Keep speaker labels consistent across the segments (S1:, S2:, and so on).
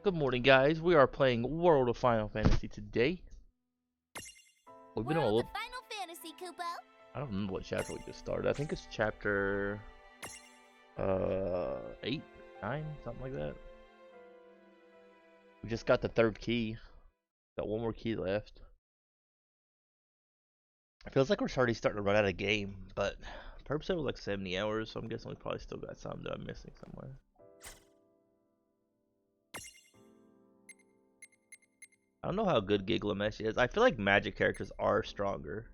S1: Good morning, guys. We are playing World of Final Fantasy today. We've been on a
S2: World of
S1: little.
S2: Final Fantasy, Kupo.
S1: I don't remember what chapter we just started. I think it's chapter 8, 9, something like that. We just got the third key. Got one more key left. It feels like we're already starting to run out of game, but per episode was like 70 hours, so I'm guessing we probably still got some that I'm missing somewhere. I don't know how good Giglamesh is. I feel like magic characters are stronger.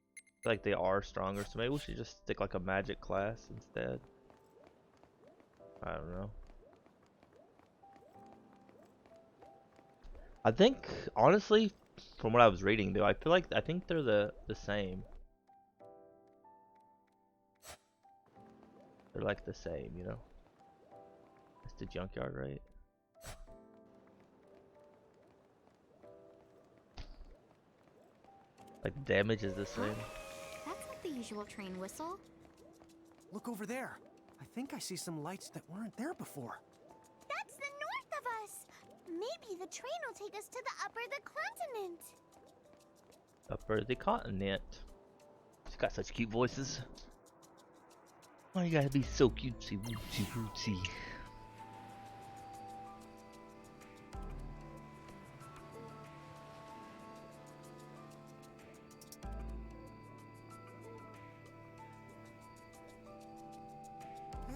S1: I feel like they are stronger, so maybe we should just stick like a magic class instead. I don't know. I think, honestly, from what I was reading though, I think they're the same. They're like the same, you know. That's the junkyard, right? Like damage is the same.
S2: That's not the usual train whistle.
S3: Look over there. I think I see some lights that weren't there before.
S4: That's the north of us. Maybe the train will take us to the upper the continent.
S1: Upper the continent. She's got such cute voices. Why you gotta be so cutesy wootsy wootsy?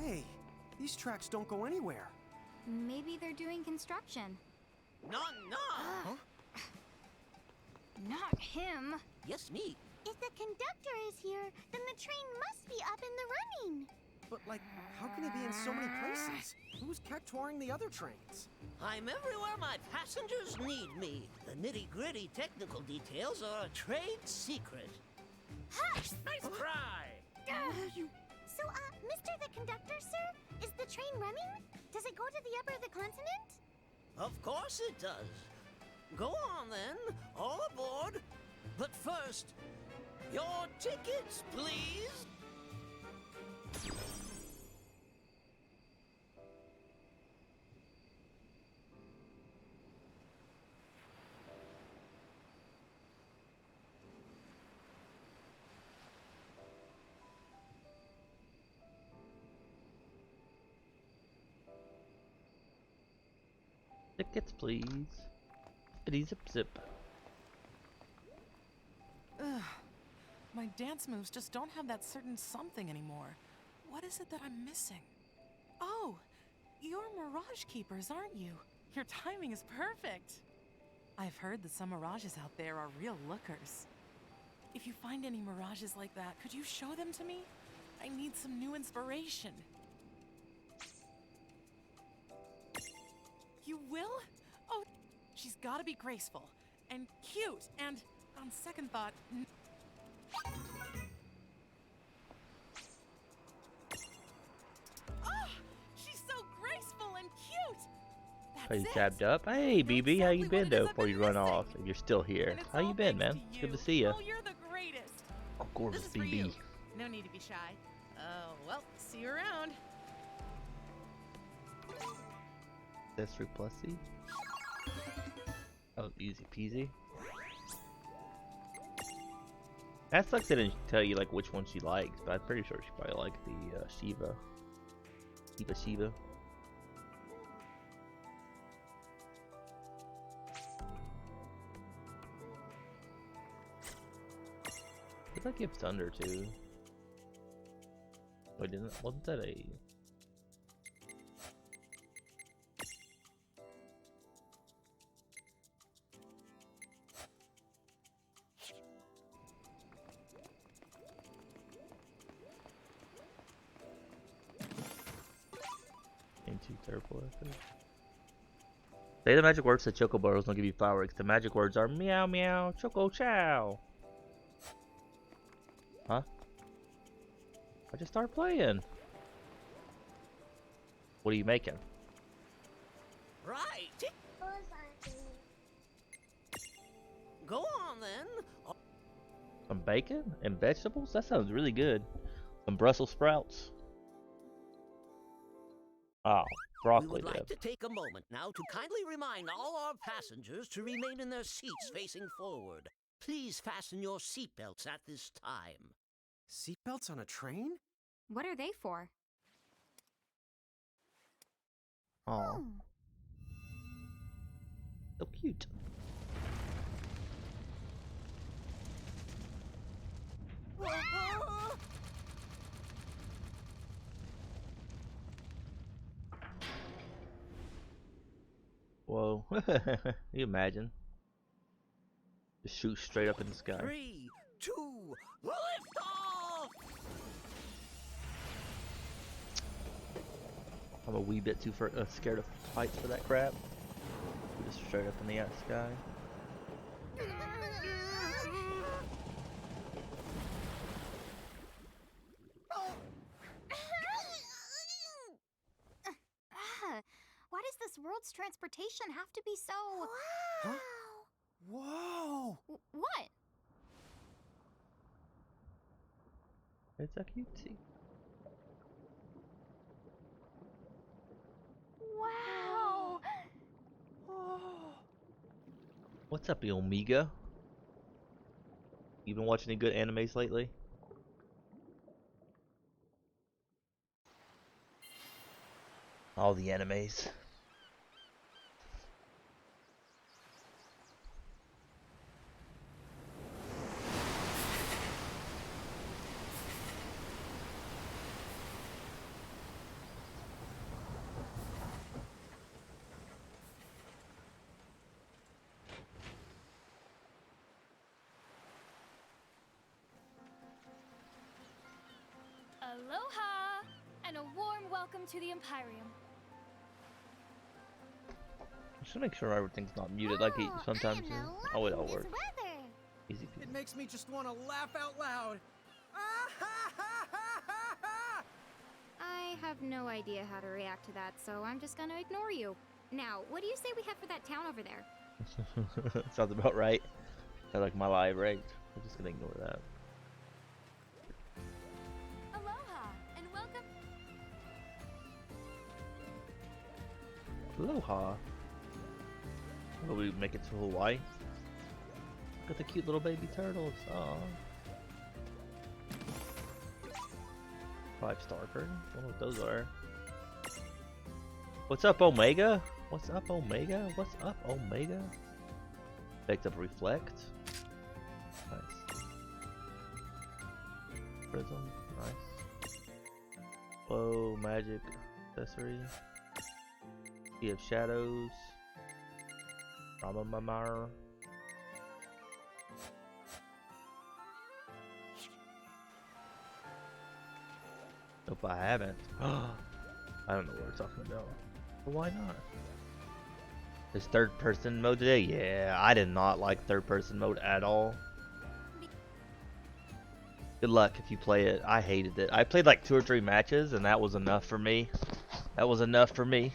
S3: Hey, these tracks don't go anywhere.
S2: Maybe they're doing construction.
S5: No, no!
S3: Huh?
S2: Not him.
S5: Yes, me.
S4: If the conductor is here, then the train must be up in the running.
S3: But like, how can it be in so many places? Who's kept touring the other trains?
S5: I'm everywhere my passengers need me. The nitty-gritty technical details are a trade secret.
S4: Hush!
S5: Nice try!
S4: So, Mr. the Conductor, sir, is the train running? Does it go to the upper the continent?
S5: Of course it does. Go on then, all aboard. But first, your tickets, please.
S1: Tickets, please. Zippity zip zip.
S6: Ugh. My dance moves just don't have that certain something anymore. What is it that I'm missing? Oh, you're Mirage Keepers, aren't you? Your timing is perfect. I've heard that some Mirages out there are real lookers. If you find any Mirages like that, could you show them to me? I need some new inspiration. You will? Oh, she's gotta be graceful and cute and, on second thought, ah, she's so graceful and cute.
S1: Are you
S6: That's
S1: tabbed
S6: it.
S1: up? Hey,
S6: Know
S1: BB, how you
S6: exactly
S1: been
S6: what it
S1: though?
S6: is I've
S1: Before you
S6: been
S1: run off,
S6: missing.
S1: if you're still here.
S6: And it's
S1: How you
S6: all
S1: been,
S6: thanks
S1: man?
S6: to
S1: It's good to
S6: you.
S1: see you.
S6: Oh, you're the greatest.
S1: Of course,
S6: This is for you.
S1: BB.
S6: No need to be shy. Oh, well, see you around.
S1: That's for Plussy. Oh, easy peasy. That sucks they didn't tell you like which one she likes, but I'm pretty sure she probably liked the Shiva. Shiva. Did I give Thunder too? Wait, wasn't that a... Into terrible effort. Say the magic words to Chocoboros don't give you fireworks. The magic words are meow meow choco chow. Huh? I just started playing. What are you making?
S5: Right. Go on then.
S1: Some bacon and vegetables? That sounds really good. Some Brussels sprouts. Oh,
S5: We
S1: broccoli
S5: would like
S1: dip.
S5: to take a moment now to kindly remind all our passengers to remain in their seats facing forward. Please fasten your seatbelts at this time.
S3: Seatbelts on a train?
S2: What are they for?
S1: Oh, so cute. Whoa. You imagine? Just shoot straight up in the sky.
S5: 3, 2, lift off!
S1: I'm a wee bit too scared of heights for that crap. Just straight up in the sky.
S2: Why does this world's transportation have to be so...
S3: Huh? Whoa!
S2: What?
S1: It's a cutesy.
S2: Wow!
S1: What's up, Omega? You been watching any good animes lately? All the animes.
S2: Aloha! And a warm welcome to the Empyreum.
S1: Just make sure everything's not muted like he sometimes is. Oh, it all
S4: this
S1: works.
S4: weather.
S1: Easy
S3: It
S1: peasy.
S3: makes me just want to laugh out loud.
S2: I have no idea how to react to that, so I'm just gonna ignore you. Now, what do you say we head for that town over there?
S1: Sounds about right. I like my live right. I'm just gonna ignore that.
S2: Aloha! And welcome...
S1: Aloha. Will we make it to Hawaii? Look at the cute little baby turtles. Aww. 5-star curtain? I don't know what those are. What's up, Omega? What's up, Omega? What's up, Omega? Picked up Reflect. Nice. Prism. Nice. Bow, magic, accessory. Sea of Shadows. Ramamamar. Nope, I haven't. I don't know what we're talking about. But why not? Is third person mode today? Yeah, I did not like third person mode at all. Good luck if you play it. I hated it. I played like 2 or 3 matches and that was enough for me. That was enough for me.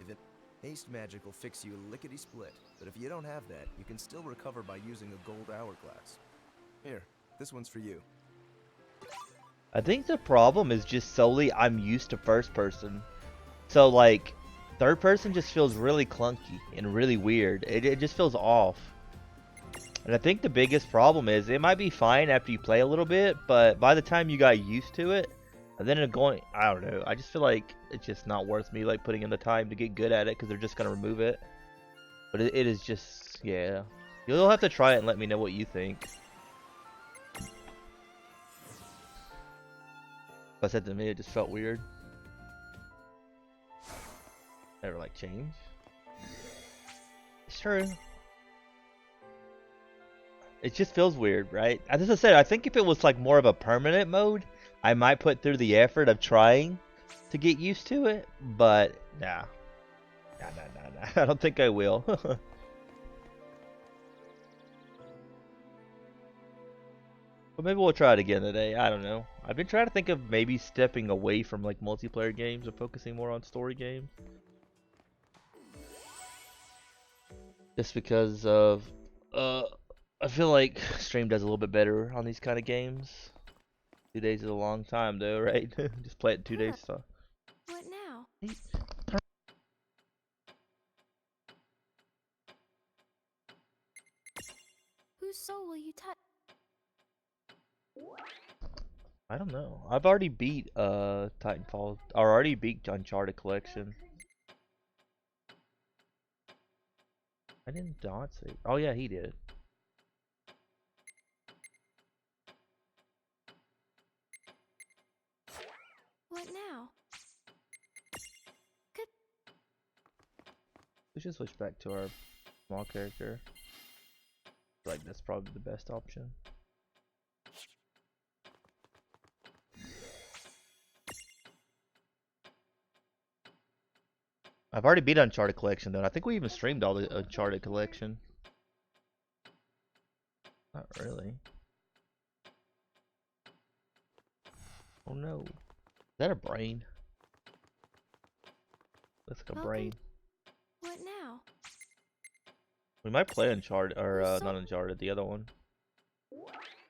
S7: If it haste magic will fix you lickety-split, but if you don't have that, you can still recover by using a gold hourglass. Here, this one's for you.
S1: I think the problem is just solely I'm used to first person. So like third person just feels really clunky and really weird. It just feels off. And I think the biggest problem is it might be fine after you play a little bit, but by the time you got used to it, and then I don't know, I just feel like it's just not worth me like putting in the time to get good at it because they're just gonna remove it. But it is just, yeah. You'll have to try it and let me know what you think. I said to me, it just felt weird. Never like change. It's true. It just feels weird, right? As I said, I think if it was like more of a permanent mode, I might put through the effort of trying to get used to it. But nah. Nah. I don't think I will. But maybe we'll try it again today. I don't know. I've been trying to think of maybe stepping away from like multiplayer games and focusing more on story games. Just because of I feel like stream does a little bit better on these kind of games. 2 days is a long time though, right? Just play it in 2 days. So.
S2: What now? Whose soul will you touch?
S1: I don't know. I've already beat Titanfall. Or already beat Uncharted Collection. I did not say. Oh yeah, he did.
S2: What now?
S1: We should switch back to our small character. Like that's probably the best option. I've already beat Uncharted Collection though. I think we even streamed all the Uncharted Collection. Not really. Oh no. Is that a brain? That's like a brain.
S2: What now?
S1: We might play Uncharted, or not Uncharted, the other one.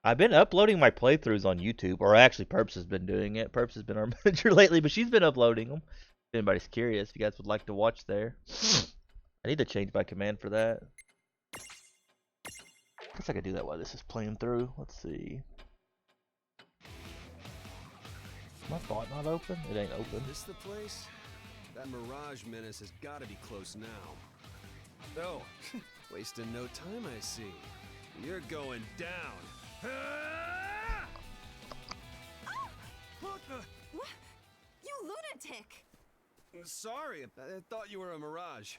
S1: I've been uploading my playthroughs on YouTube, or actually Perps has been doing it. Perps has been our manager lately, but she's been uploading them. If anybody's curious, if you guys would like to watch there. I need to change my command for that. Guess I could do that while this is playing through. Let's see. Is my bot not open? It ain't open.
S8: This the place? That Mirage menace has got to be close now. Oh, wasting no time, I see. You're going down. Ah! What the?
S6: What? You lunatic!
S8: Sorry, I thought you were a Mirage.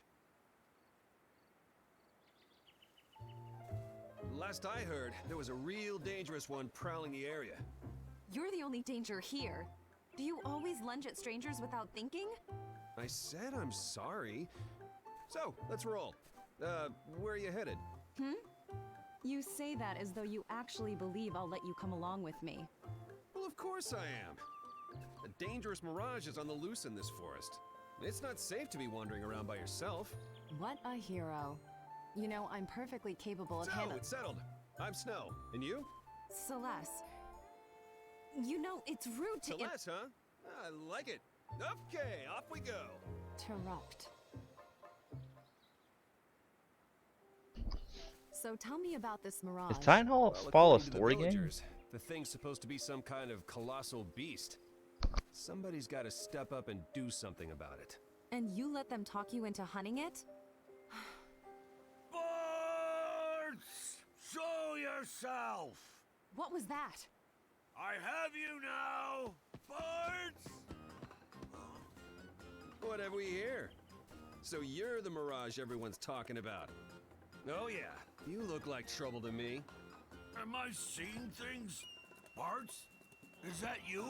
S8: Last I heard, there was a real dangerous one prowling the area.
S9: You're the only danger here. Do you always lunge at strangers without thinking?
S8: I said I'm sorry. So, let's roll. Where are you headed?
S9: You say that as though you actually believe I'll let you come along with me.
S8: Well, of course I am. A dangerous mirage is on the loose in this forest. It's not safe to be wandering around by yourself.
S9: What a hero. You know, I'm perfectly capable of
S8: So,
S9: handling—
S8: it's settled. I'm Snow. And you?
S9: Celeste. You know, it's rude to
S8: Celeste, huh? I like it. Okay, off we go.
S9: interrupt. So tell me about this mirage.
S1: Is Titanfall
S8: Well,
S1: Fall a
S8: according to the
S1: story game?
S8: villagers, the thing's supposed to be some kind of colossal beast. Somebody's got to step up and do something about it.
S9: And you let them talk you into hunting it?
S10: Bards! Show yourself!
S9: What was that?
S10: I have you now! Bards!
S8: What have we here? So you're the mirage everyone's talking about. Oh yeah, you look like trouble to me.
S10: Am I seeing things? Bards? Is that you?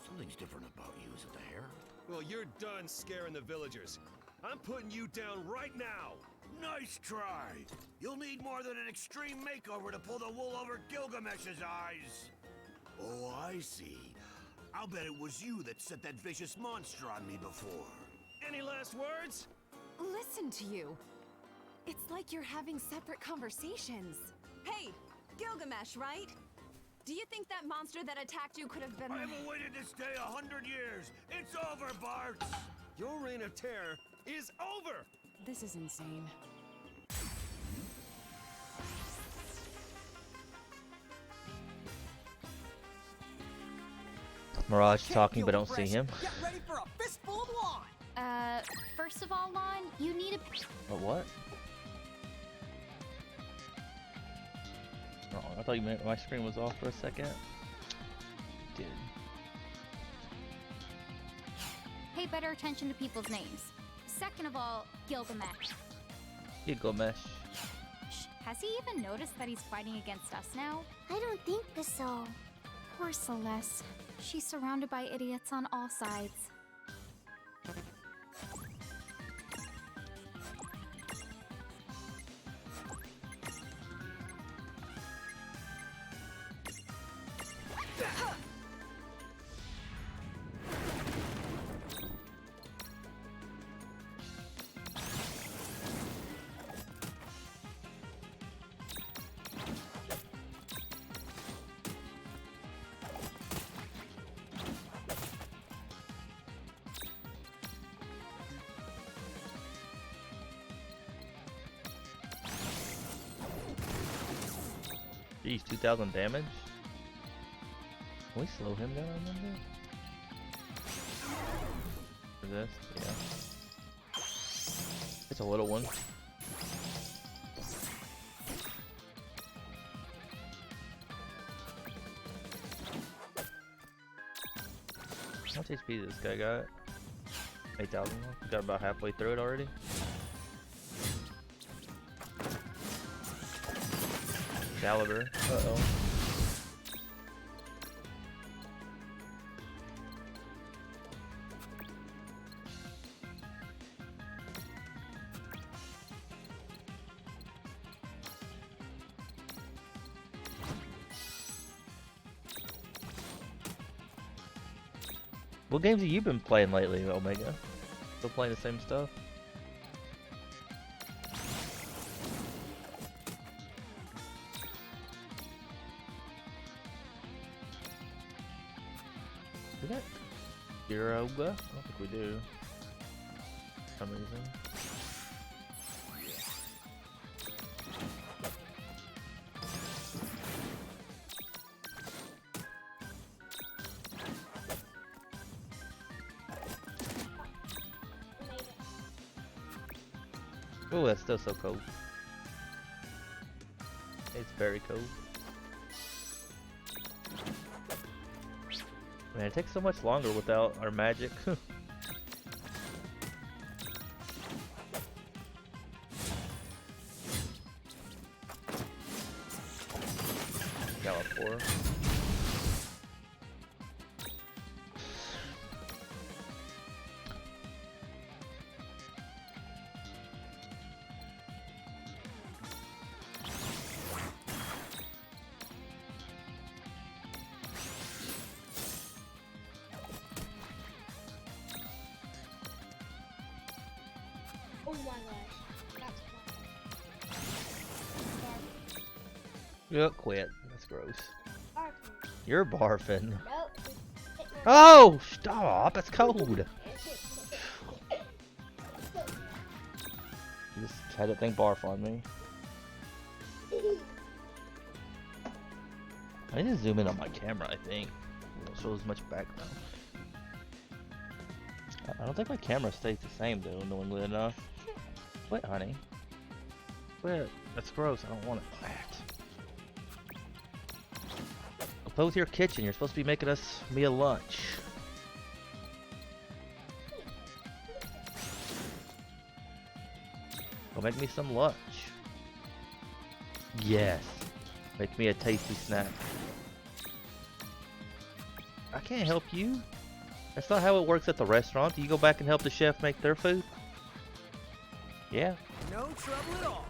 S10: Something's different about you. Is it the hair?
S8: Well, you're done scaring the villagers. I'm putting you down right now.
S10: Nice try. You'll need more than an extreme makeover to pull the wool over Gilgamesh's eyes. Oh, I see. I'll bet it was you that set that vicious monster on me before.
S8: Any last words?
S9: Listen to you. It's like you're having separate conversations. Hey, Gilgamesh, right? Do you think that monster that attacked you could have been—
S10: I've awaited this day 100 years. It's over, Bart.
S8: Your reign of terror is over!
S9: This is insane.
S1: Mirage talking, but don't see him.
S3: Get ready for a fistful of lawn.
S2: First of all, Lon, you need a.
S1: But what? Oh, I thought you meant my screen was off for a second. Did.
S2: Pay better attention to people's names. Second of all, Gilgamesh.
S1: Gilgamesh.
S2: Shh, has he even noticed that he's fighting against us now?
S4: I don't think so.
S2: Poor Celeste. She's surrounded by idiots on all sides.
S1: Geez, 2,000 damage? Can we slow him down, I wonder? For this? Yeah. It's a little one. How much HP this guy got? 8,000. Got about halfway through it already. Caliber. Uh-oh. What games have you been playing lately, Omega? Still playing the same stuff? Do that? Yoga? I don't think we do. For some reason. Oh, that's still so cold. It's very cold. Man, it takes so much longer without our magic. Got a 4.
S11: Oh my gosh, that's
S1: Yep, quit. That's gross.
S11: barking.
S1: You're barfing.
S11: Nope.
S1: Oh, stop! It's cold. You just had that thing barf on me. I need to zoom in on my camera, I think. It don't show as much background. I don't think my camera stays the same though, knowingly enough. Quit, honey. Quit. That's gross. I don't want it. I'll play with your kitchen. You're supposed to be making me a lunch. Go make me some lunch. Yes. Make me a tasty snack. I can't help you. That's not how it works at the restaurant. Do you go back and help the chef make their food? Yeah.
S3: No trouble at all.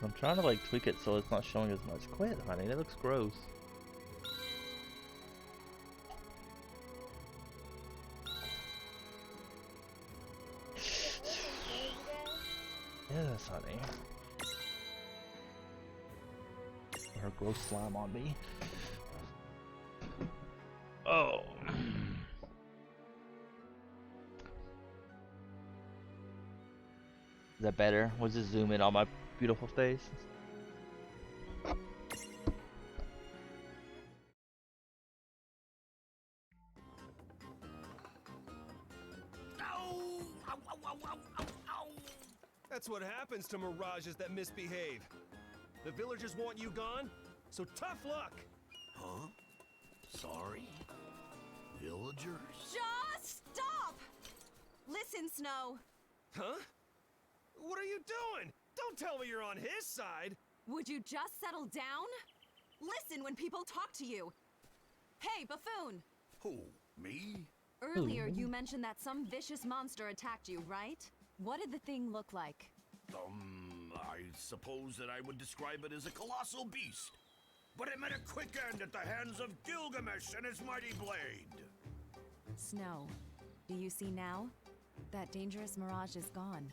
S1: I'm trying to like tweak it so it's not showing as much. Quit, honey. That looks gross. Yes, honey. Her gross slime on me. Oh. Is that better? We'll just zoom in on my beautiful face.
S8: That's what happens to mirages that misbehave. The villagers want you gone, so tough luck.
S10: Huh? Sorry? Villagers?
S9: Just stop! Listen, Snow.
S8: Huh? What are you doing? Don't tell me you're on his side.
S9: Would you just settle down? Listen when people talk to you. Hey, Buffoon!
S10: Who? Me?
S9: Earlier, you mentioned that some vicious monster attacked you, right? What did the thing look like?
S10: I suppose that I would describe it as a colossal beast. But it met a quick end at the hands of Gilgamesh and his mighty blade.
S9: Snow, do you see now? That dangerous mirage is gone.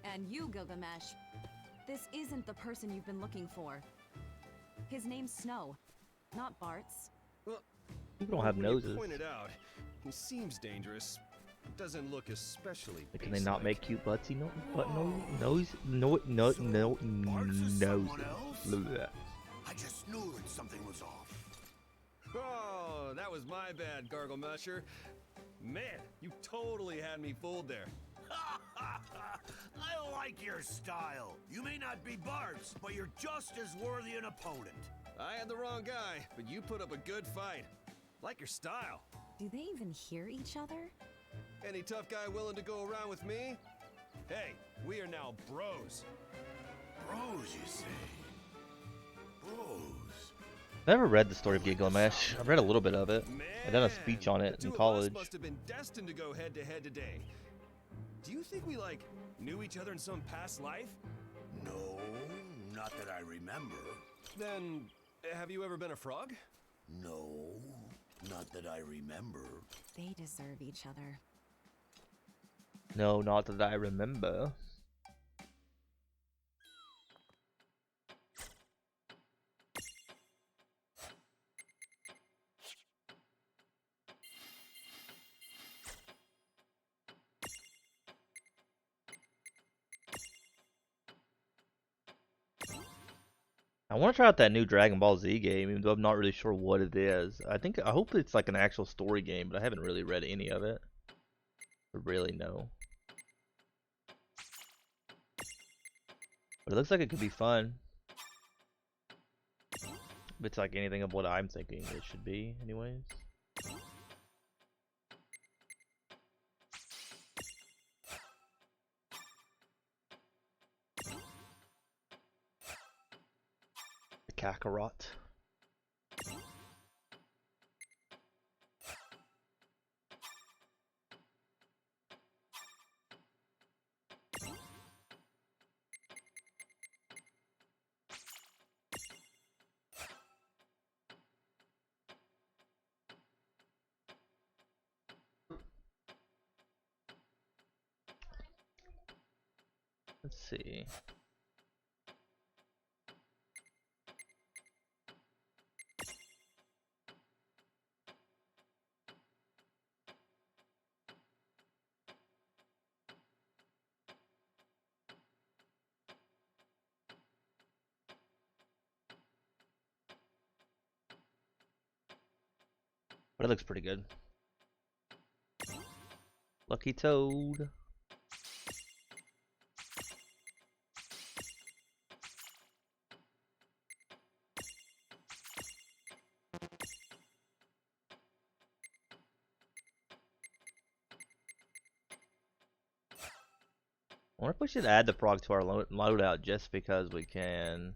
S9: And you, Gilgamesh, this isn't the person you've been looking for. His name's Snow, not Bart's.
S8: Well,
S1: People don't have
S8: when
S1: noses.
S8: you pointed out, he seems dangerous. Doesn't look especially.
S1: Can they not make cute buttsy
S10: Bart's is someone else? I just knew that something was off.
S8: Oh, that was my bad, Garglemesher. Man, you totally had me fooled there.
S10: I like your style. You may not be Bart's, but you're just as worthy an opponent.
S8: I had the wrong guy, but you put up a good fight. Like your style.
S9: Do they even hear each other?
S8: Any tough guy willing to go around with me? Hey, we are now bros.
S10: Bros, you say? Bros.
S1: Never read the story of Gilgamesh. I've read a little bit of it.
S8: Man,
S1: I done a speech on it
S8: the
S1: in
S8: two of
S1: college.
S8: us must have been destined to go head to head today. Do you think we knew each other in some past life?
S10: No, not that I remember.
S8: Then, have you ever been a frog?
S10: No, not that I remember.
S9: They deserve each other.
S1: No, not that I remember. I want to try out that new Dragon Ball Z game, even though I'm not really sure what it is. I hope it's like an actual story game, but I haven't really read any of it. I really know. But it looks like it could be fun. If it's like anything of what I'm thinking it should be, anyways. The Kakarot. Let's see. But it looks pretty good. Lucky Toad. I wonder if we should add the frog to our loadout just because we can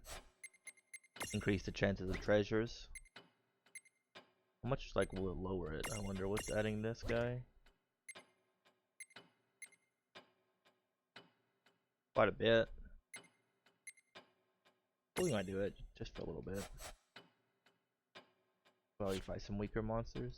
S1: increase the chances of treasures. How much will it lower it? I wonder what's adding this guy. Quite a bit. We might do it just for a little bit. Probably fight some weaker monsters.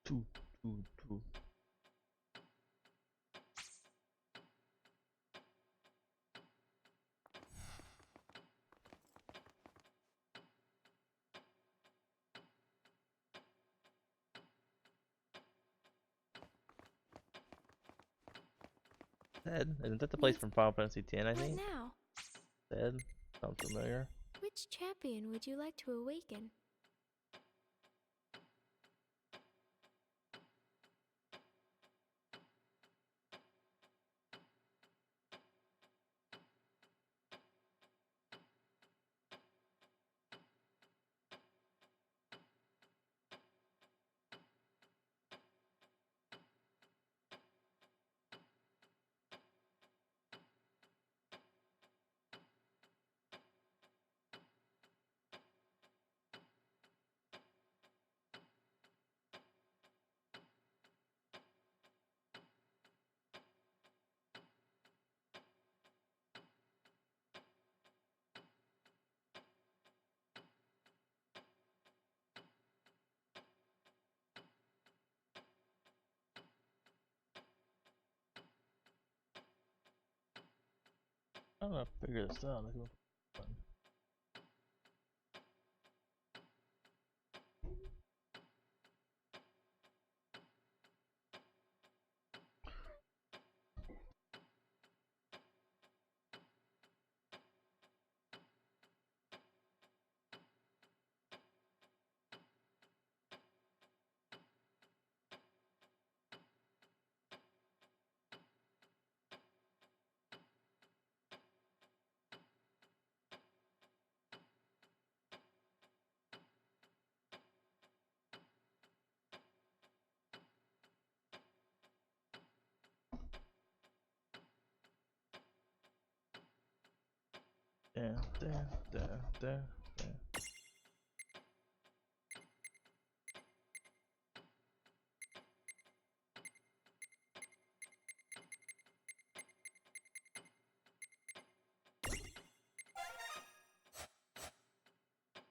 S1: Two. Ted? Isn't that the place from Final Fantasy X, I think?
S2: What now?
S1: Ted? Sounds familiar.
S2: Which champion would you like to awaken?
S1: I don't know how to figure this out. Look at the button. Down, down, down, down, down.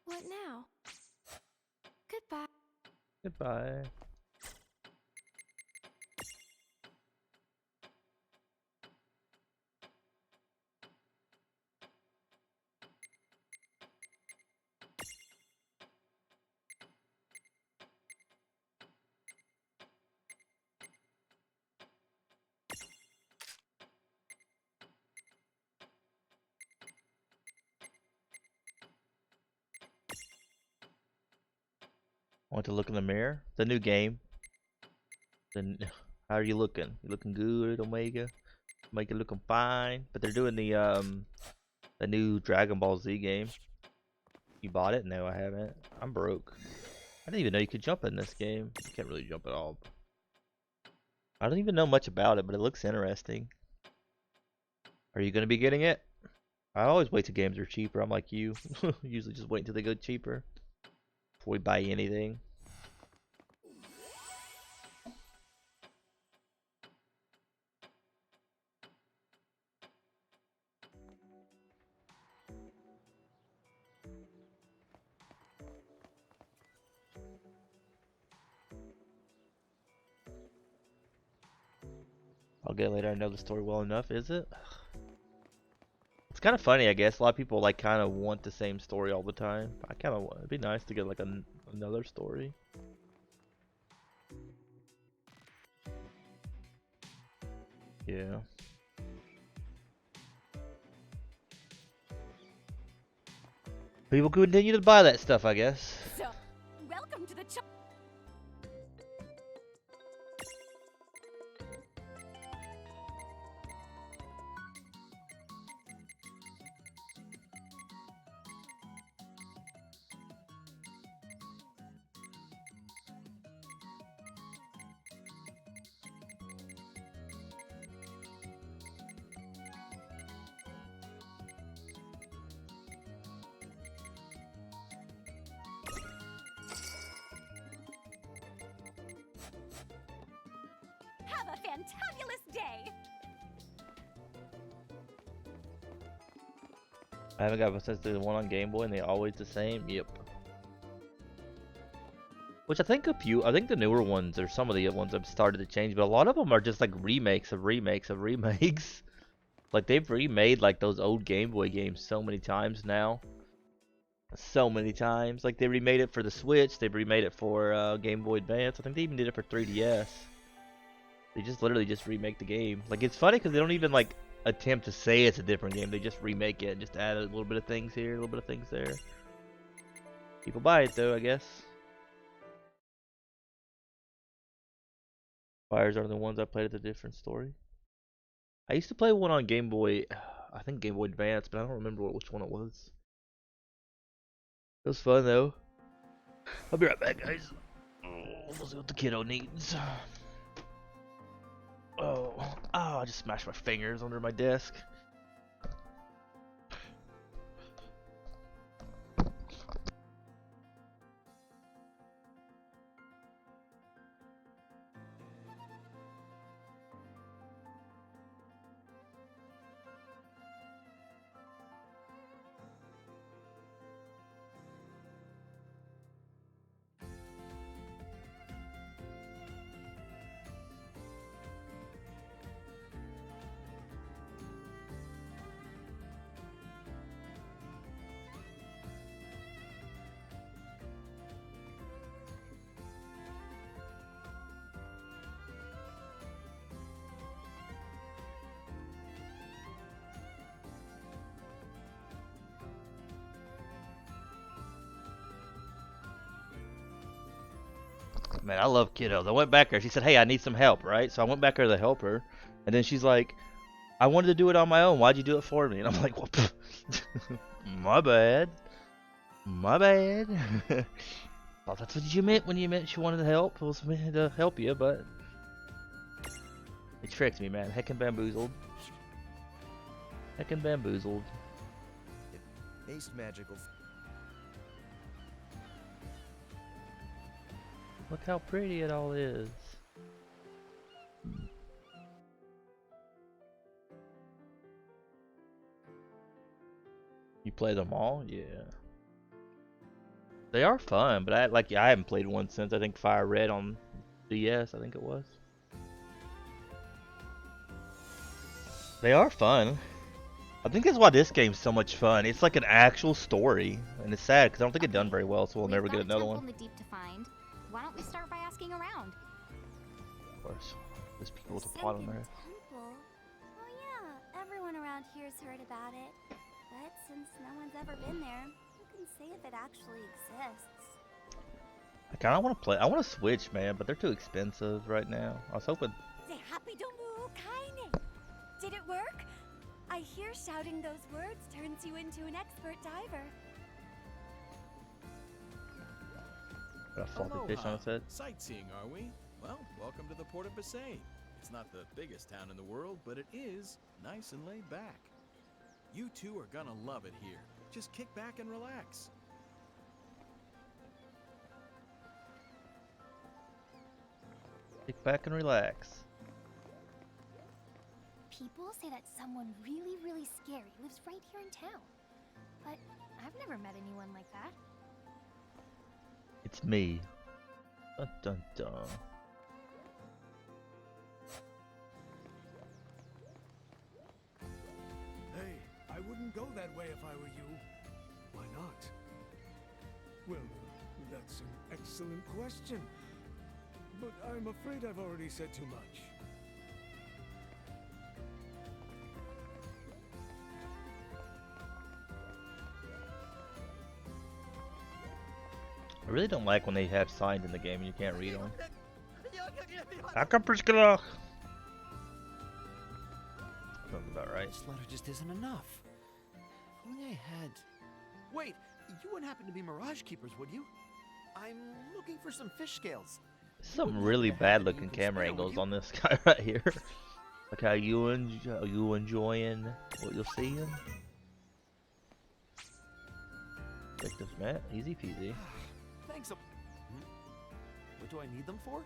S2: What now? Goodbye.
S1: Goodbye. Want to look in the mirror? The new game. Then how are you looking? You looking good, Omega? Omega looking fine. But they're doing the new Dragon Ball Z game. You bought it? No, I haven't. I'm broke. I didn't even know you could jump in this game. You can't really jump at all. I don't even know much about it, but it looks interesting. Are you gonna be getting it? I always wait till games are cheaper. I'm like you. Usually just wait until they go cheaper before we buy anything. I'll get it later. I know the story well enough. Is it? It's kind of funny, I guess. A lot of people like kind of want the same story all the time. I kind of want. It'd be nice to get like another story. Yeah. People continue to buy that stuff, I guess.
S9: So, welcome to the Have a fantabulous day!
S1: I haven't got since the one on Game Boy, and they're always the same. Yep. Which I think I think the newer ones or some of the ones have started to change, but a lot of them are just like remakes of remakes of remakes. Like they've remade like those old Game Boy games so many times now. So many times. Like they remade it for the Switch, they've remade it for Game Boy Advance. I think they even did it for 3DS. They just literally just remake the game. Like it's funny because they don't even like attempt to say it's a different game. They just remake it and just add a little bit of things here, a little bit of things there. People buy it though, I guess. Fires are the ones I played at the different story. I used to play one on Game Boy, I think Game Boy Advance, but I don't remember which one it was. It was fun though. I'll be right back, guys. We'll see what the kiddo needs. Oh, I just smashed my fingers under my desk. Man, I love kiddos. I went back there. She said, "Hey, I need some help," right? So I went back there to help her, and then she's like, "I wanted to do it on my own. Why'd you do it for me?" And I'm like, "Well, my bad, my bad." Thought that's what you meant when you meant she wanted to help. It was meant to help you, but it tricked me, man. Heckin' bamboozled. Heckin' bamboozled.
S7: Haste magical.
S1: Look how pretty it all is. You play them all? Yeah. They are fun, but I haven't played one since I think Fire Red on DS, I think it was. They are fun. I think that's why this game's so much fun. It's like an actual story, and it's sad because I don't think it's done very well, so we'll never get another one.
S2: In the deep to find. Why don't we start by asking around?
S1: Of course, there's people with a pot on there.
S4: Temple. Oh yeah, everyone around here's heard about it. But since no one's ever been there, who can say if it actually exists?
S1: I kind of want to play. I want to Switch, man, but they're too expensive right now. I was hoping.
S4: Did it work? I hear shouting those words turns you into an expert diver.
S1: Got a floppy fish on its head.
S12: Sightseeing, are we? Well, welcome to the Port of Bassain. It's not the biggest town in the world, but it is nice and laid back. You two are gonna love it here. Just kick back and relax.
S1: Kick back and relax.
S4: People say that someone really, really scary lives right here in town. But I've never met anyone like that.
S1: It's me. Dun dun dun.
S10: Hey, I wouldn't go that way if I were you. Why not? Well, that's an excellent question. But I'm afraid I've already said too much.
S1: I really don't like when they have signs in the game and you can't read them. Sounds about right.
S3: This letter just isn't enough. If only I had... Wait, you wouldn't happen to be Mirage Keepers, would you? I'm looking for some fish scales.
S1: Some really bad looking camera angles on this guy right here. Like how you enjoying what you're seeing? Take this, Matt. Easy peasy.
S3: Thanks. What do I need them for?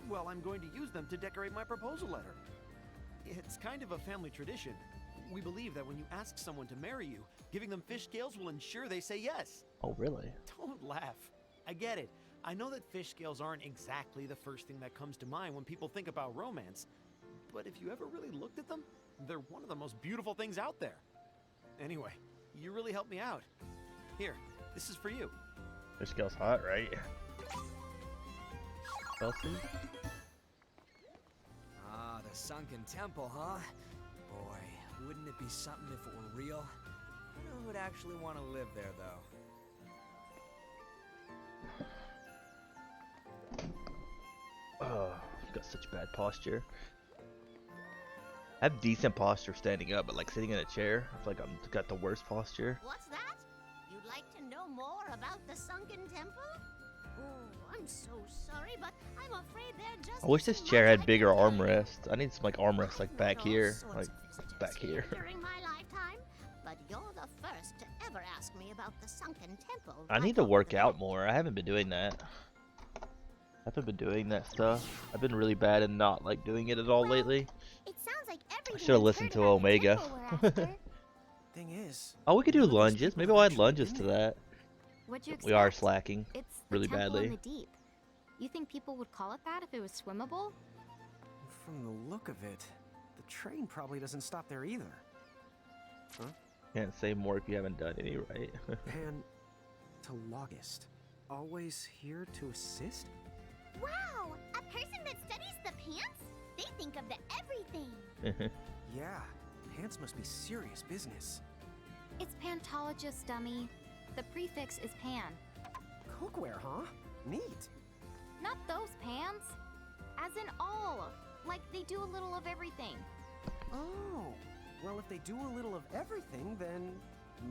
S3: Well, I'm going to use them to decorate my proposal letter. It's kind of a family tradition. We believe that when you ask someone to marry you, giving them fish scales will ensure they say yes.
S1: Oh, really?
S3: Don't laugh. I get it. I know that fish scales aren't exactly the first thing that comes to mind when people think about romance. But if you ever really looked at them, they're one of the most beautiful things out there. Anyway, you really helped me out. Here, this is for you.
S1: Fish scale's hot, right? Chelsea?
S13: Ah, the sunken temple, huh? Boy, wouldn't it be something if it were real? I don't know who'd actually want to live there, though.
S1: Oh, I've got such bad posture. I have decent posture standing up, but like sitting in a chair, I feel like I've got the worst posture.
S4: What's that? You'd like to know more about the sunken temple? Oh, I'm so sorry, but I'm afraid they're just...
S1: I wish this chair had bigger armrests. I need some like armrests like back here, like back here.
S4: During my lifetime, but you're the first to ever ask me about the sunken temple.
S1: I need to work out more. I haven't been doing that. I haven't been doing that stuff. I've been really bad at not like doing it at all lately.
S4: It sounds like
S1: I should have listened to Omega.
S3: Thing is,
S1: Oh, we could do lunges. Maybe I'll add lunges to that.
S2: What'd you
S1: We are
S2: expect?
S1: slacking
S2: It's the
S1: really
S2: temple
S1: badly.
S2: in the deep. You think people would call it that if it was swimmable?
S3: from the look of it, the train probably doesn't stop there either. Huh?
S1: Can't say more if you haven't done any, right?
S3: And to Logist, always here to assist?
S4: Wow, a person that studies the pants? They think of the everything.
S3: Yeah, pants must be serious business.
S2: It's pantologist, dummy. The prefix is pan.
S3: Cookware, huh? Neat.
S2: Not those pans. As in all. Like they do a little of everything.
S14: Oh, well, if they do a little of everything, then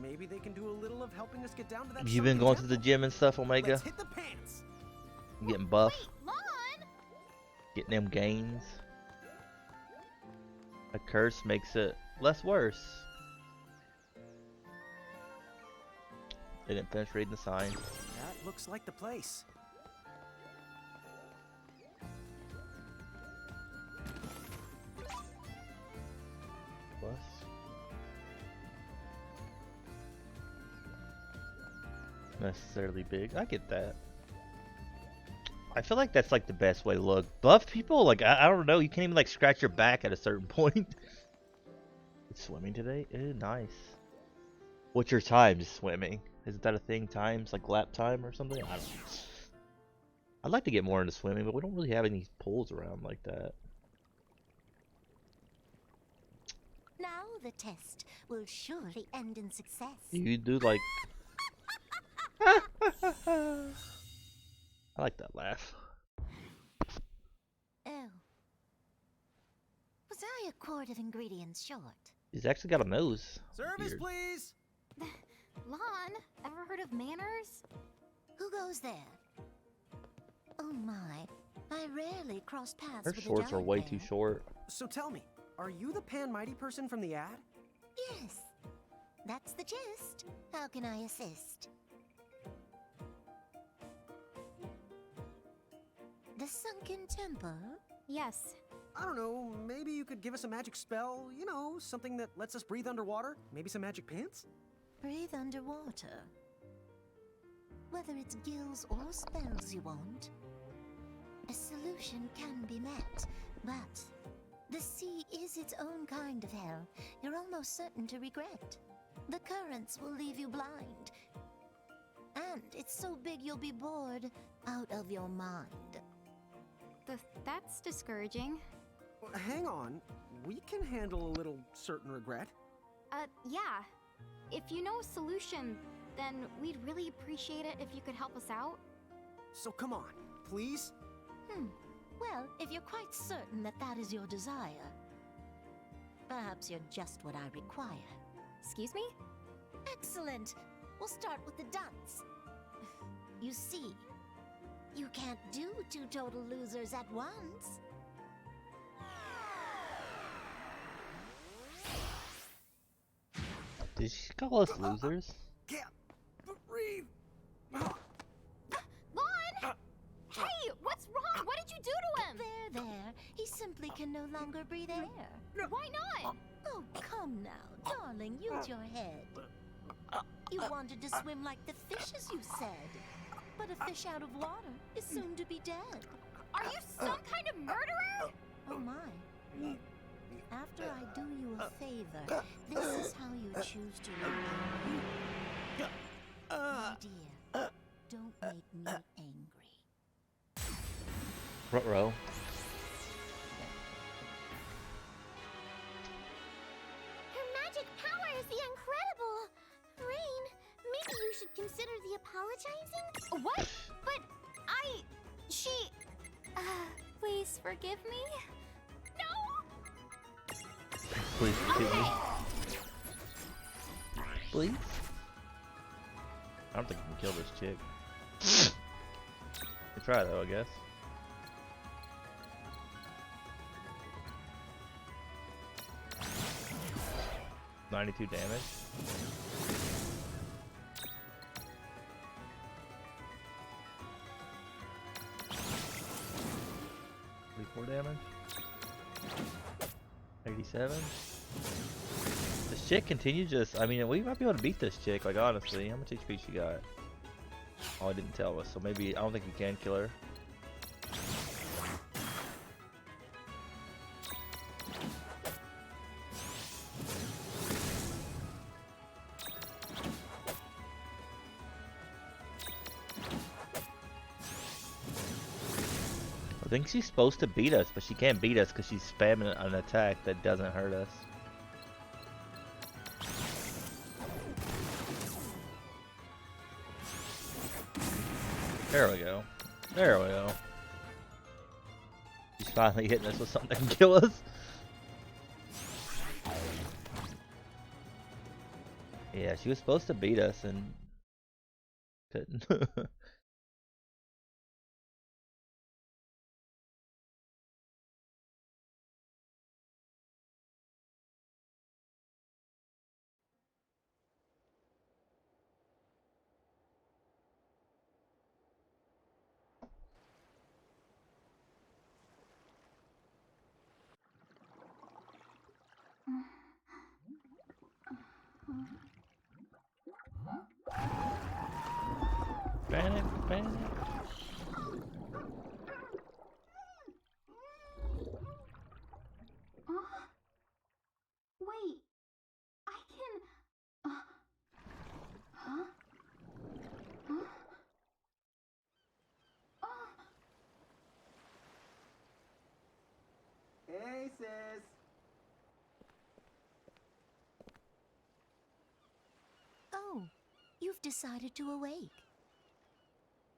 S14: maybe they can do a little of helping us get down to that.
S1: You been going to the gym and stuff, Omega?
S14: Let's hit the pants.
S1: Getting buff.
S2: Wait, Lon!
S1: Getting them gains. A curse makes it less worse. Didn't finish reading the sign.
S14: That looks like the place.
S1: Plus. Necessarily big. I get that. I feel like that's like the best way to look. Buff people, like I don't know, you can't even like scratch your back at a certain point. It's swimming today? Nice. What's your times swimming? Isn't that a thing? Times like lap time or something? I don't know. I'd like to get more into swimming, but we don't really have any pools around like that.
S4: Now the test will surely end in success.
S1: You do like I like that laugh.
S4: Oh. Was I a quart of ingredients short?
S1: He's actually got a nose.
S14: Service,
S1: Weird.
S14: please.
S2: Lon, ever heard of manners?
S4: Who goes there? Oh my, I rarely cross paths
S1: Her
S4: with a
S1: shorts are
S4: giant
S1: way
S4: bear.
S1: too short.
S14: So tell me, are you the Pan Mighty person from the ad?
S4: Yes, that's the gist. How can I assist? The sunken temple?
S2: Yes.
S14: I don't know, maybe you could give us a magic spell, you know, something that lets us breathe underwater? Maybe some magic pants?
S4: Breathe underwater. Whether it's gills or spells you want, a solution can be met, but the sea is its own kind of hell you're almost certain to regret. The currents will leave you blind, and it's so big you'll be bored out of your mind.
S2: That's discouraging.
S14: Hang on, we can handle a little certain regret.
S2: Yeah. If you know a solution, then we'd really appreciate it if you could help us out.
S14: So come on, please?
S4: Well, if you're quite certain that that is your desire, perhaps you're just what I require.
S2: Excuse me?
S4: Excellent! We'll start with the dunce. You see, you can't do two total losers at once.
S1: Did she call us losers?
S14: Can't breathe.
S2: Lon! Hey, what's wrong? What did you do to him?
S4: There. He simply can no longer breathe air.
S2: Why not?
S4: Oh, come now, darling, use your head. You wanted to swim like the fishes, you said. But a fish out of water is soon to be dead.
S2: Are you some kind of murderer?
S4: Oh my. After I do you a favor, this is how you choose to repay me. My dear, don't make me angry.
S1: Ruh-roh.
S4: Her magic powers, the incredible! Rain, maybe you should consider the apologizing?
S2: What? But please forgive me? No!
S1: Please forgive me. Please? I don't think we can kill this chick. We try though, I guess. $92 damage. $34 damage. 87. This chick continues just, I mean, we might be able to beat this chick, like honestly. How much HP she got? Oh, it didn't tell us, so maybe, I don't think we can kill her. I think she's supposed to beat us, but she can't beat us because she's spamming an attack that doesn't hurt us. There we go. There we go. She's finally hitting us with something that can kill us. Yeah, she was supposed to beat us and couldn't. Panic, panic.
S2: Wait, I can. Huh? Huh?
S14: Hey, sis.
S4: Oh, you've decided to awake.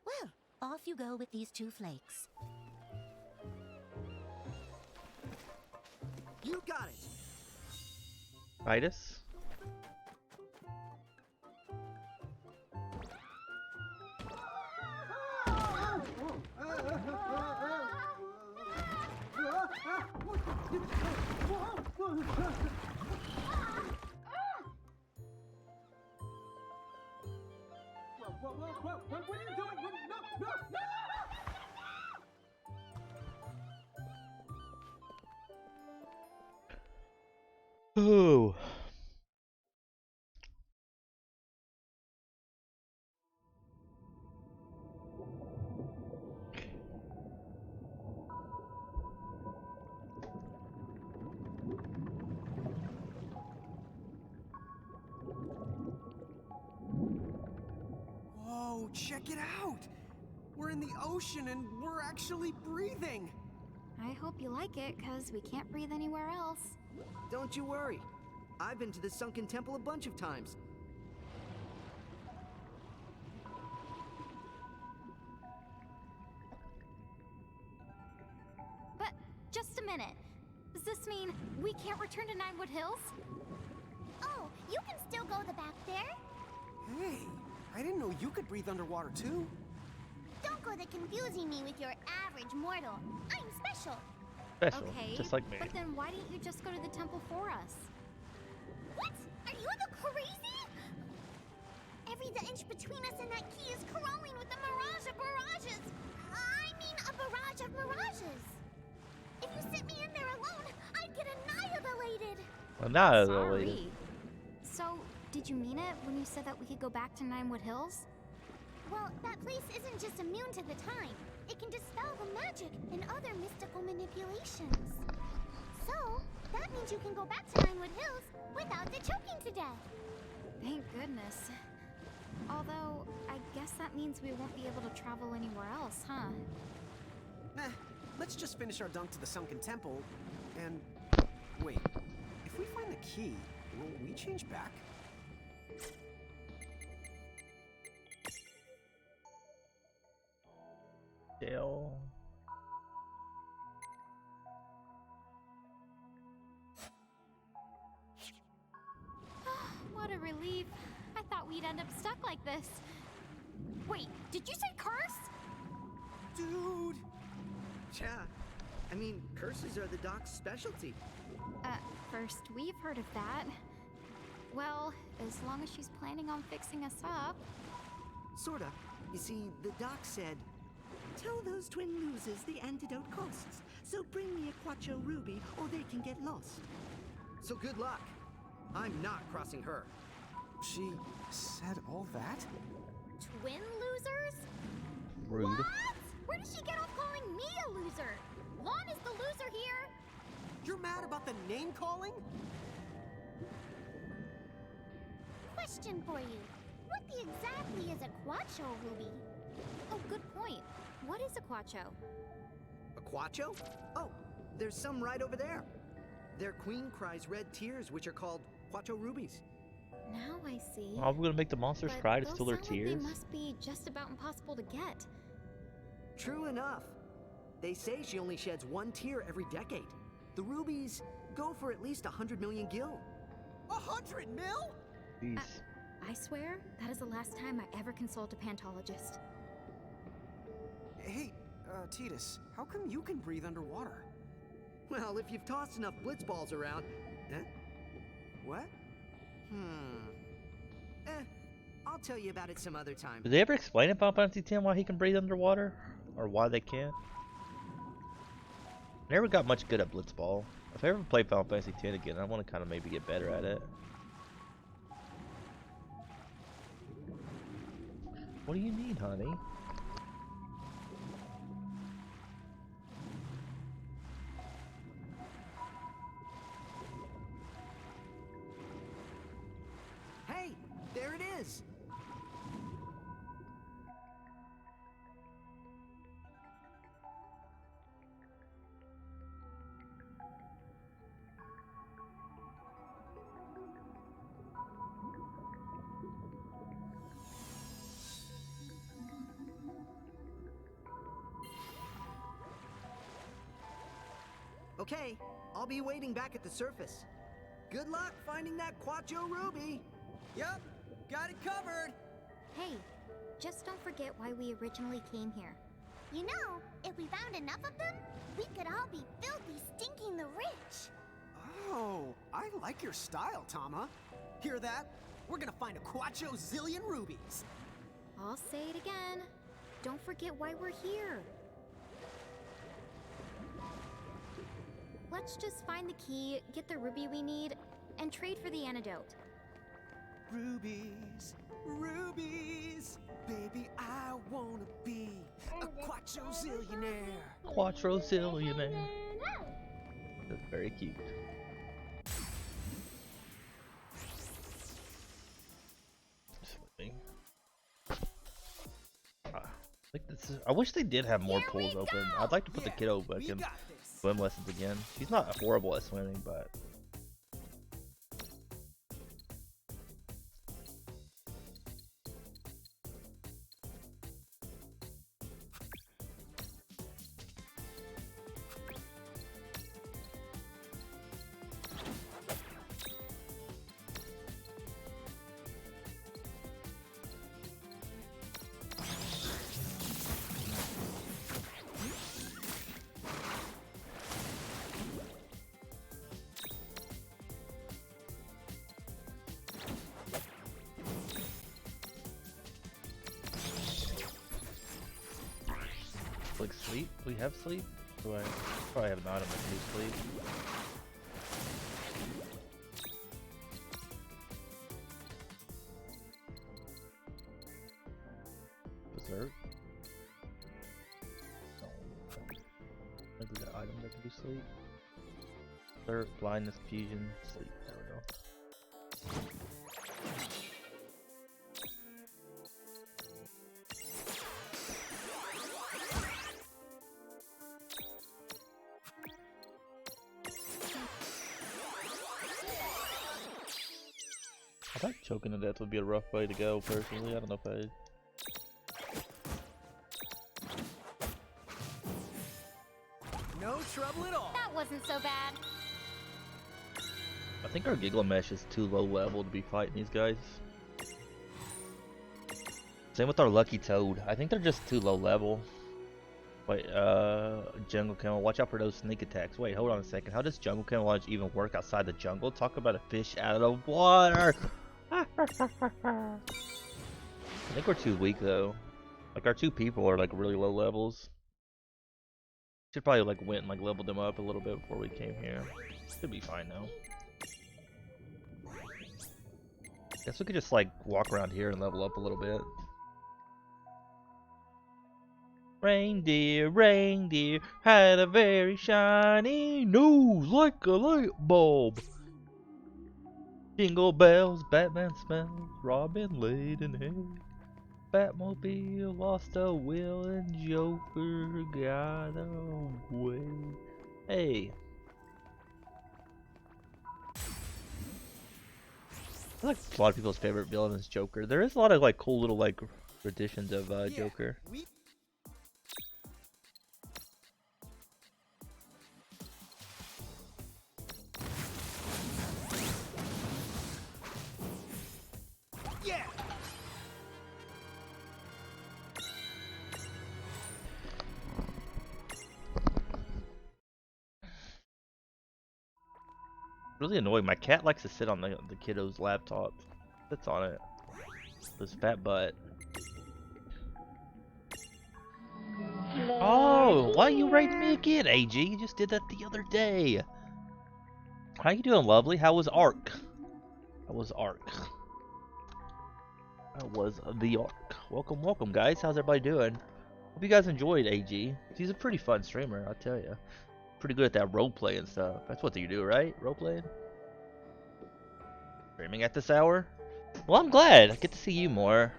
S4: Well, off you go with these 2 flakes.
S13: You got it.
S1: Titus?
S14: What are you doing? No!
S1: Ooh.
S14: Whoa, check it out! We're in the ocean and we're actually breathing!
S2: I hope you like it, because we can't breathe anywhere else.
S13: Don't you worry. I've been to the sunken temple a bunch of times.
S2: But just a minute. Does this mean we can't return to Ninewood Hills?
S4: Oh, you can still go the back there.
S14: Hey, I didn't know you could breathe underwater too.
S4: Don't go to confusing me with your average mortal. I'm special.
S1: Special,
S2: Okay,
S1: just like me.
S2: but then why didn't you just go to the temple for us?
S4: What? Are you the crazy? Every inch between us and that key is growing with the mirage of mirages. I mean, a barrage of mirages. If you sent me in there alone, I'd get annihilated.
S1: Well, now
S2: Sorry. So, did you mean it when you said that we could go back to Ninewood Hills?
S4: Well, that place isn't just immune to the time. It can dispel the magic and other mystical manipulations. So, that means you can go back to Ninewood Hills without the choking to death.
S2: Thank goodness. Although, I guess that means we won't be able to travel anywhere else, huh?
S14: Nah, let's just finish our dunk to the sunken temple and... Wait, if we find the key, will we change back?
S1: Jail.
S2: What a relief. I thought we'd end up stuck like this. Wait, did you say curse?
S14: Dude!
S13: Yeah. I mean, curses are the doc's specialty.
S2: First we've heard of that. Well, as long as she's planning on fixing us up.
S13: Sorta. You see, the doc said, "Tell those twin losers the antidote costs, so bring me a Quattro Ruby or they can get lost." So good luck. I'm not crossing her.
S14: She said all that?
S2: Twin losers?
S1: Rude.
S2: What? Where did she get off calling me a loser? Lon is the loser here.
S14: You're mad about the name calling?
S4: Question for you. What exactly is a Quattro Ruby?
S2: Oh, good point. What is a Quattro?
S13: A Quattro? Oh, there's some right over there. Their queen cries red tears, which are called Quattro Rubies.
S2: Now I see.
S1: Are we gonna make the monsters
S2: But
S1: cry to
S2: those
S1: steal their
S2: sound like
S1: tears?
S2: they must be just about impossible to get.
S13: True enough.
S14: They say she only sheds 1 tear every decade. The rubies go for at least 100 million gil.
S5: 100 mil?
S1: Jeez.
S2: I swear, that is the last time I ever consult a pantologist.
S14: Hey, Titus, how come you can breathe underwater? Well, if you've tossed enough blitz balls around... Huh? What? I'll tell you about it some other time.
S1: Did they ever explain in Final Fantasy X why he can breathe underwater? Or why they can't? I never got much good at Blitzball. If I ever play Final Fantasy X again, I want to kind of maybe get better at it. What do you need, honey?
S14: Hey, there it is! Okay, I'll be waiting back at the surface. Good luck finding that Quattro Ruby!
S5: Yep, got it covered.
S2: Hey, just don't forget why we originally came here.
S4: You know, if we found enough of them, we could all be filthy, stinking the rich.
S14: Oh, I like your style, Tama.
S5: Hear that? We're gonna find a Quattro zillion rubies.
S2: I'll say it again. Don't forget why we're here. Let's just find the key, get the ruby we need, and trade for the antidote.
S14: Rubies, rubies, baby, I wanna be a Quattro zillionaire.
S1: Quattro zillionaire. That's very cute. Swimming. Like this is, I wish they did have more pools open. I'd like to put the kiddo back in swim lessons again. She's not horrible at swimming, but like sleep? We have sleep? Do I probably have an item that can do sleep? Berserk? No. Maybe we got items that can do sleep. Berserk, blindness, fusion, sleep. There we go. I thought choking to death would be a rough way to go, personally. I don't know if I...
S5: No trouble at all.
S2: That wasn't so bad.
S1: I think our Giglamesh is too low level to be fighting these guys. Same with our Lucky Toad. I think they're just too low level. Wait, Jungle Camouflage. Watch out for those sneak attacks. Wait, hold on a second. How does Jungle Camouflage even work outside the jungle? Talk about a fish out of the water! I think we're too weak though. Like our 2 people are like really low levels. Should probably like went and like leveled them up a little bit before we came here. Should be fine though. Guess we could just like walk around here and level up a little bit. Reindeer, reindeer, had a very shiny nose like a light bulb. Jingle bells, Batman smells, Robin laid in hay. Batmobile lost a wheel and Joker got away. Hey. I like a lot of people's favorite villain is Joker. There is a lot of like cool little like renditions of Joker. Really annoying. My cat likes to sit on the kiddo's laptop. Sits on it. This fat butt. Oh, why are you rating me again, AG? You just did that the other day. How you doing, lovely? How was Ark? How was Ark? How was the Ark? Welcome, welcome, guys. How's everybody doing? Hope you guys enjoyed AG. He's a pretty fun streamer, I'll tell you. Pretty good at that roleplay and stuff. That's what you do, right? Roleplaying? Streaming at this hour? Well, I'm glad. I get to see you more.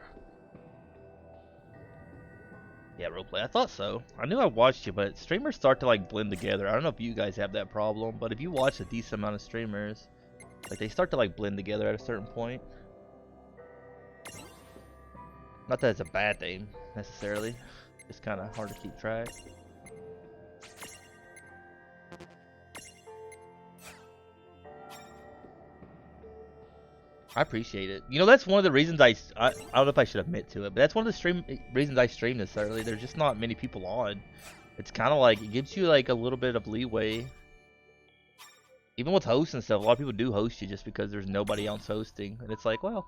S1: Yeah, roleplay. I thought so. I knew I watched you, but streamers start to like blend together. I don't know if you guys have that problem, but if you watch a decent amount of streamers, like they start to like blend together at a certain point. Not that it's a bad thing necessarily. It's kind of hard to keep track. I appreciate it. You know, that's one of the reasons I don't know if I should admit to it, but that's one of the reasons I stream this early. There's just not many people on. It's kind of like, it gives you like a little bit of leeway. Even with hosts and stuff, a lot of people do host you just because there's nobody else hosting. And it's like, well...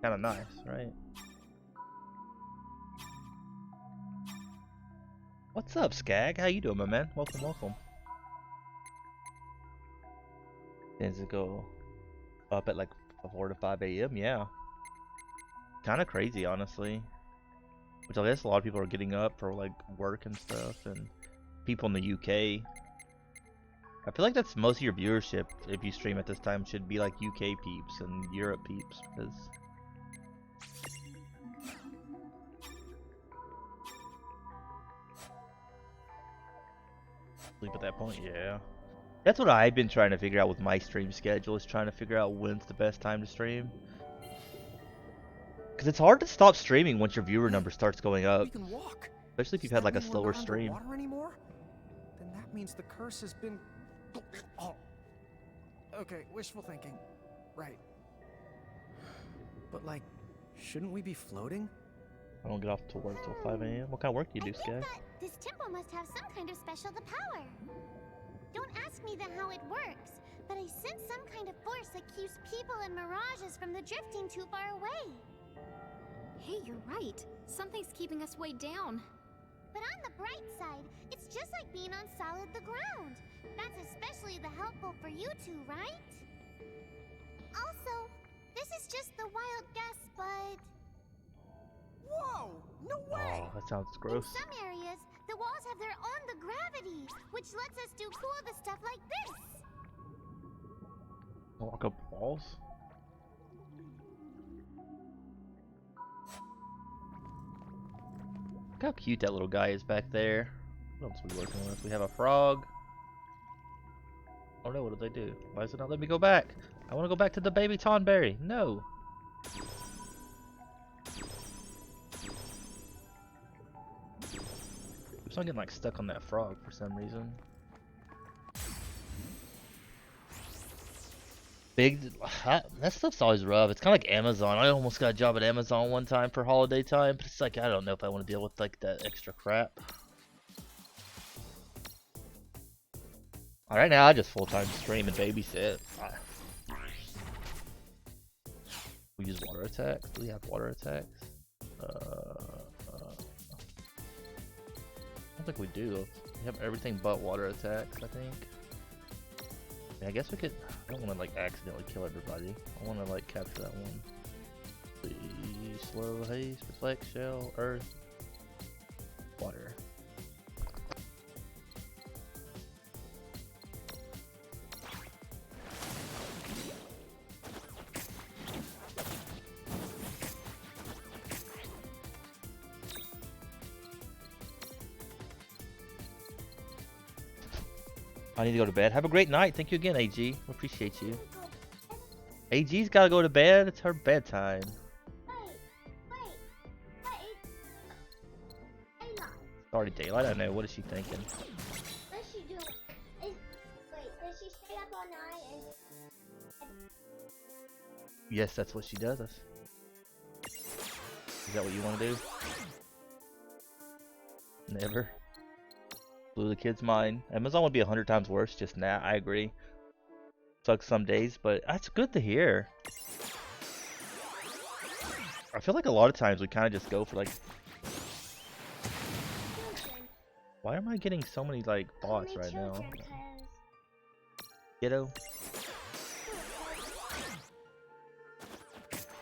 S1: kind of nice, right? What's up, Skag? How you doing, my man? Welcome, welcome. Tends to go up at like 4 to 5 a.m. Yeah. Kind of crazy, honestly. Which I guess a lot of people are getting up for like work and stuff, and people in the UK. I feel like that's most of your viewership if you stream at this time should be like UK peeps and Europe peeps, because sleep at that point, yeah. That's what I've been trying to figure out with my stream schedule, is trying to figure out when's the best time to stream. Because it's hard to stop streaming once your viewer number starts going up.
S14: We can walk.
S1: Especially if you've had like a slower stream.
S14: Water anymore? Then that means the curse has been... Oh. Okay, wishful thinking. Right. But like, shouldn't we be floating?
S1: I don't get off to work till 5 a.m. What kind of work do you do, Sky?
S4: This temple must have some kind of special power. Don't ask me how it works, but I sense some kind of force that keeps people and mirages from the drifting too far away.
S2: Hey, you're right. Something's keeping us way down.
S4: But on the bright side, it's just like being on solid the ground. That's especially helpful for you two, right? Also, this is just the wild guess, but...
S14: Whoa! No way!
S1: Oh, that sounds gross.
S4: In some areas, the walls have their own gravity, which lets us do cool stuff like this.
S1: Walk up walls? Look how cute that little guy is back there. What else are we working with? We have a frog. Oh no, what did they do? Why does it not let me go back? I want to go back to the baby Tonberry. No. I'm getting like stuck on that frog for some reason. That stuff's always rough. It's kind of like Amazon. I almost got a job at Amazon one time for holiday time, but it's like I don't know if I want to deal with like that extra crap. Alright, now I just full-time stream and babysit. We use water attacks. Do we have water attacks? I don't think we do. We have everything but water attacks, I think. Yeah, I guess we could... I don't want to, like, accidentally kill everybody. I want to, like, capture that one. Please, slow, haste, reflect, shell, earth, water. I need to go to bed. Have a great night. Thank you again, AG. Appreciate you. AG's gotta go to bed. It's her bedtime. It's already daylight. I know. What is she thinking?
S11: What's she doing? Does she stay up all night
S1: Yes, that's what she does. that what you want to do? Never. Blew the kid's mind. Amazon would be 100 times worse just now. I agree. Sucks some days, but that's good to hear. I feel like a lot of times we kind of just go for like. Why am I getting so many like bots right now? Kiddo.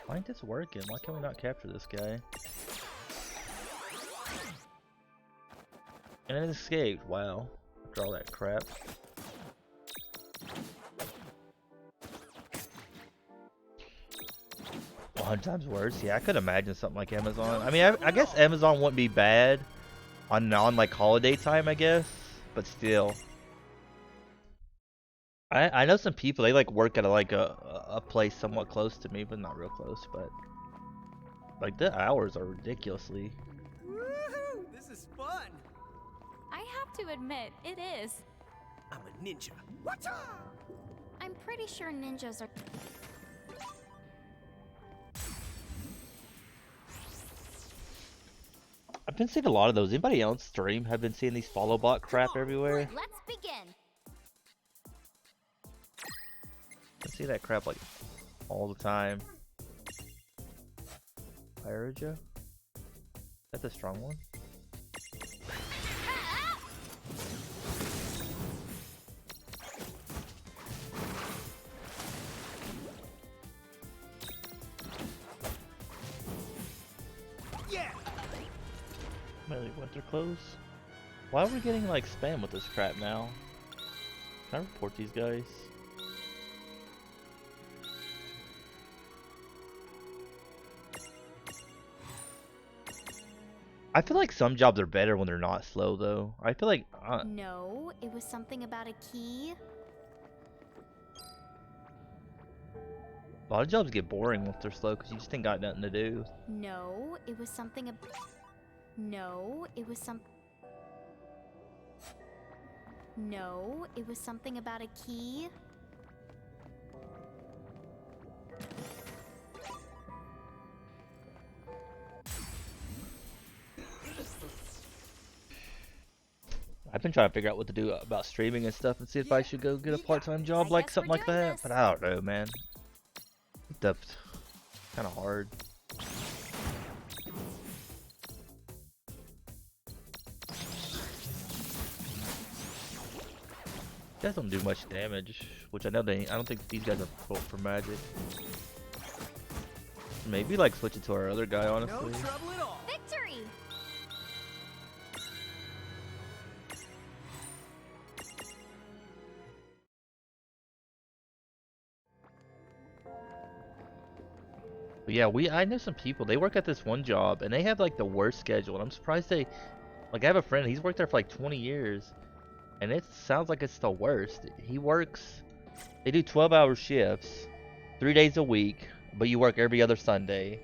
S1: Why ain't this working? Why can we not capture this guy? And it escaped. Wow. After all that crap. A 100 times worse. Yeah, I could imagine something like Amazon. I mean, I guess Amazon wouldn't be bad on like holiday time, I guess. But still. I know some people, they like work at a place somewhat close to me, but not real close, but like the hours are ridiculously.
S14: Woohoo! This is fun.
S2: I have to admit, it is.
S14: I'm a ninja. Whatcha?
S2: I'm pretty sure ninjas are.
S1: I've been seeing a lot of those. Anybody else stream have been seeing these follow bot crap everywhere?
S2: Let's begin.
S1: I see that crap like all the time. Pyroja? That's a strong one.
S14: Yeah.
S1: Mainly winter clothes. Why are we getting like spam with this crap now? Can I report these guys? I feel like some jobs are better when they're not slow, though. I feel like
S2: No, it was something about a key.
S1: a lot of jobs get boring once they're slow because you just ain't got nothing to do.
S2: No, it was something No, it was No, it was something about a key.
S1: I've been trying to figure out what to do about streaming and stuff and see if I should go get a part-time job like something like that. But I don't know, man. That's kind of hard. Guys don't do much damage, which I know they. I don't think these guys are built for magic. Maybe like switch it to our other guy, honestly.
S14: No trouble at all.
S2: Victory!
S1: But yeah, I know some people. They work at this one job and they have like the worst schedule. And I'm surprised they. Like I have a friend. He's worked there for like 20 years, and it sounds like it's the worst. He works. They do 12-hour shifts, 3 days a week, but you work every other Sunday.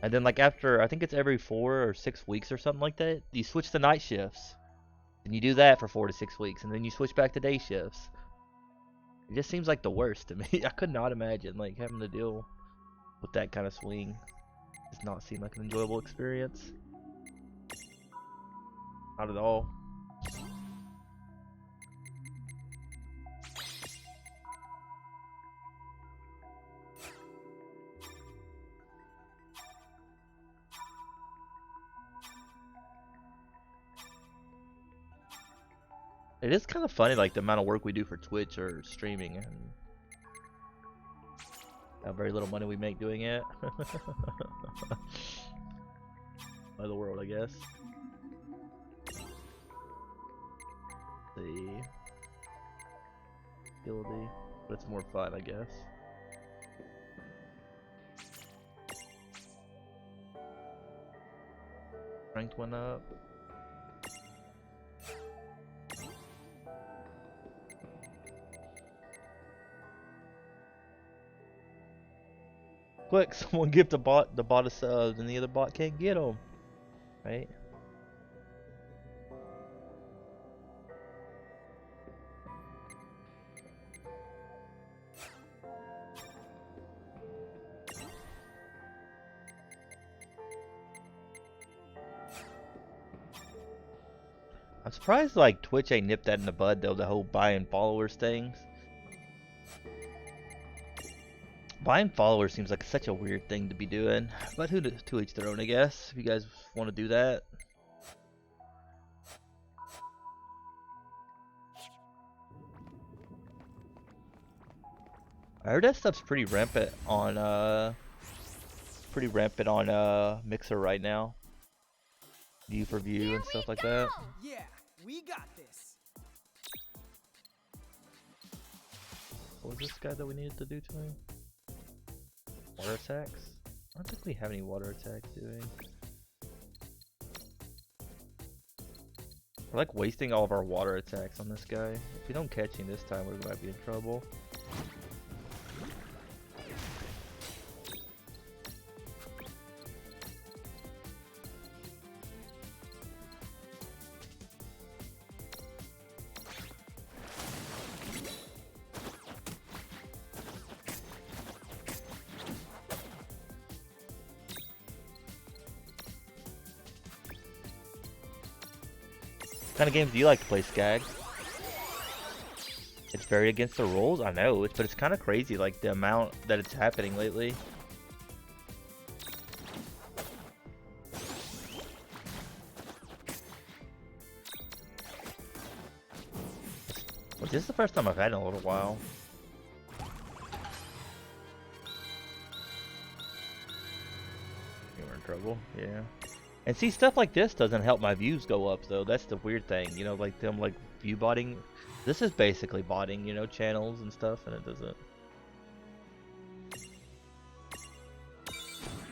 S1: And then like after, I think it's every 4 or 6 weeks or something like that, you switch to night shifts. And you do that for 4 to 6 weeks, and then you switch back to day shifts. It just seems like the worst to me. I could not imagine like having to deal with that kind of swing. Does not seem like an enjoyable experience. Not at all. It is kind of funny, like the amount of work we do for Twitch or streaming, and how very little money we make doing it. By the world, I guess. Let's see, ability, but it's more fun, I guess. Strength went up. Quick, someone give the bot a sub, and the other bot can't get him. Right? I'm surprised like Twitch ain't nipped that in the bud though, the whole buying followers things. Buying followers seems like such a weird thing to be doing, but who to each their own, I guess. If you guys want to do that. I heard that stuff's pretty rampant on Mixer right now. View for view and stuff like that.
S14: Yeah, we got this.
S1: What was this guy that we needed to do to him? Water attacks? I don't think we have any water attacks, do we? We're like wasting all of our water attacks on this guy. If we don't catch him this time, we might be in trouble. What kind of games do you like to play, Skag? It's very against the rules, I know, but it's kind of crazy, like the amount that it's happening lately. Well, this is the first time I've had it in a little while. You were in trouble, yeah. And see, stuff like this doesn't help my views go up, though. That's the weird thing, you know, like them like view botting. This is basically botting, you know, channels and stuff, and it doesn't.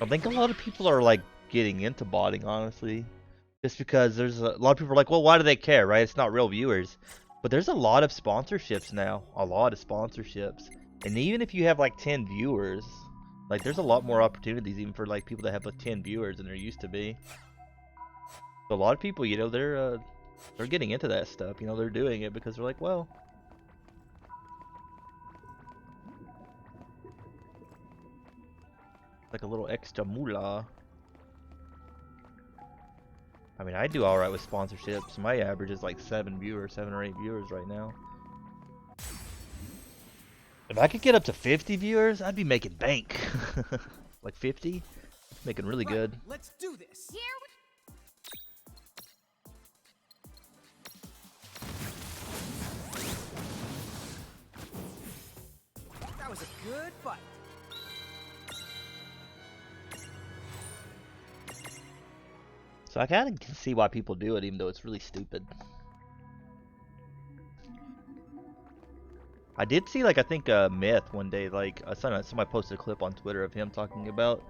S1: I think a lot of people are like getting into botting, honestly, just because there's a lot of people are like, well, why do they care, right? It's not real viewers, but there's a lot of sponsorships now, a lot of sponsorships, and even if you have like 10 viewers. Like, there's a lot more opportunities even for like people that have like 10 viewers than there used to be. So a lot of people, you know, they're getting into that stuff. You know, they're doing it because they're like, well, like a little extra moolah. I mean, I do all right with sponsorships. My average is like 7 or 8 viewers right now. If I could get up to 50 viewers, I'd be making bank. Like 50? Making really good.
S14: Let's do this.
S2: Here
S14: That was a good fight.
S1: So I kind of can see why people do it, even though it's really stupid. I did see, like, I think Myth one day, like, somebody posted a clip on Twitter of him talking about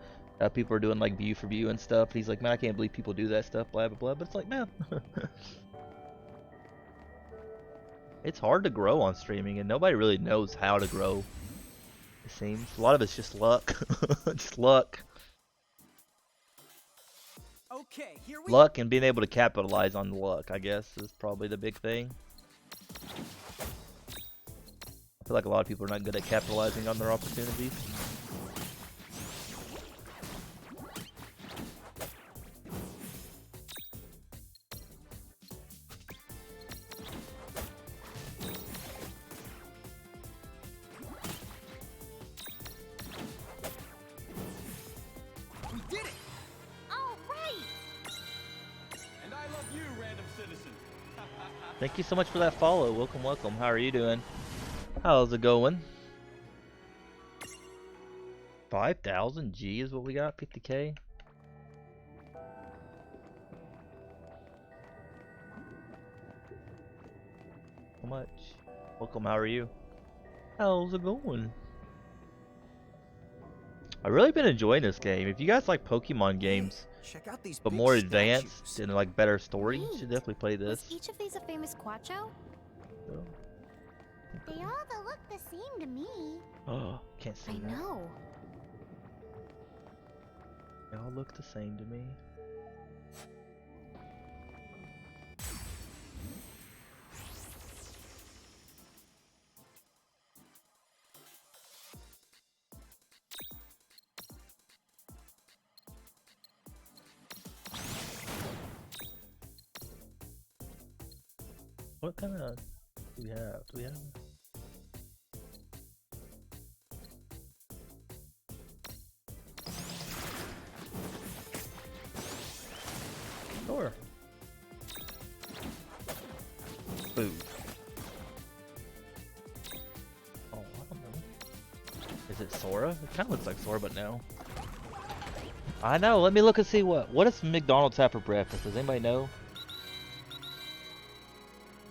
S1: people are doing, like, view for view and stuff. He's like, man, I can't believe people do that stuff, blah, blah, blah. But it's like, man, it's hard to grow on streaming, and nobody really knows how to grow, it seems. A lot of it's just luck. Just luck.
S14: Okay, here we
S1: Luck and being able to capitalize on luck, I guess, is probably the big thing. I feel like a lot of people are not good at capitalizing on their opportunities.
S14: We did it.
S2: All right.
S8: And I love you, random citizen.
S1: Thank you so much for that follow. Welcome, welcome. How are you doing? How's it going? 5,000 G is what we got. 50K. How much? Welcome. How are you? How's it going? I've really been enjoying this game. If you guys like Pokemon games,
S14: Check out these
S1: but
S14: big
S1: more
S14: statues.
S1: advanced and like better story, you
S2: Wait,
S1: should definitely play
S2: Was
S1: this.
S2: each of these a famous Quacho?
S11: They all look the same to me.
S1: Oh, can't
S2: I
S1: see that.
S2: know.
S1: They all look the same to me. What kind of do we have? Do we have? Sure. Boo. Oh, I don't know. Is it Sora? It kind of looks like Sora, but no. I know. Let me look and see what does McDonald's have for breakfast? Does anybody know?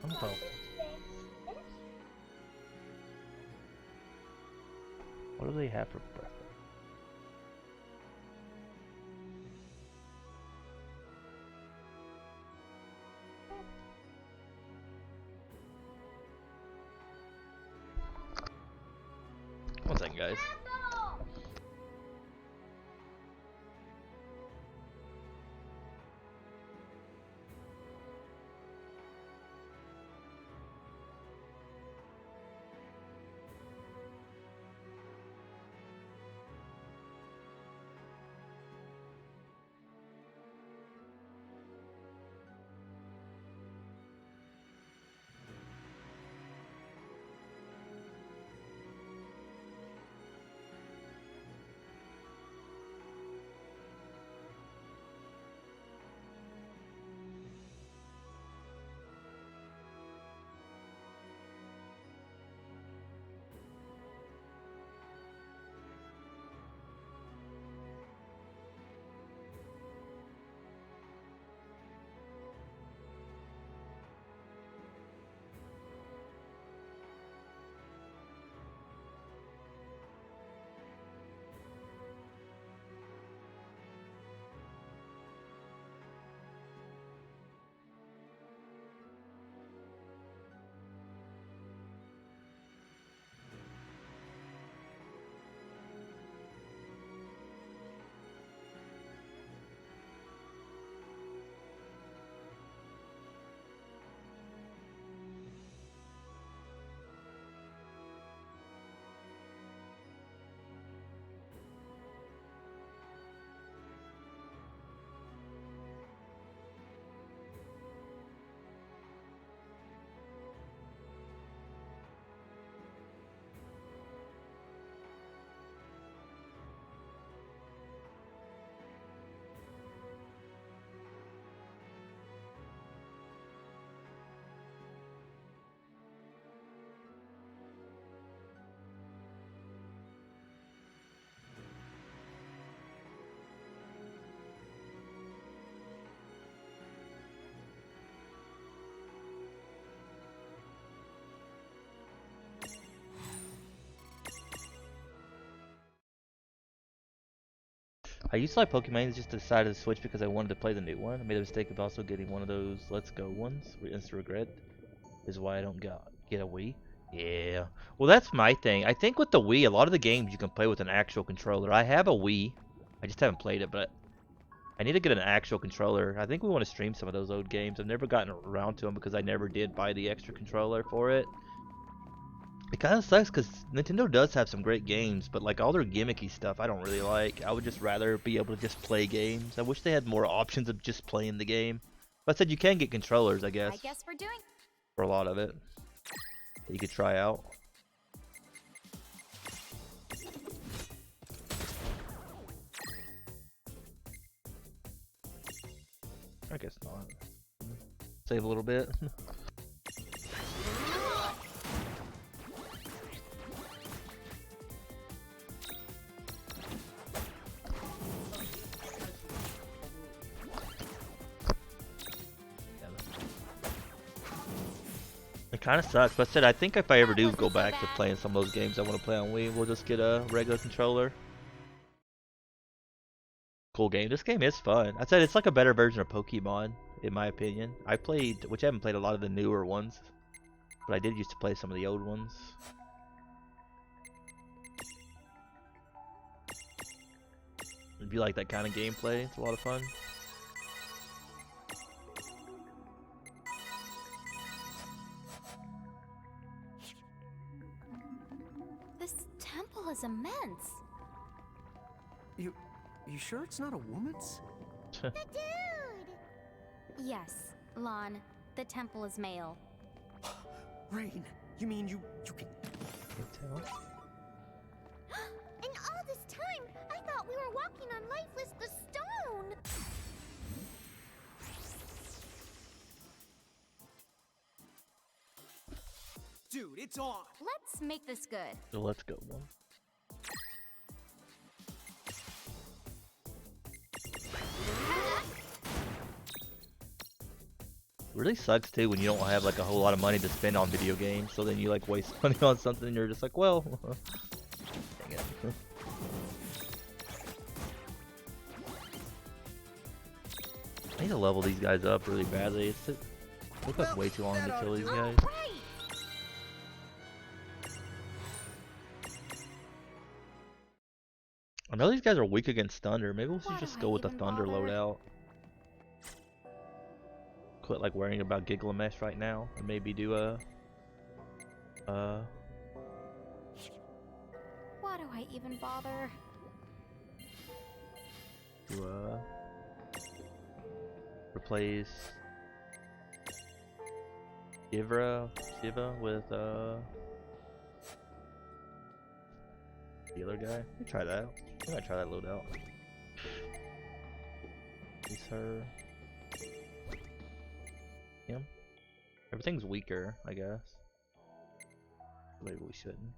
S1: I'm told. What do they have for breakfast? One second, guys. I used to like Pokemon, just decided to switch because I wanted to play the new one. I made the mistake of also getting one of those Let's Go ones, instant regret, is why I don't get a Wii. Yeah. Well, that's my thing. I think with the Wii, a lot of the games you can play with an actual controller. I have a Wii. I just haven't played it, but I need to get an actual controller. I think we want to stream some of those old games. I've never gotten around to them because I never did buy the extra controller for it. It kind of sucks because Nintendo does have some great games, but like all their gimmicky stuff I don't really like. I would just rather be able to just play games. I wish they had more options of just playing the game. But I said you can get controllers, I guess,
S2: I guess we're doing.
S1: for a lot of it that you could try out. I guess not. Save a little bit. It kind of sucks, but I said I think if I ever do go back to playing some of those games I want to play on Wii, we'll just get a regular controller. Cool game. This game is fun. I said it's like a better version of Pokemon, in my opinion. I haven't played a lot of the newer ones, but I did used to play some of the old ones. If you like that kind of gameplay, it's a lot of fun.
S2: This temple is immense.
S14: You sure it's not a woman's?
S2: Yes, Lon. The temple is male.
S3: Rain, you mean you can...
S1: Can't tell.
S11: And all this time, I thought we were walking on lifeless the stone.
S3: Dude, it's on!
S2: Let's make this good.
S1: So let's go one. Really sucks too when you don't have like a whole lot of money to spend on video games, so then you like waste money on something and you're just like, well, dang it. I need to level these guys up really badly. It took us way too long to kill these guys. I know these guys are weak against thunder. Maybe we should just go with the thunder loadout. Quit like worrying about Giglamesh right now, and maybe do a
S2: Why do I even bother?
S1: do replace Shiva with the other guy. Let me try that. I might try that loadout. Use her. Him. Everything's weaker, I guess. Maybe we shouldn't.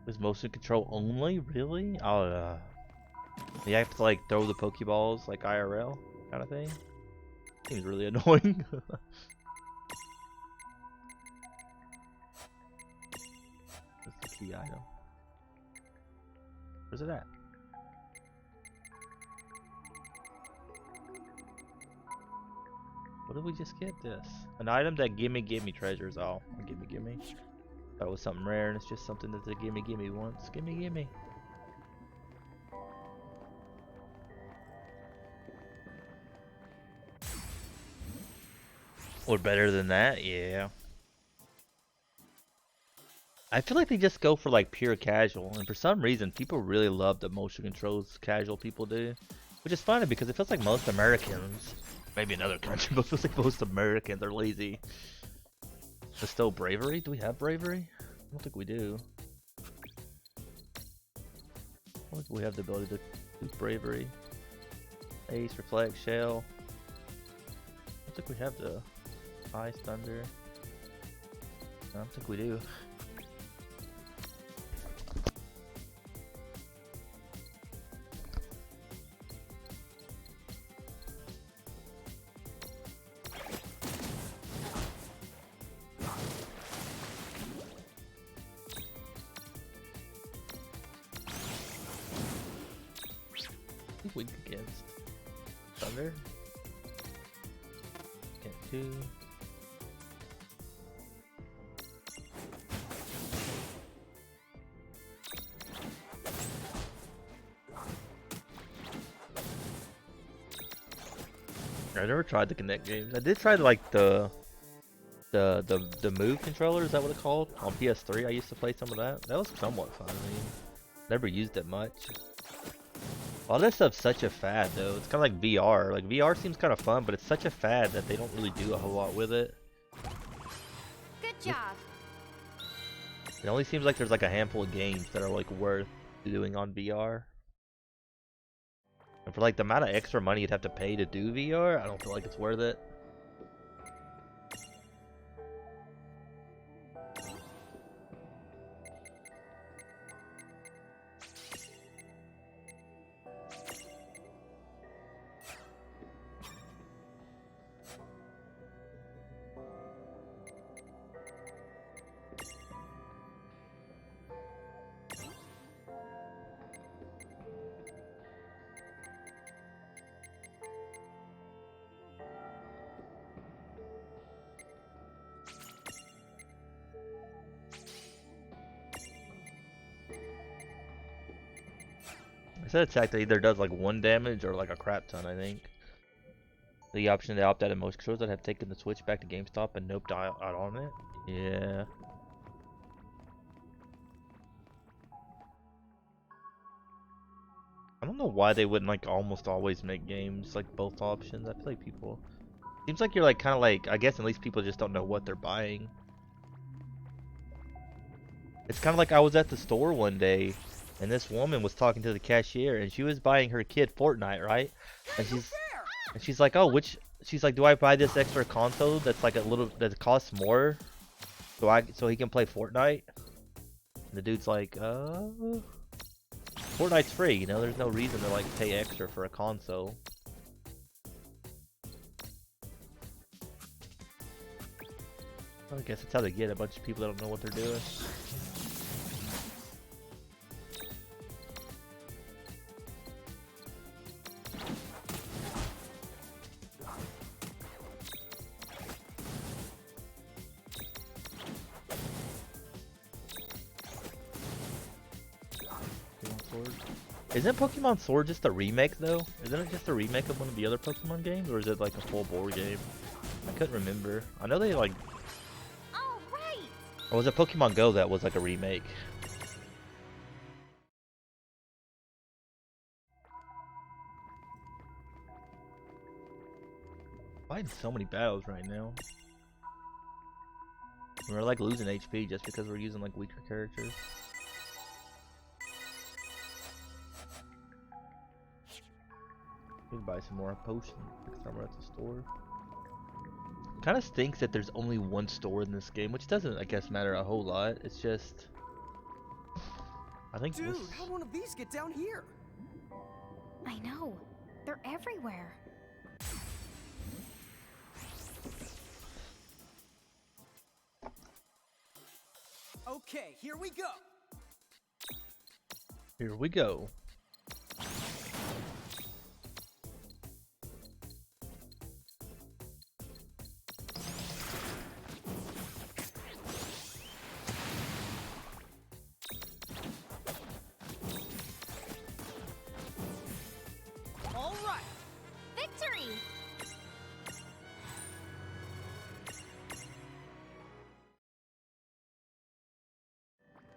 S1: Is motion control only? Really? Oh, you have to like throw the Pokeballs like IRL kind of thing. Seems really annoying. That's the key item. Where's it at? What did we just get? This an item that gimme treasures. Oh, gimme. Thought it was something rare, and it's just something that the gimme wants. Gimme. Or better than that, yeah. I feel like they just go for like pure casual, and for some reason people really love the motion controls casual people do, which is funny because it feels like most Americans, maybe another country, but it feels like most Americans are lazy. But still, bravery? Do we have bravery? I don't think we do. I don't think we have the ability to use bravery. Ace, reflect, shell. I don't think we have the ice, thunder. I don't think we do. Weak against thunder. Get two. I never tried the Connect games. I did try like the Move controller. Is that what it's called? On PS3, I used to play some of that. That was somewhat fun. I mean, never used it much. All this stuff's such a fad though. It's kind of like VR. Like VR seems kind of fun, but it's such a fad that they don't really do a whole lot with it.
S2: Good job.
S1: It only seems like there's like a handful of games that are like worth doing on VR. And for like the amount of extra money you'd have to pay to do VR, I don't feel like it's worth it. That attack that either does like 1 damage or like a crap ton, I think. The option to opt out of most controls that have taken the Switch back to GameStop and noped out on it. Yeah. I don't know why they wouldn't like almost always make games like both options. I feel like people seems like you're like kind of like, I guess at least people just don't know what they're buying. It's kind of like I was at the store one day and this woman was talking to the cashier and she was buying her kid Fortnite, right? And she's like, "Oh, she's like, "Do I buy this extra console that's like a little that costs more so he can play Fortnite?" And the dude's like, Fortnite's free, you know, there's no reason to like pay extra for a console." I guess that's how they get a bunch of people that don't know what they're doing. Isn't Pokemon Sword just a remake though? Isn't it just a remake of one of the other Pokemon games, or is it like a full board game? I couldn't remember. I know they like. Or was it Pokemon Go that was like a remake? Fighting so many battles right now. We're like losing HP just because we're using like weaker characters. We can buy some more potions next time we're at the store. Kind of stinks that there's only one store in this game, which doesn't, I guess, matter a whole lot. It's just, I think.
S14: Dude, how'd one of these get down here?
S2: I know. They're everywhere.
S14: Okay, here we go.
S1: Here we go.
S14: All right.
S2: Victory!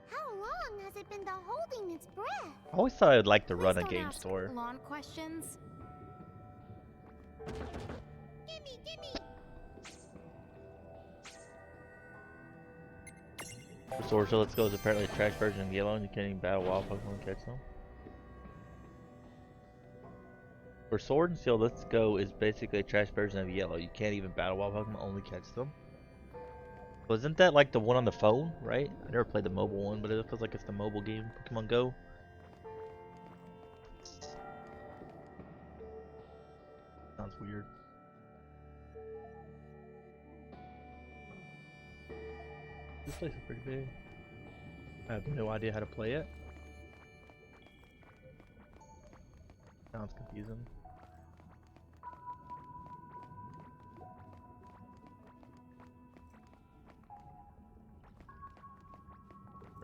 S11: How long has it been the holding its breath?
S1: I always thought I'd like to
S2: Please
S1: run a
S2: don't
S1: game
S2: ask
S1: store.
S2: Lawn questions.
S11: Gimme, gimme!
S1: For Sword Shield, Let's Go is apparently a trash version of Yellow, and you can't even battle wild Pokemon to catch them. For Sword and Shield, Let's Go is basically a trash version of Yellow. You can't even battle wild Pokemon, only catch them. Wasn't that like the one on the phone, right? I never played the mobile one, but it feels like it's the mobile game, Pokemon Go. Sounds weird. This place is pretty big. I have no idea how to play it. Sounds confusing.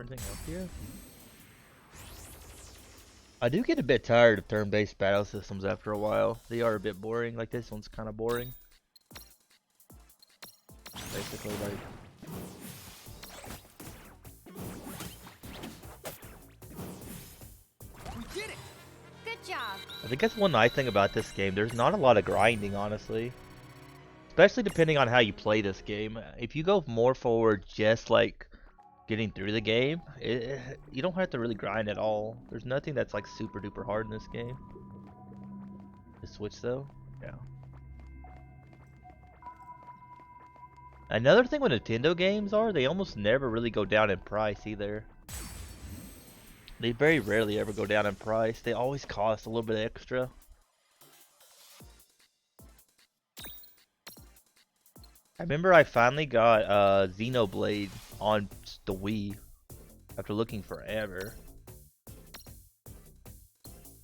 S1: Anything up here? I do get a bit tired of turn-based battle systems after a while. They are a bit boring. Like this one's kind of boring. Basically, like.
S14: We did it.
S2: Good job.
S1: I think that's one nice thing about this game. There's not a lot of grinding, honestly. Especially depending on how you play this game. If you go more forward just like getting through the game, you don't have to really grind at all. There's nothing that's like super duper hard in this game. The Switch though? Yeah. Another thing with Nintendo games are, they almost never really go down in price either. They very rarely ever go down in price. They always cost a little bit extra. I remember I finally got Xenoblade on the Wii after looking forever.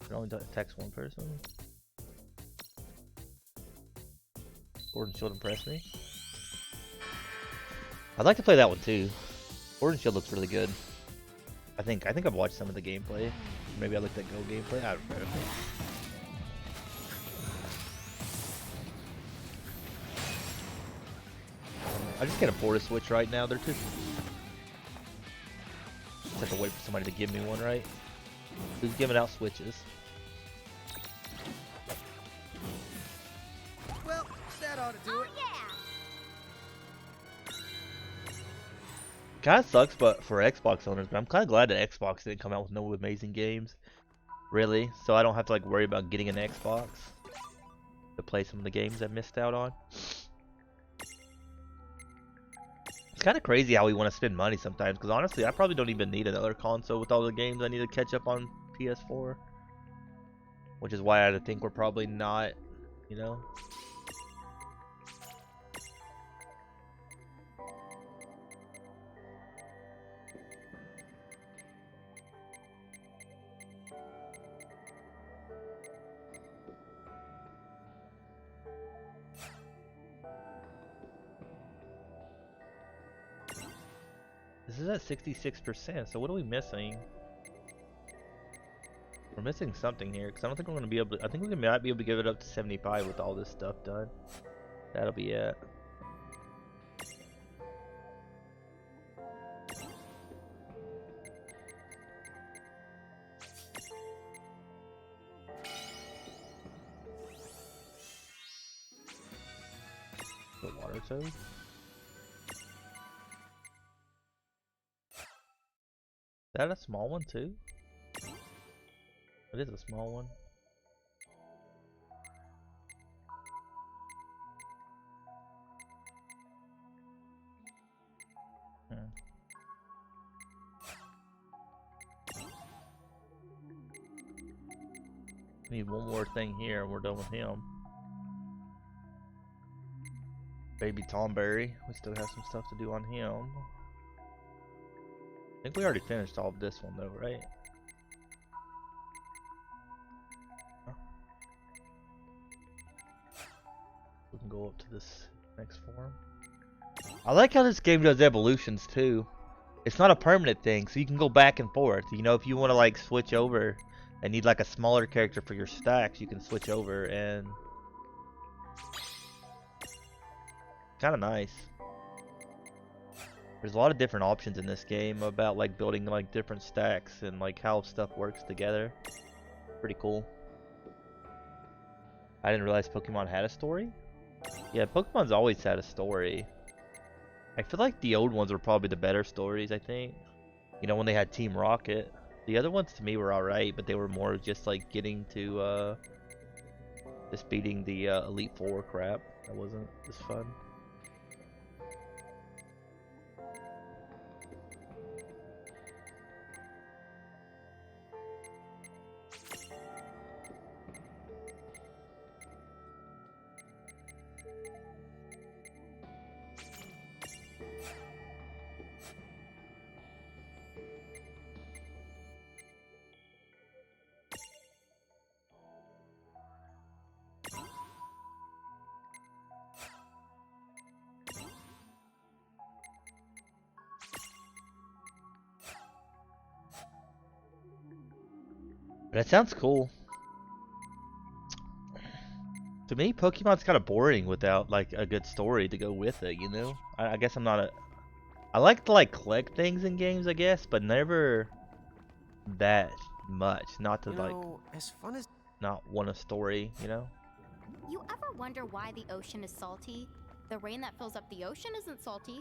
S1: It only attacks one person. Sword and Shield impressed me. I'd like to play that one too. Sword and Shield looks really good. I think I've watched some of the gameplay. Maybe I looked at Go gameplay. I don't know. I just can't afford a Switch right now. They're too. Just have to wait for somebody to give me one, right? Who's giving out Switches?
S14: Well, that ought to do it.
S1: Kind of sucks, but for Xbox owners, but I'm kind of glad that Xbox didn't come out with no amazing games, really. So I don't have to like worry about getting an Xbox to play some of the games I missed out on. It's kind of crazy how we want to spend money sometimes, because honestly, I probably don't even need another console with all the games I need to catch up on PS4, which is why I think we're probably not, you know. This is at 66%, so what are we missing? We're missing something here, because I don't think we're going to be able to, I think we might be able to give it up to 75 with all this stuff done. That'll be it. The water toad? Is that a small one too? It is a small one. Need one more thing here and we're done with him. Baby Tomberry, we still have some stuff to do on him. I think we already finished all of this one though, right? We can go up to this next form. I like how this game does evolutions too. It's not a permanent thing, so you can go back and forth. You know, if you want to like switch over and need like a smaller character for your stacks, you can switch over and kind of nice. There's a lot of different options in this game about like building like different stacks and like how stuff works together. Pretty cool. I didn't realize Pokemon had a story. Yeah, Pokemon's always had a story. I feel like the old ones were probably the better stories, I think. You know, when they had Team Rocket. The other ones to me were alright, but they were more just like getting to just beating the Elite Four crap. That wasn't as fun. That sounds cool. To me, Pokemon's kind of boring without like a good story to go with it, you know? I guess I'm not a... I like to like collect things in games, I guess, but never that much. Not to like...
S14: as fun as...
S1: not want a story, you know?
S2: You ever wonder why the ocean is salty? The rain that fills up the ocean isn't salty.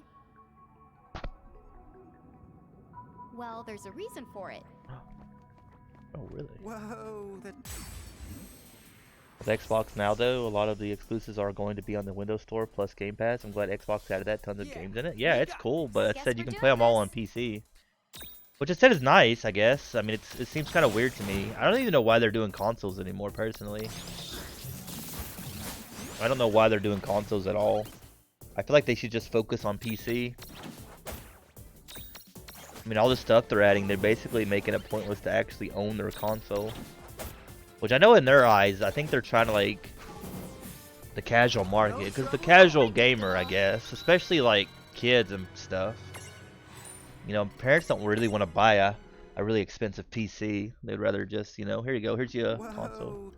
S2: Well, there's a reason for it.
S1: Oh, really?
S14: Whoa, that...
S1: With Xbox now, though, a lot of the exclusives are going to be on the Windows Store plus Game Pass. I'm glad Xbox added that. Tons of games in it. Yeah, it's cool, but it said you can play them all on PC. Which it said is nice, I guess. I mean, it seems kind of weird to me. I don't even know why they're doing consoles anymore, personally. I don't know why they're doing consoles at all. I feel like they should just focus on PC. I mean, all the stuff they're adding, they're basically making it pointless to actually own their console. Which I know in their eyes, I think they're trying to like the casual market. Because the casual gamer, I guess, especially like kids and stuff. You know, parents don't really want to buy a really expensive PC. They'd rather just, you know, here you go, here's your console.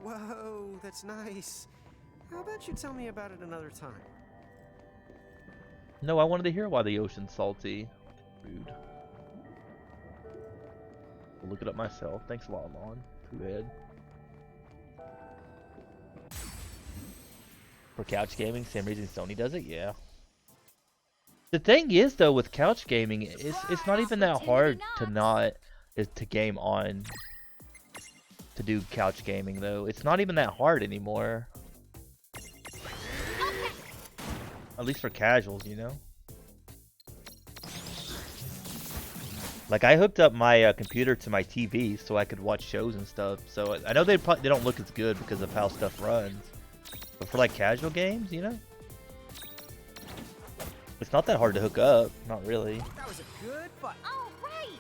S14: Whoa, that's nice. How about you tell me about it another time?
S1: No, I wanted to hear why the ocean's salty. Rude. I'll look it up myself. Thanks a lot, Lon. Too bad. For couch gaming, same reason Sony does it, yeah. The thing is, though, with couch gaming, it's not even that hard to game on. To do couch gaming, though. It's not even that hard anymore. At least for casuals, you know? Like, I hooked up my computer to my TV so I could watch shows and stuff. So I know they don't look as good because of how stuff runs. But for like casual games, you know? It's not that hard to hook up. Not really.
S14: That was a good fight.
S2: All right.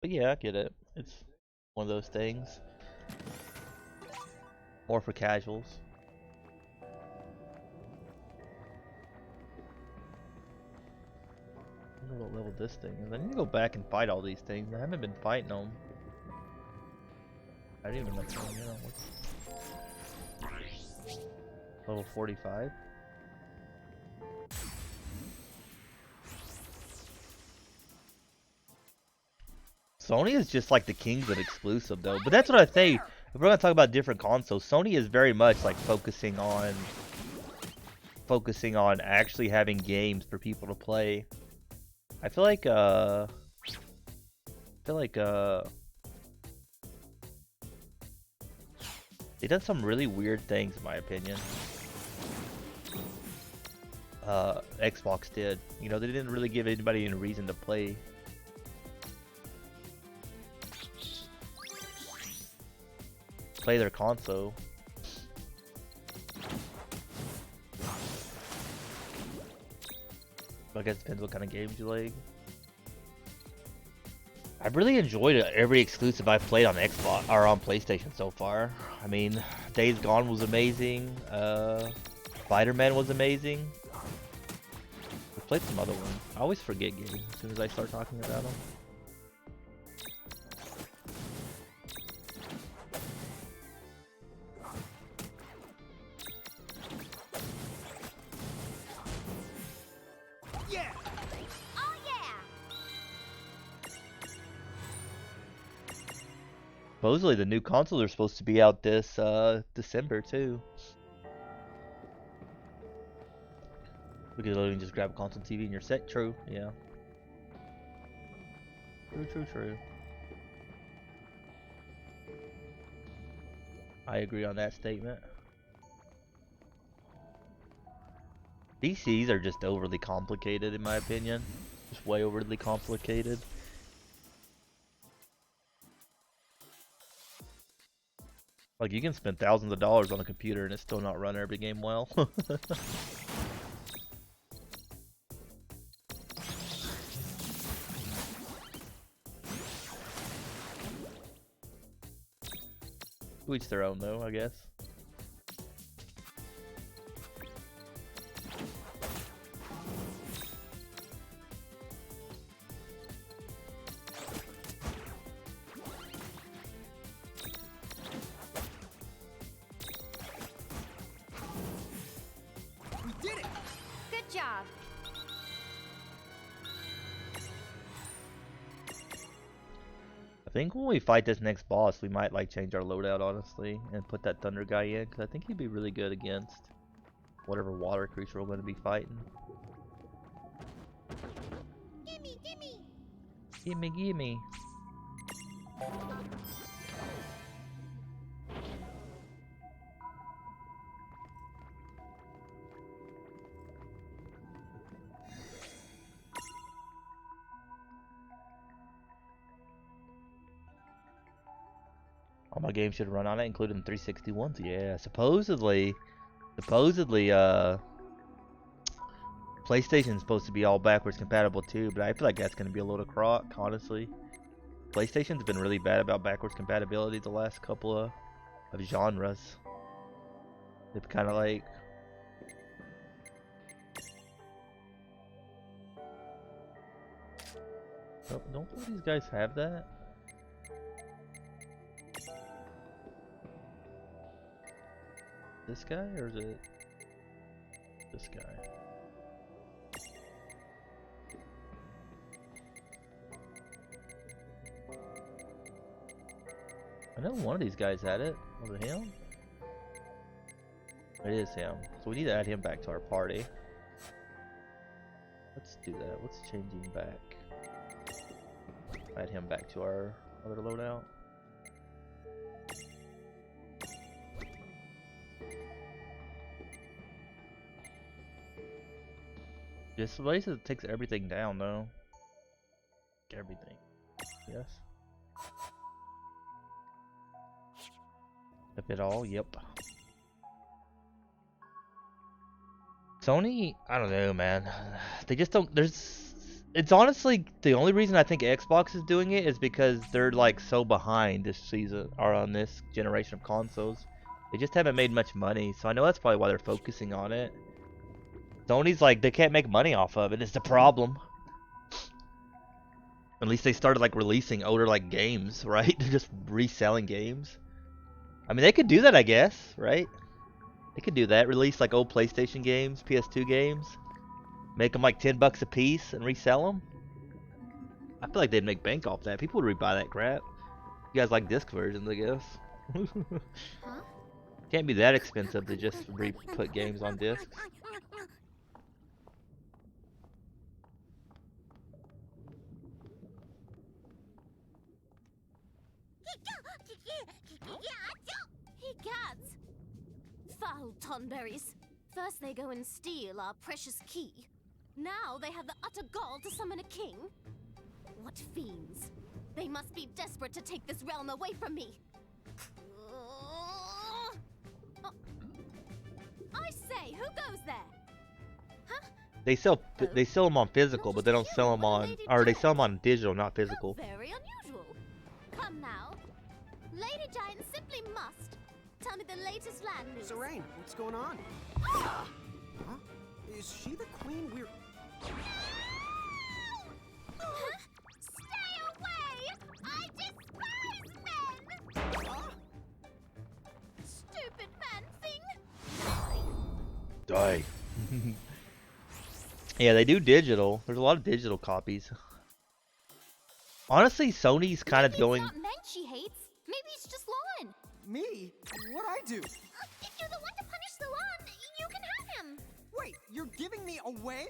S1: But yeah, I get it. It's one of those things. More for casuals. I wonder what level this thing is. I need to go back and fight all these things. I haven't been fighting them. I didn't even know. Level 45. Sony is just like the kings of exclusive, though. But that's what I say. If we're gonna talk about different consoles, Sony is very much like focusing on actually having games for people to play. I feel like they done some really weird things, in my opinion. Xbox did. You know, they didn't really give anybody any reason to play. Play their console. I guess it depends what kind of games you like. I've really enjoyed every exclusive I've played on Xbox or on PlayStation so far. I mean, Days Gone was amazing. Spider-Man was amazing. I've played some other ones. I always forget games as soon as I start talking about them. Supposedly the new consoles are supposed to be out this December too. We could literally just grab a console TV and you're set. True, yeah. True. I agree on that statement. PCs are just overly complicated in my opinion. Just way overly complicated. Like, you can spend thousands of dollars on a computer and it's still not run every game well. To each their own, though, I guess. I think when we fight this next boss, we might like change our loadout, honestly, and put that thunder guy in, because I think he'd be really good against whatever water creature we're going to be fighting. Gimme. All my games should run on it, including 361s. Yeah, supposedly, PlayStation's supposed to be all backwards compatible too, but I feel like that's going to be a load of crock, honestly. PlayStation's been really bad about backwards compatibility the last couple of genres. They've kind of like... Oh, don't these guys have that? this guy or is it this guy? I know one of these guys had it. Was it him? It is him. So we need to add him back to our party. Let's do that. Let's change him back. Add him back to our other loadout. This place takes everything down though. Everything. Yes. If it all, yep. Sony, I don't know, man. They just don't. It's honestly the only reason I think Xbox is doing it is because they're like so behind this season or on this generation of consoles. They just haven't made much money, so I know that's probably why they're focusing on it. Sony's like they can't make money off of it. It's the problem. At least they started like releasing older like games, right? They're just reselling games. I mean, they could do that, I guess, right? They could do that. Release like old PlayStation games, PS2 games, make them like $10 a piece and resell them. I feel like they'd make bank off that. People would rebuy that crap. You guys like disc versions, I guess.
S2: Huh?
S1: Can't be that expensive to just put games on discs.
S15: He gets foul tonberries. First they go and steal our precious key. Now they have the utter gall to summon a king. What fiends! They must be desperate to take this realm away from me. I say, who goes there? Huh?
S1: They sell them on physical, but they don't sell them on, or they sell them on digital, not physical.
S15: Very unusual. Come now. Lady Giant simply must tell me the latest land news.
S14: Serene, what's going on? Huh? Is she the queen we're...
S15: Huh? Stay away! I despise men! Stupid man thing!
S1: Die. Yeah, they do digital. There's a lot of digital copies. Honestly, Sony's kind of going...
S15: It's not men she hates. Maybe it's just Lauren.
S14: Me? What'd I do?
S15: If you're the one to punish the lawn, you can have him.
S14: Wait, you're giving me away?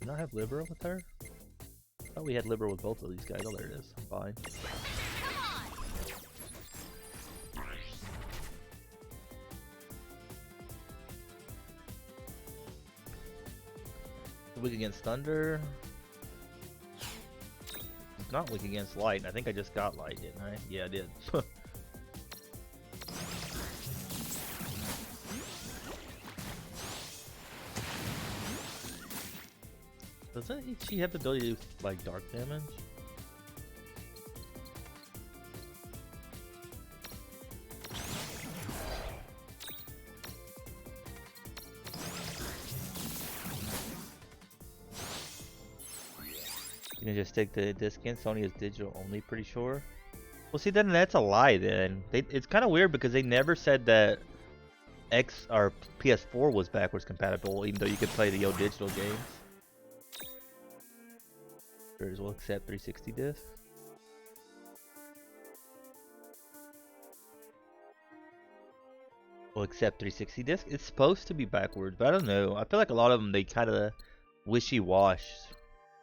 S1: Did not have Libra with her? I thought we had Libra with both of these guys. Oh, there it is. I'm fine. Weak against thunder. It's not weak against light. I think I just got light, didn't I? Yeah, I did. Doesn't she have the ability to do like dark damage? You can just take the disc in. Sony is digital only, pretty sure. Well, see, then that's a lie. Then it's kind of weird because they never said that X or PS4 was backwards compatible, even though you could play the old digital games. Sure as well accept 360 disc. Will accept 360 disc. It's supposed to be backwards, but I don't know. I feel like a lot of them they kind of wishy-wash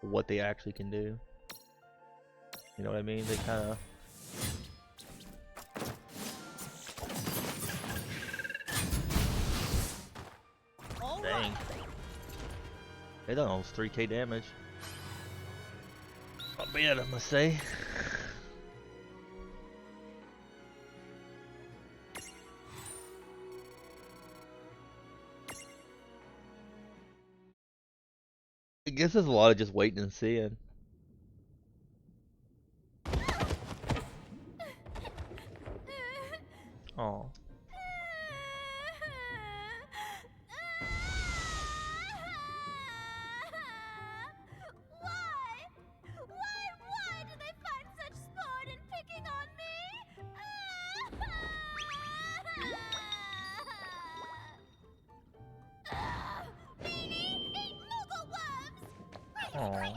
S1: what they actually can do. You know what I mean? They kind of. Dang. They done almost 3k damage. Not bad, I must say. I guess there's a lot of just waiting and seeing. Oh.
S15: Why do they find such sport in picking on me?
S1: Aw.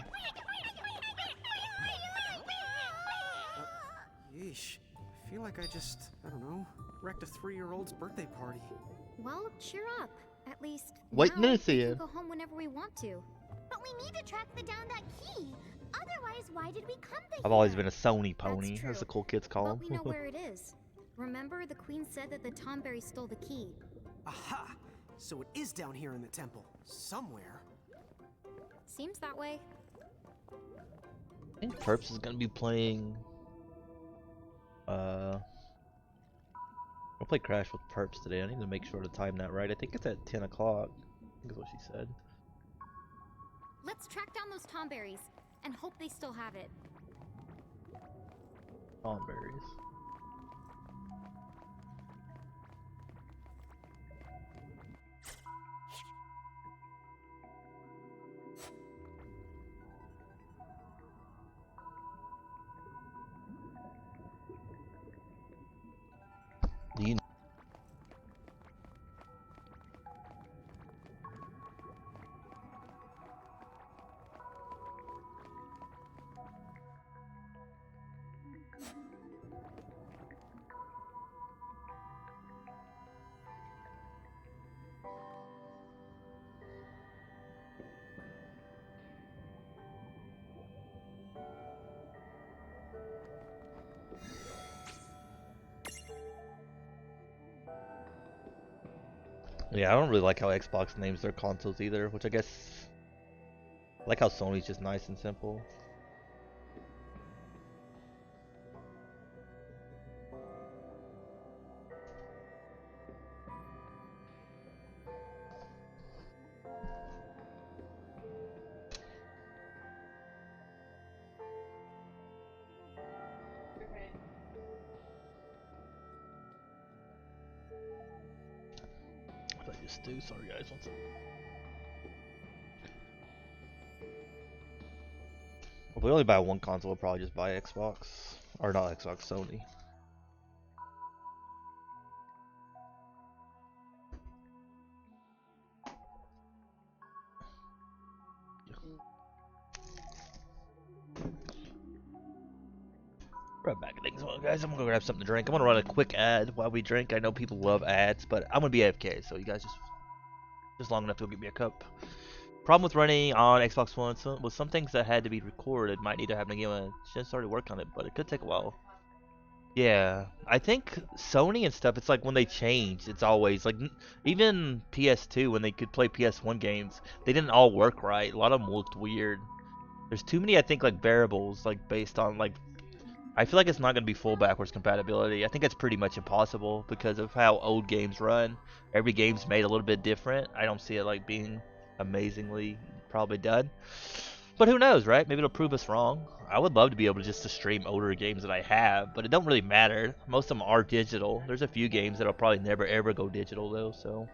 S14: Yeesh. I feel like I just, I don't know, wrecked a 3-year-old's birthday party.
S2: Well, cheer up. At least
S1: Wait,
S2: now
S1: no,
S2: we
S1: see
S2: can
S1: it.
S2: go home whenever we want to.
S11: But we need to track down that key. Otherwise, why did we come to
S1: I've always been a Sony pony.
S2: That's
S1: That's the
S2: true.
S1: cool kids call
S2: But we
S1: them.
S2: know where it is. Remember, the queen said that the Tomberry stole the key.
S14: Aha! So it is down here in the temple. Somewhere.
S2: Seems that way.
S1: I think Perps is gonna be playing. I'll play Crash with Perps today. I need to make sure to time that right. I think it's at 10 o'clock. I think is what she said.
S2: Let's track down those Tomberries and hope they still have it.
S1: Tomberries. Do you Yeah, I don't really like how Xbox names their consoles either, which I guess I like how Sony's just nice and simple. What did I just do? Sorry guys, one second. If we only buy one console, we'll probably just buy Xbox. Or not Xbox, Sony. Right back. Thanks, well, guys. I'm gonna go grab something to drink. I'm gonna run a quick ad while we drink. I know people love ads, but I'm gonna be AFK, so you guys just long enough to go get me a cup. Problem with running on Xbox One was some things that had to be recorded might need to happen again. I should have started work on it, but it could take a while. Yeah, I think Sony and stuff, it's like when they change, it's always like even PS2 when they could play PS1 games, they didn't all work right. A lot of them looked weird. There's too many, I think, like variables like based on like I feel like it's not going to be full backwards compatibility. I think it's pretty much impossible because of how old games run. Every game's made a little bit different. I don't see it like being amazingly probably done. But who knows, right? Maybe it'll prove us wrong. I would love to be able to just to stream older games that I have, but it don't really matter. Most of them are digital. There's a few games that'll probably never ever go digital though, so.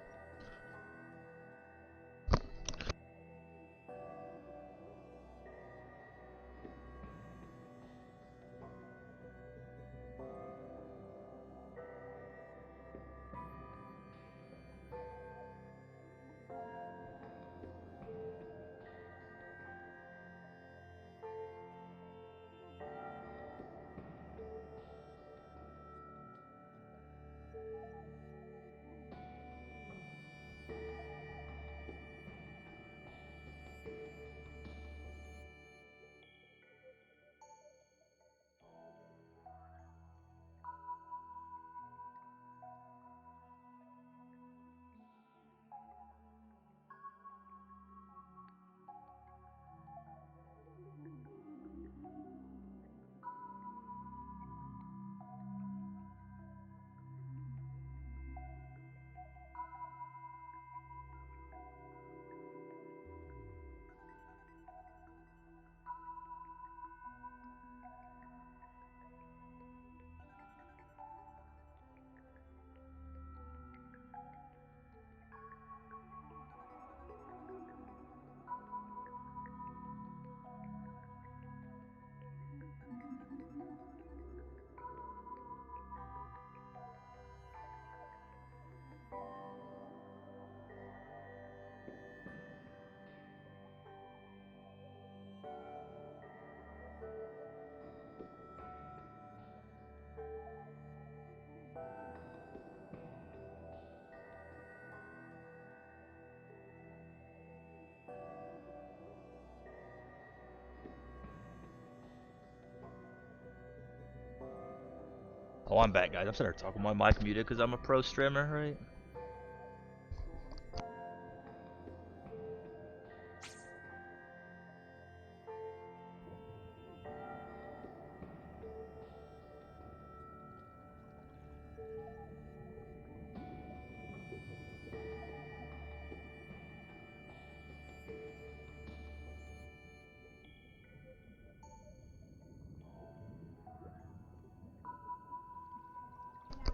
S1: Oh, I'm back, guys. I'm sitting there talking my mic muted because I'm a pro streamer, right?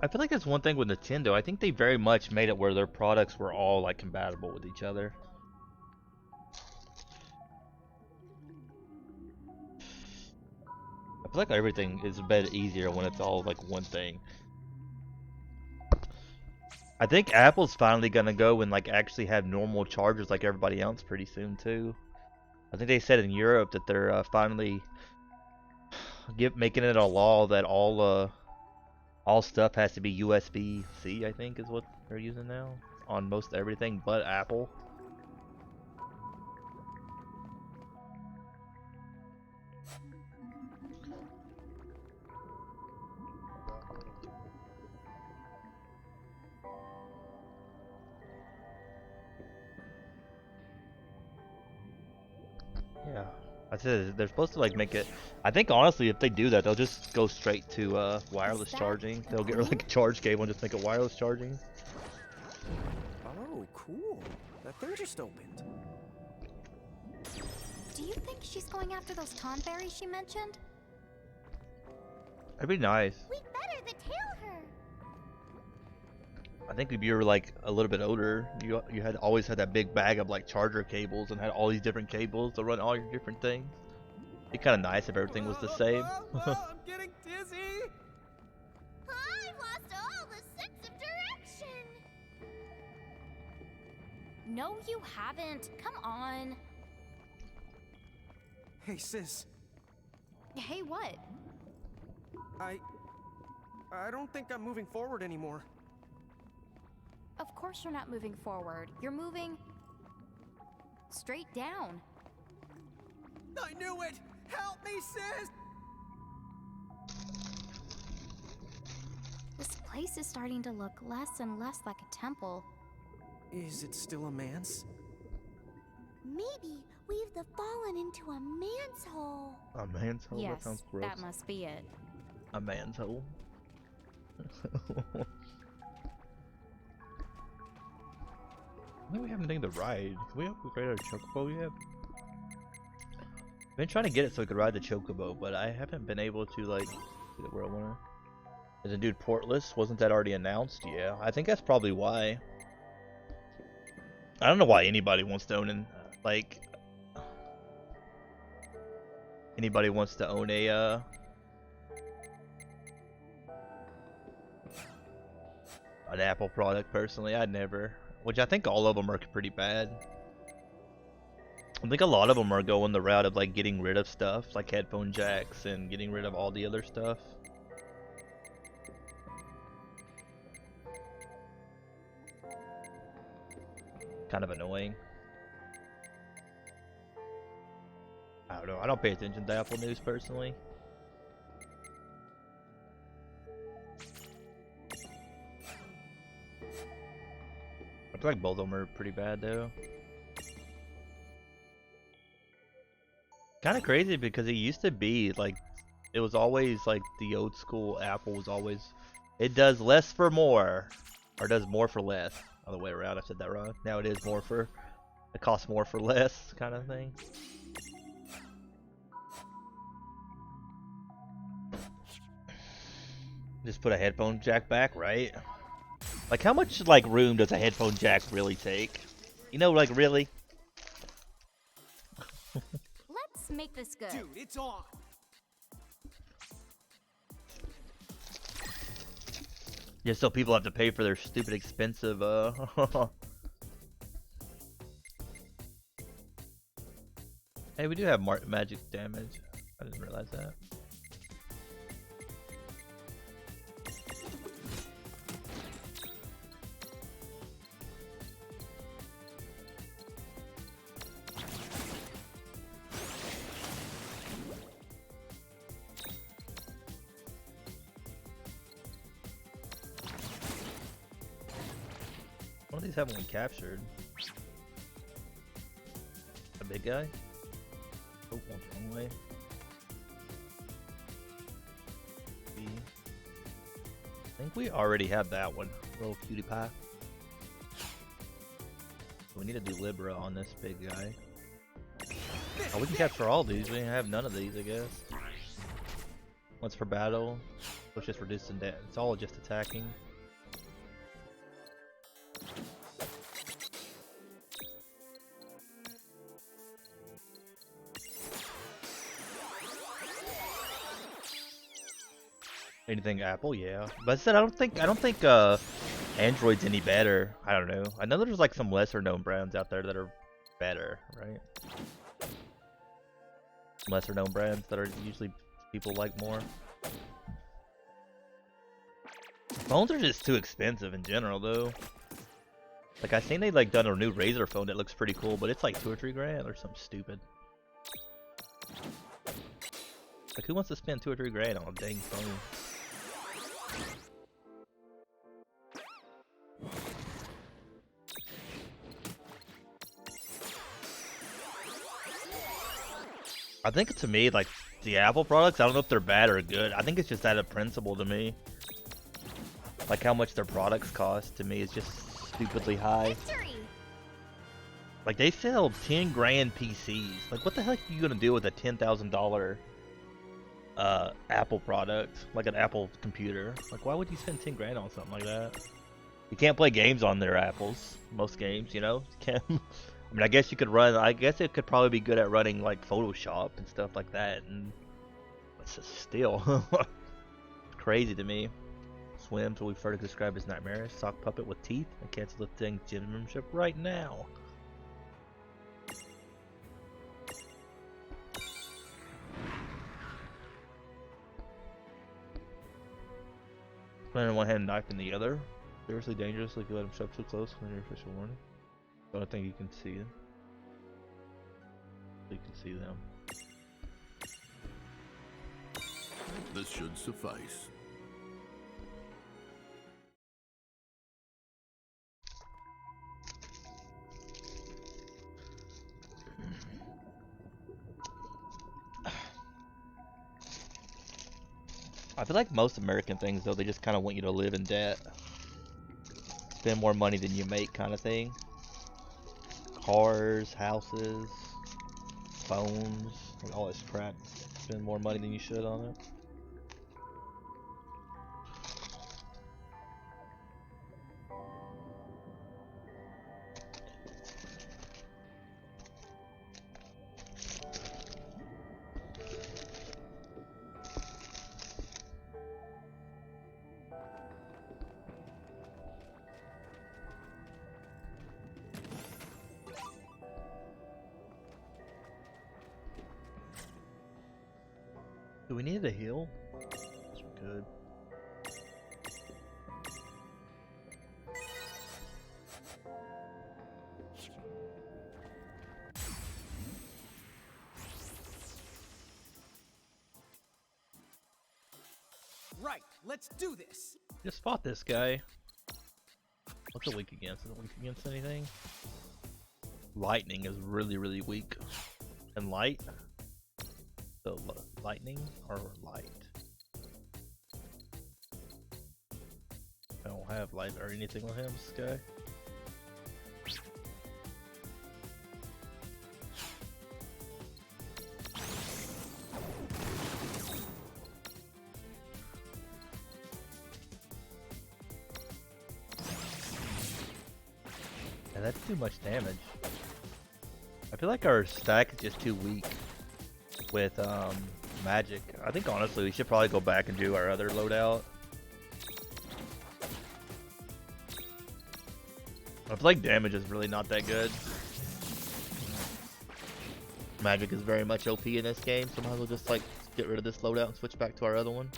S1: I feel like that's one thing with Nintendo. I think they very much made it where their products were all like compatible with each other. I feel like everything is a bit easier when it's all like one thing. I think Apple's finally gonna go and like actually have normal chargers like everybody else pretty soon too. I think they said in Europe that they're finally making it a law that all stuff has to be USB-C. I think is what they're using now on most everything but Apple. Yeah, I said they're supposed to like make it. I think honestly, if they do that, they'll just go straight to wireless charging. They'll get like a charge cable and just make it wireless charging.
S14: Oh, cool. That thing just opened.
S2: Do you think she's going after those tomberries she mentioned?
S1: That'd be nice.
S15: We better tail her.
S1: I think if you were like a little bit older, you had always had that big bag of like charger cables and had all these different cables to run all your different things. It'd be kind of nice if everything was the same.
S14: I'm getting dizzy.
S15: I've lost all the sense of direction.
S2: No, you haven't. Come on.
S14: Hey, sis.
S2: Hey, what?
S14: I don't think I'm moving forward anymore.
S2: Of course you're not moving forward. You're moving straight down.
S14: I knew it! Help me, sis!
S2: This place is starting to look less and less like a temple.
S14: Is it still a man's?
S15: Maybe we've fallen into a man's hole.
S1: A man's hole?
S2: Yes,
S1: That sounds gross.
S2: that must be it.
S1: A man's hole. I think we haven't taken the ride. Can we upgrade our chocobo yet? I've been trying to get it so we could ride the chocobo, but I haven't been able to like get it where I wanna. Is it dude portless? Wasn't that already announced? Yeah, I think that's probably why. I don't know why anybody wants to own an anybody wants to own a an Apple product personally. I'd never. Which I think all of them are pretty bad. I think a lot of them are going the route of like getting rid of stuff like headphone jacks and getting rid of all the other stuff. Kind of annoying. I don't know. I don't pay attention to Apple News personally. I feel like both of them are pretty bad though. Kind of crazy because it used to be like, it was always like the old school Apple was always, it does less for more, or does more for less. Other way around, I said that wrong. Now it is more for, it costs more for less kind of thing. Just put a headphone jack back, right? Like how much like room does a headphone jack really take? You know, like really?
S2: Let's make this good.
S14: Dude, it's on.
S1: Just so people have to pay for their stupid expensive Hey, we do have magic damage. I didn't realize that. of these haven't been captured. A big guy? Oh, one wrong way. B. I think we already have that one. Little cutie pie. We need to do Libra on this big guy. Oh, we can capture all these. We have none of these, I guess. One's for battle. It's just reducing that. It's all just attacking. Anything Apple, yeah. But I said I don't think Android's any better. I don't know. I know there's like some lesser known brands out there that are better, right? Lesser known brands that are usually people like more. Phones are just too expensive in general though. Like I seen they like done a new Razer phone that looks pretty cool, but it's like 2 or 3 grand or something stupid. Like who wants to spend 2 or 3 grand on a dang phone? I think to me, like, the Apple products, I don't know if they're bad or good. I think it's just out of principle to me. Like, how much their products cost, to me, is just stupidly high.
S2: Victory!
S1: Like, they sell 10 grand PCs. Like, what the heck are you gonna do with a $10,000 Apple product? Like, an Apple computer? Like, why would you spend 10 grand on something like that? You can't play games on their Apples. Most games, you know? You can't... I mean, I guess you could run. I guess it could probably be good at running like Photoshop and stuff like that. And it's just still crazy to me. Swims, what we prefer to describe as nightmarish. Sock puppet with teeth. I cancel the thing gym membership right now. Playing in one hand, knife in the other. Seriously dangerous if you let him shove too close when your official warning. I don't think you can see them. You can see them.
S10: This should suffice.
S1: I feel like most American things, though, they just kind of want you to live in debt. Spend more money than you make, kind of thing. Cars, houses, phones, like all this crap. Spend more money than you should on it. Do we need a heal? Yes, we could.
S14: Right, let's do this.
S1: Just fought this guy. What's it weak against? Is it weak against anything? Lightning is really, really weak. And light? So lightning or light? I don't have light or anything with him, this guy. Yeah, that's too much damage. I feel like our stack is just too weak with magic. I think honestly we should probably go back and do our other loadout. I feel like damage is really not that good. Magic is very much OP in this game, so might as well just like get rid of this loadout and switch back to our other one.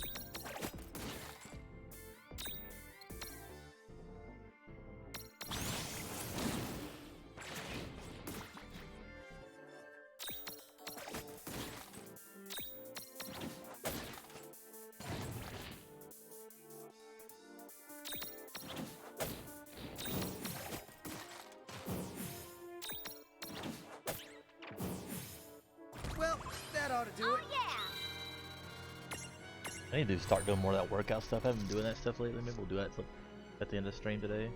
S14: Well, that ought to do
S15: Oh
S14: it.
S15: yeah!
S1: I need to start doing more of that workout stuff. I haven't been doing that stuff lately. Maybe we'll do that at the end of the stream today.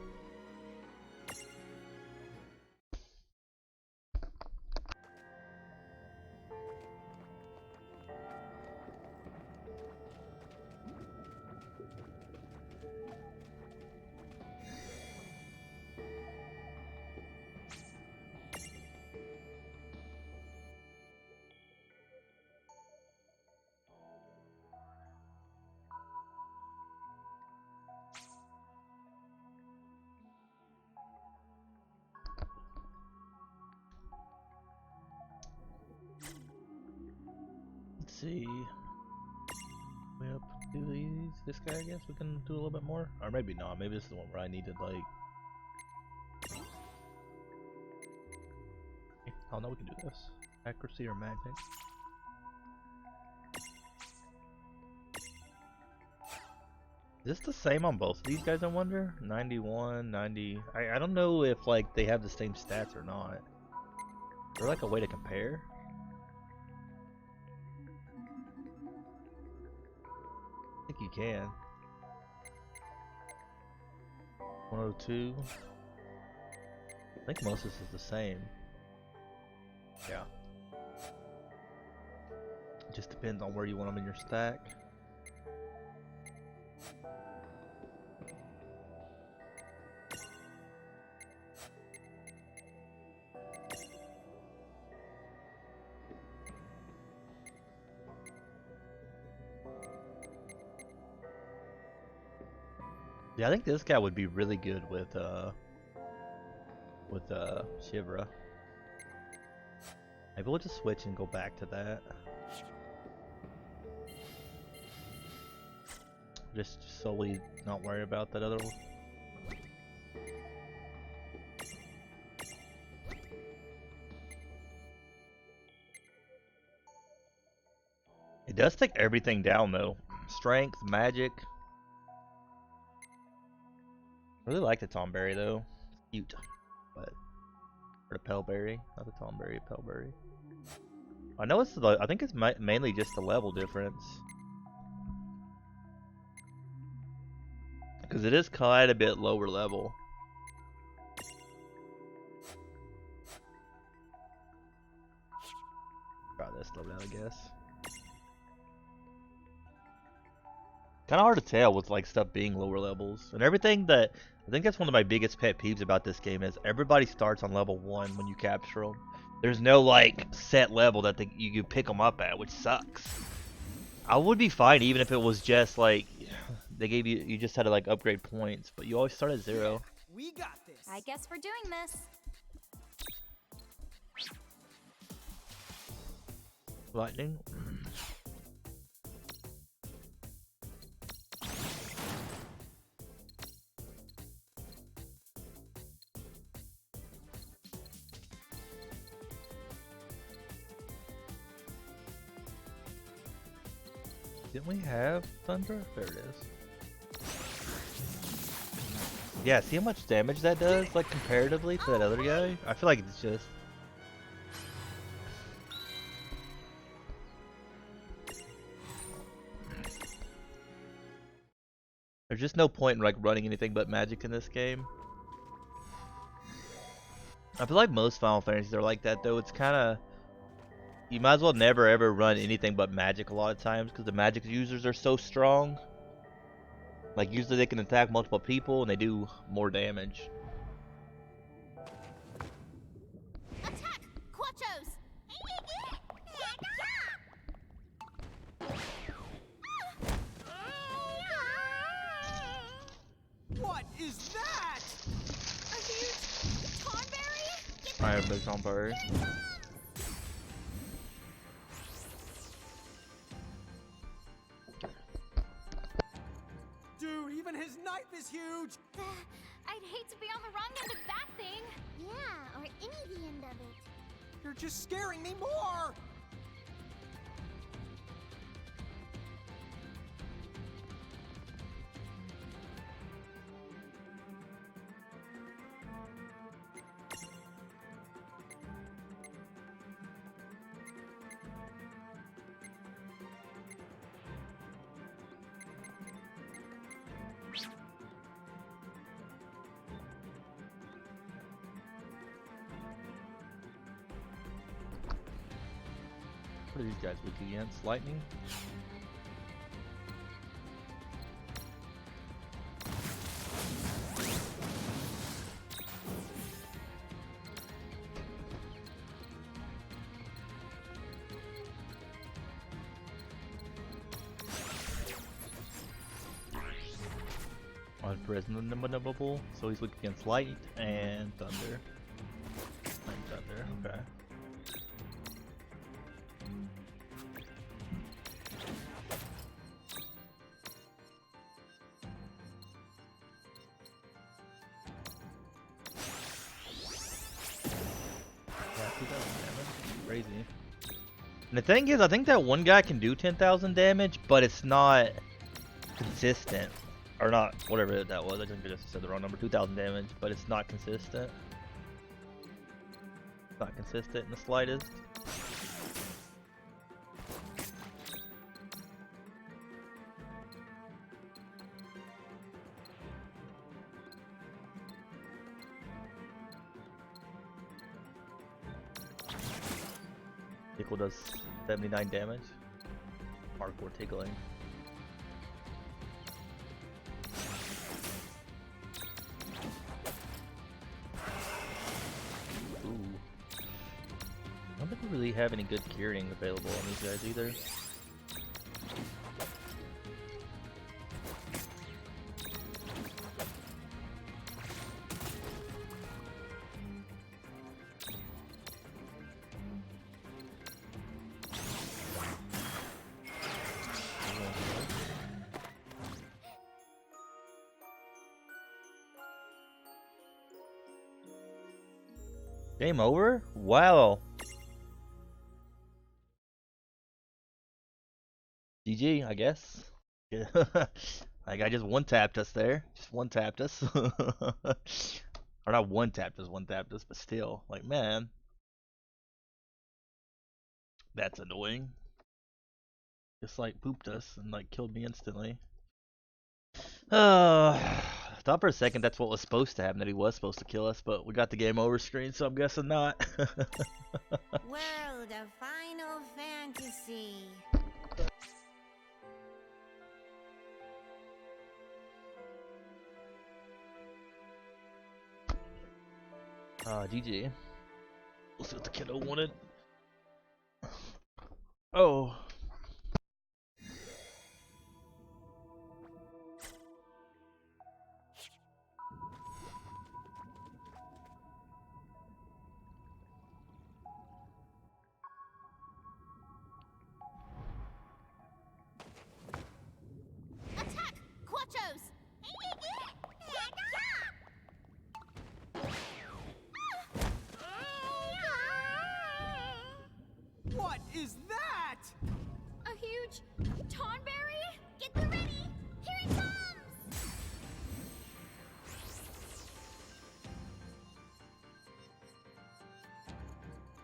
S1: Let's see. Yep, do these. This guy, I guess we can do a little bit more, or maybe not. Maybe this is the one where I needed like. Oh no, we can do this. Accuracy or magic. Is this the same on both of these guys, I wonder? 91, 90... I don't know if, like, they have the same stats or not. Is there, like, a way to compare? I think you can. 102. I think most of this is the same. Yeah. It just depends on where you want them in your stack. Yeah, I think this guy would be really good with Shivra. Maybe we'll just switch and go back to that. Just so we not worry about that other one. It does take everything down though. Strength, magic. I really like the Tomberry though. It's cute. But or the Pellberry, not the Tomberry, Pellberry. I know it's the, I think it's mainly just the level difference. Because it is quite a bit lower level. Try this slow down, I guess. Kind of hard to tell with like stuff being lower levels and everything. That I think that's one of my biggest pet peeves about this game is everybody starts on level 1 when you capture them. There's no like set level that you pick them up at, which sucks. I would be fine even if it was just like they gave you just had to like upgrade points, but you always start at 0.
S9: We got this.
S2: I guess we're doing this.
S1: Lightning. Didn't we have thunder? There it is. Yeah, see how much damage that does, like comparatively to that other guy? I feel like it's just... There's just no point in like running anything but magic in this game. I feel like most Final Fantasies are like that though. It's kind of... You might as well never ever run anything but magic a lot of times because the magic users are so strong. Like usually they can attack multiple people and they do more damage.
S15: Attack! Quachos!
S14: What is that?
S2: A huge Tonberry?
S1: I have the Tomberry.
S14: Dude, even his knife is huge!
S2: I'd hate to be on the wrong end of that thing.
S11: Yeah, or any the end of it.
S14: You're just scaring me more!
S1: What are these guys weak against? Lightning? Unpresentable, so he's weak against light and thunder. And thunder, okay. Yeah, 2,000 damage. Crazy. And the thing is, I think that one guy can do 10,000 damage, but it's not consistent. Or not, whatever that was. I think I just said the wrong number. 2,000 damage, but it's not consistent. It's not consistent in the slightest. Tickle does 79 damage. Hardcore tickling. I don't think we really have any good curing available on these guys either. Game over? Wow. GG, I guess. Yeah. Like I just one-tapped us there. Just one-tapped us. Or not one-tapped us, one-tapped us, but still. Like, man. That's annoying. Just like pooped us and like killed me instantly. Thought for a second that's what was supposed to happen, that he was supposed to kill us, but we got the game over screen, so I'm guessing not.
S4: World of Final Fantasy.
S1: GG. We'll see what the kiddo wanted. Oh.
S15: Attack! Quachos!
S3: What is that?
S2: A huge tonberry?
S15: Get them ready! Here it comes!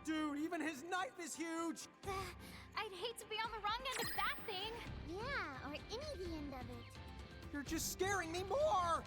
S3: Dude, even his knife is huge!
S2: I'd hate to be on the wrong end of that thing.
S11: Yeah, or any the end of it.
S3: You're just scaring me more!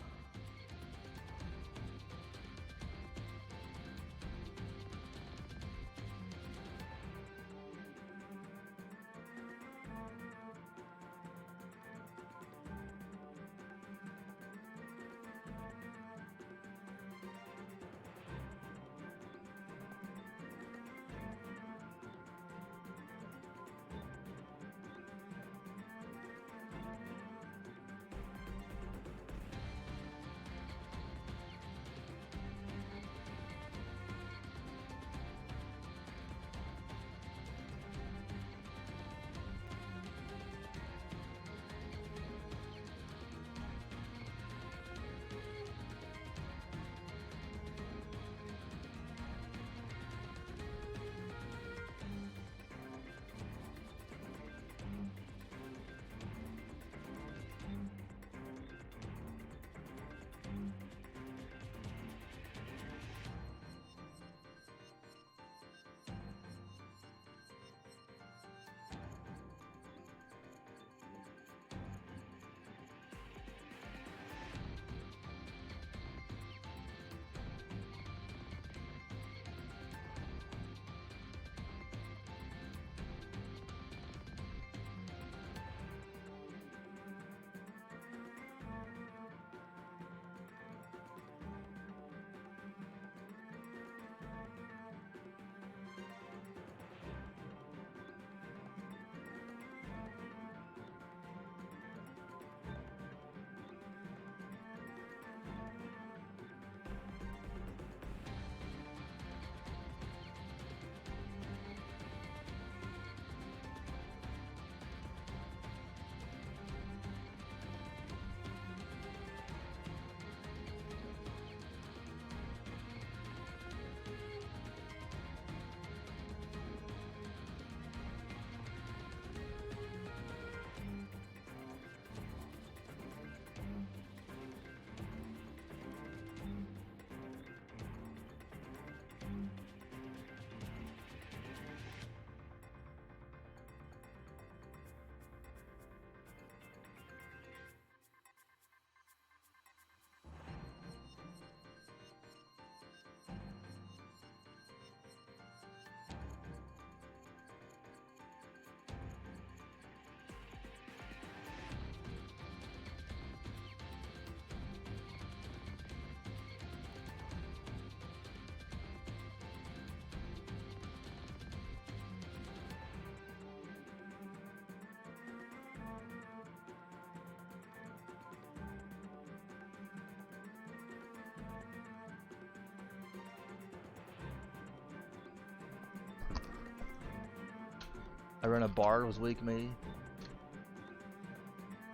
S1: I ran a bar, was weak maybe.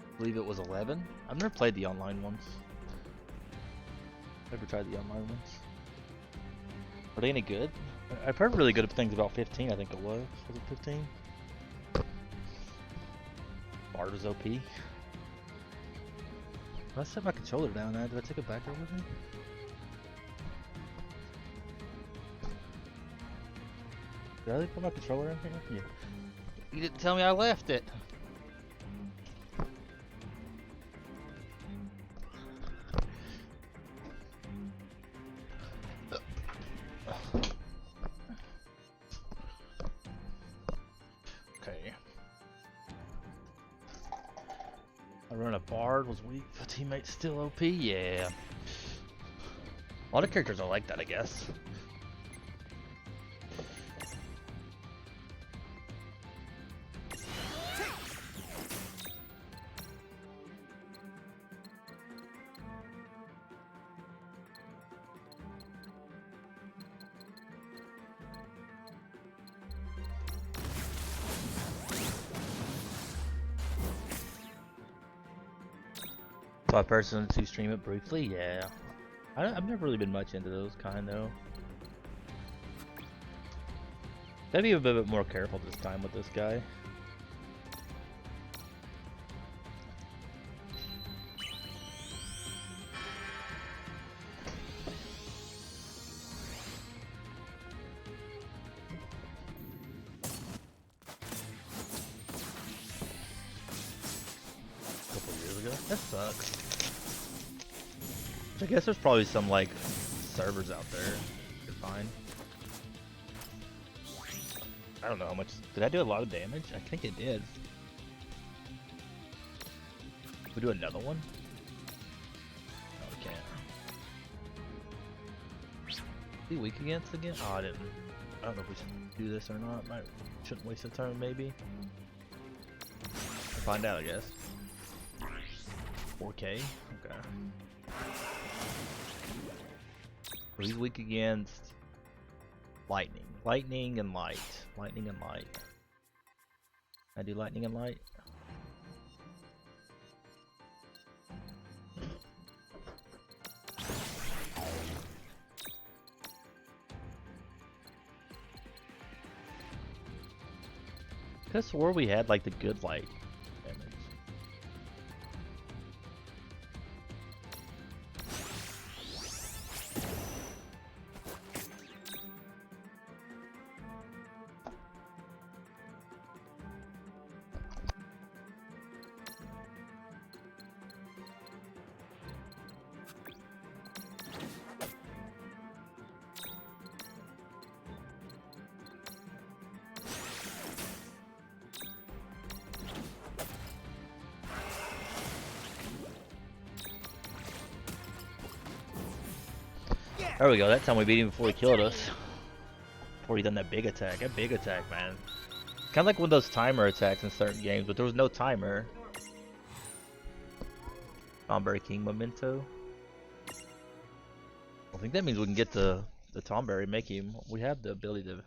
S1: I believe it was 11. I've never played the online ones. Never tried the online ones. Are they any good? I've heard really good things about 15, I think it was. Was it 15? Bard was OP. Did I set my controller down now? Did I take it back there with me? Did I really put my controller in here? Yeah. You didn't tell me I left it. Okay. I run a bard, was weak, but teammates still OP? Yeah. A lot of characters are like that, I guess. By person to stream it briefly, yeah. I've never really been much into those kind though. Gotta be a bit more careful this time with this guy. A couple years ago. That sucks. I guess there's probably some like servers out there you could find. I don't know how much. Did I do a lot of damage? I think it did. We do another one? No, we can't. Is he weak against again? Oh, I didn't. I don't know if we should do this or not. Shouldn't waste a turn, maybe. We'll find out, I guess. 4K? Okay. He's weak against lightning. Lightning and light. Lightning and light. I do lightning and light. Could have swore we had like the good light damage. There we go, that time we beat him before he killed us. Before he done that big attack. That big attack, man. Kind of like one of those timer attacks in certain games, but there was no timer. Tomberry King Memento. I think that means we can get the Tomberry, make him. We have the ability to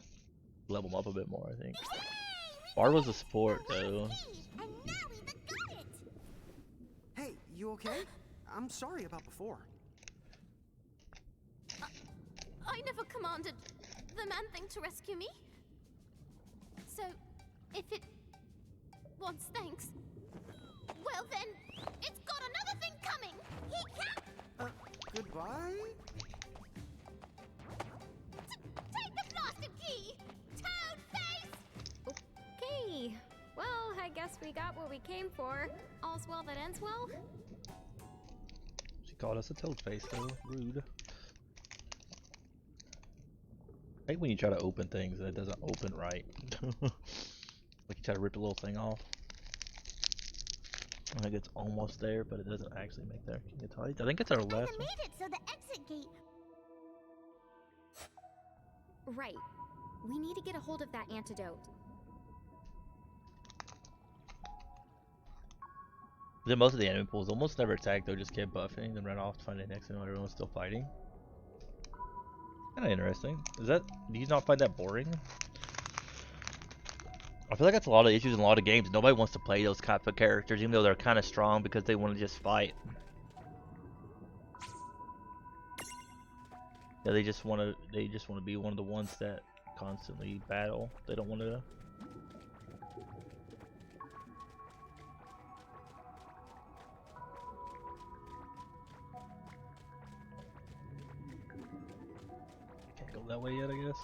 S1: level him up a bit more, I think. Bard was a support, though.
S14: Hey, you okay? I'm sorry about before.
S15: I never commanded the man-thing to rescue me. So, if it wants thanks, well then, it's got another thing coming! He can't!
S14: Goodbye?
S15: Take the blasted key! Toad face!
S2: Okay. Well, I guess we got what we came for. All's well that ends well.
S1: She called us a toad face, though. Rude. I hate when you try to open things and it doesn't open right. Like you try to rip a little thing off. I think it's almost there, but it doesn't actually make that. Can you tell? I think it's our last one.
S11: I made it, so the exit gate.
S2: Right. We need to get a hold of that antidote.
S1: Then most of the enemy pools almost never attack, though, just get buffing, then run off to find the next one when everyone's still fighting. Kinda interesting. Is that, do you not find that boring? I feel like that's a lot of issues in a lot of games. Nobody wants to play those type of characters, even though they're kind of strong because they want to just fight. Yeah, they just want to. They just want to be one of the ones that constantly battle. They don't want to. Can't go that way yet, I guess.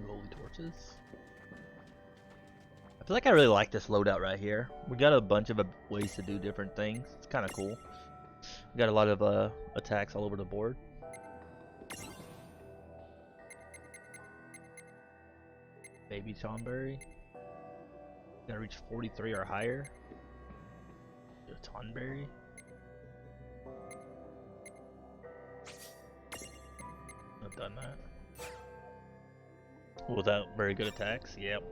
S1: Holy torches. I feel like I really like this loadout right here. We got a bunch of ways to do different things. It's kind of cool. We got a lot of attacks all over the board. Baby Tonberry. Gotta reach 43 or higher. A Tonberry. I've done that. Without very good attacks, yep.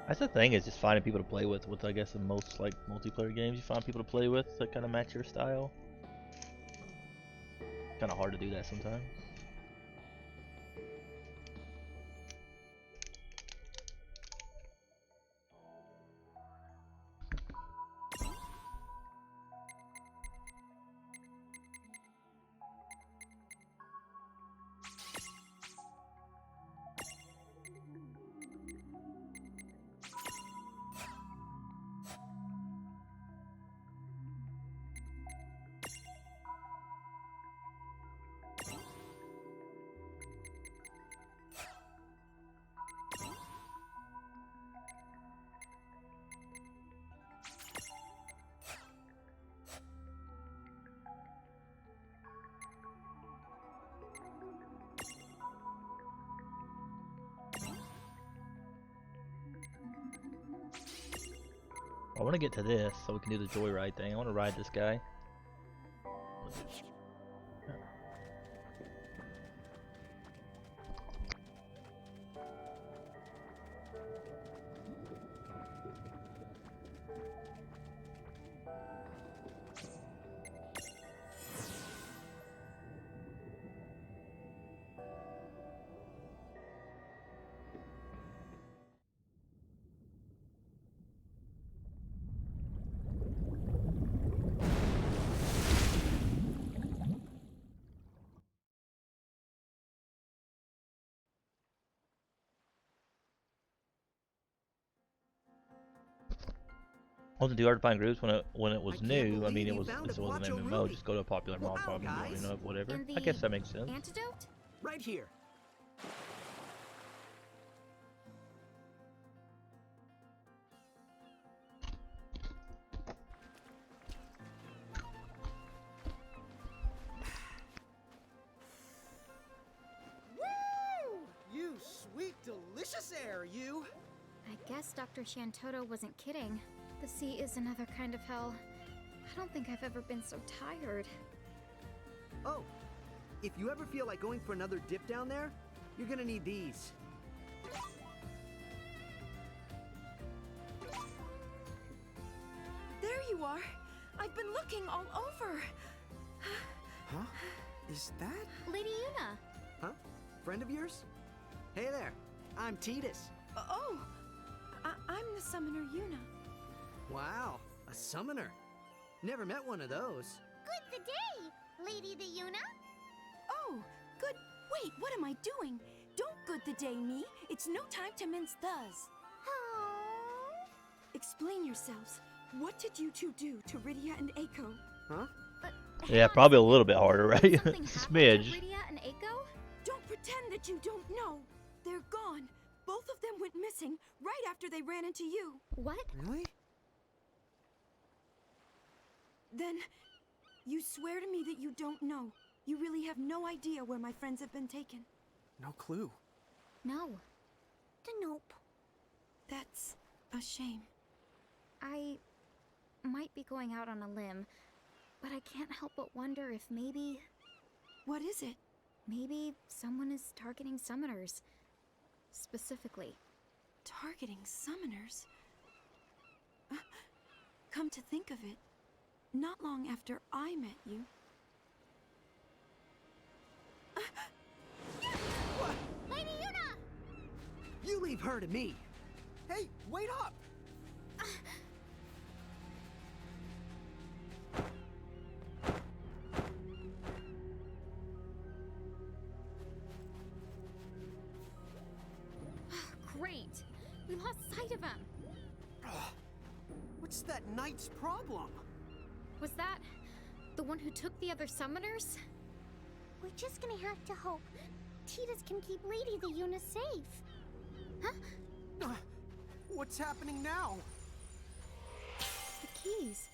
S1: That's the thing, is just finding people to play with I guess in most like multiplayer games you find people to play with that kind of match your style. Kind of hard to do that sometimes. I want to get to this so we can do the joyride thing. I want to ride this guy. Wasn't too hard to find groups when it was new. I mean, it wasn't an MMO. Just go to a popular mod farm and join up, whatever. I guess that makes sense.
S9: Antidote?
S14: Right here.
S5: Woo! You sweet, delicious air, you!
S2: I guess Dr. Shantoto wasn't kidding. The sea is another kind of hell. I don't think I've ever been so tired.
S14: Oh, if you ever feel like going for another dip down there, you're gonna need these.
S9: There you are! I've been looking all over!
S14: Huh? Is that?
S2: Lady Yuna!
S14: Huh? Friend of yours? Hey there, I'm Titus.
S9: Oh! I'm the summoner Yuna.
S14: Wow, a summoner. Never met one of those.
S11: Good the day, Lady the Yuna.
S9: Oh, good. Wait, what am I doing? Don't good the day me. It's no time to mince thus.
S11: Oh.
S9: Explain yourselves. What did you two do to Rydia and Eiko?
S14: Huh?
S1: Yeah, probably a little bit harder, right? Smidge.
S2: Rydia and Eiko?
S9: Don't pretend that you don't know. They're gone. Both of them went missing right after they ran into you.
S2: What?
S14: Really?
S9: Then, you swear to me that you don't know. You really have no idea where my friends have been taken.
S14: No clue.
S2: No.
S11: Nope.
S9: That's a shame.
S2: I might be going out on a limb, but I can't help but wonder if maybe...
S9: What is it?
S2: Maybe someone is targeting summoners. Specifically.
S9: Targeting summoners? Come to think of it, not long after I met you,
S14: her to me. Hey, wait up!
S2: Great! We lost sight of him!
S14: What's that knight's problem?
S2: Was that the one who took the other summoners?
S15: We're just gonna have to hope Titus can keep Lady the Yuna safe.
S2: Huh?
S14: What's happening now?
S2: The keys.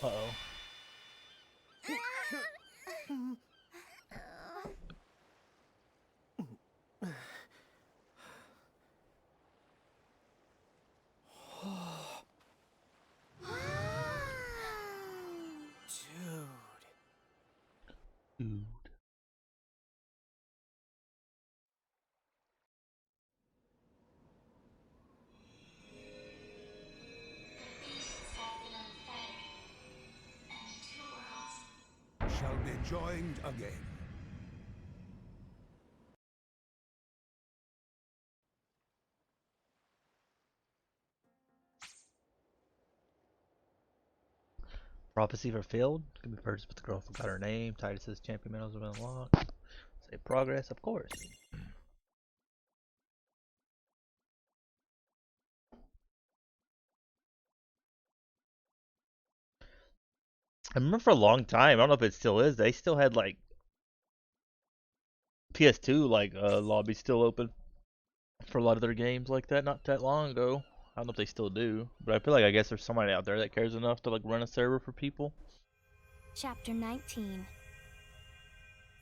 S1: Uh-oh. Dude.
S10: Shall be joined again.
S1: Prophecy fulfilled. Can be purchased, but the girl forgot her name. Titus's champion medals have been unlocked. Save progress, of course. I remember for a long time, I don't know if it still is, they still had like PS2 like lobbies still open for a lot of their games like that not that long ago. I don't know if they still do, but I feel like I guess there's somebody out there that cares enough to like run a server for people.
S15: Chapter 19.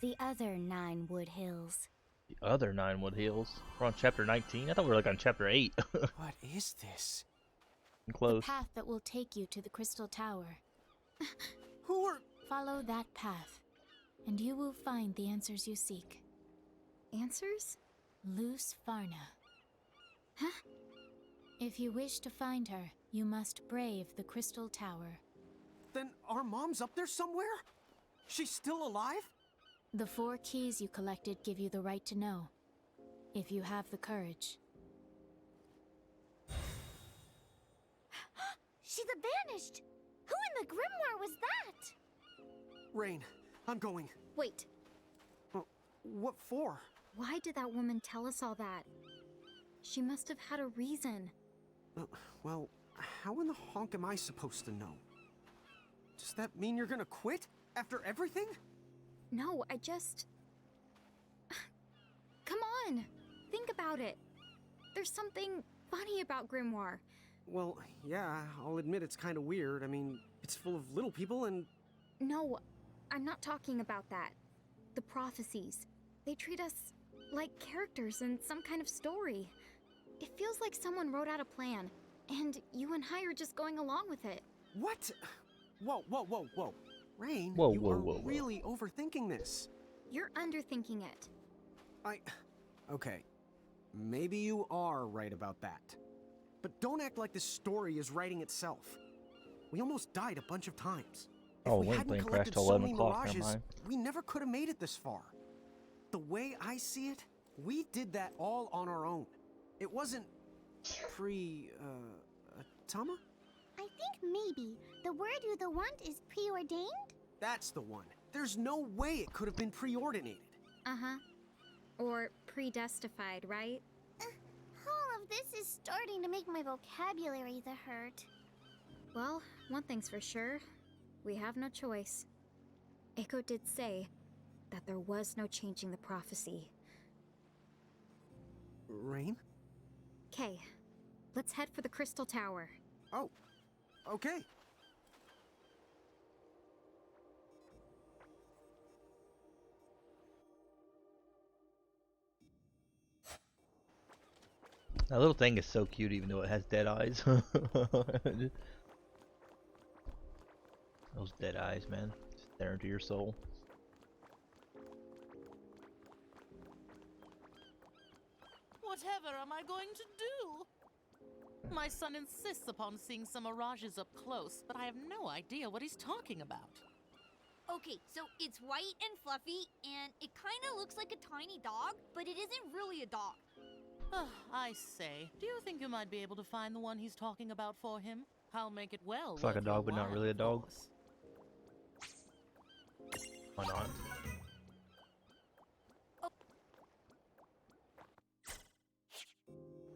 S15: The Other 9 Wood Hills.
S1: The other 9 Wood Hills. We're on chapter 19? I thought we were like on chapter 8.
S14: What is this?
S1: Close.
S15: The path that will take you to the Crystal Tower.
S14: Who are...
S15: Follow that path, and you will find the answers you seek.
S2: Answers?
S15: Luce Farna.
S2: Huh?
S15: If you wish to find her, you must brave the Crystal Tower.
S14: Then our mom's up there somewhere? She's still alive?
S15: The 4 keys you collected give you the right to know, if you have the courage. She's vanished! Who in the grimoire was that?
S14: Rain, I'm going.
S2: Wait,
S14: What for?
S2: why did that woman tell us all that? She must have had a reason.
S14: Well, how in the honk am I supposed to know? Does that mean you're gonna quit? After everything?
S2: No, I just... Come on! Think about it. There's something funny about Grimoire.
S14: Well, yeah, I'll admit it's kind of weird. I mean, it's full of little people and...
S2: No, I'm not talking about that. The prophecies. They treat us like characters in some kind of story. It feels like someone wrote out a plan, and you and I are just going along with it.
S14: What? Whoa. Rain,
S1: Whoa,
S14: you
S1: whoa,
S14: are
S1: whoa, whoa.
S14: really overthinking this.
S2: You're underthinking it.
S14: Okay, maybe you are right about that. But don't act like this story is writing itself. We almost died a bunch of times. If
S1: Oh,
S14: we
S1: Link
S14: hadn't
S1: Lane
S14: collected
S1: crashed till
S14: so
S1: 11
S14: many
S1: o'clock, never
S14: mirages,
S1: mind.
S14: we never could have made it this far. The way I see it, we did that all on our own. It wasn't Tama?
S15: I think maybe the word you the want is preordained?
S14: That's the one. There's no way it could have been preordinated.
S2: Uh-huh. Or predestified, right?
S15: All of this is starting to make my vocabulary the hurt.
S2: Well, one thing's for sure. We have no choice. Echo did say that there was no changing the prophecy.
S14: Rain?
S2: Okay, let's head for the Crystal Tower.
S14: Oh, okay.
S1: That little thing is so cute even though it has dead eyes. Those dead eyes, man. Stare into your soul.
S6: Whatever am I going to do? My son insists upon seeing some mirages up close, but I have no idea what he's talking about.
S16: Okay, so it's white and fluffy, and it kind of looks like a tiny dog, but it isn't really a dog.
S6: I say, do you think you might be able to find the one he's talking about for him? I'll make it well
S1: Looks like a
S6: worth your
S1: dog, but not
S6: while,
S1: really a
S6: of
S1: dog.
S6: course.
S1: Why not?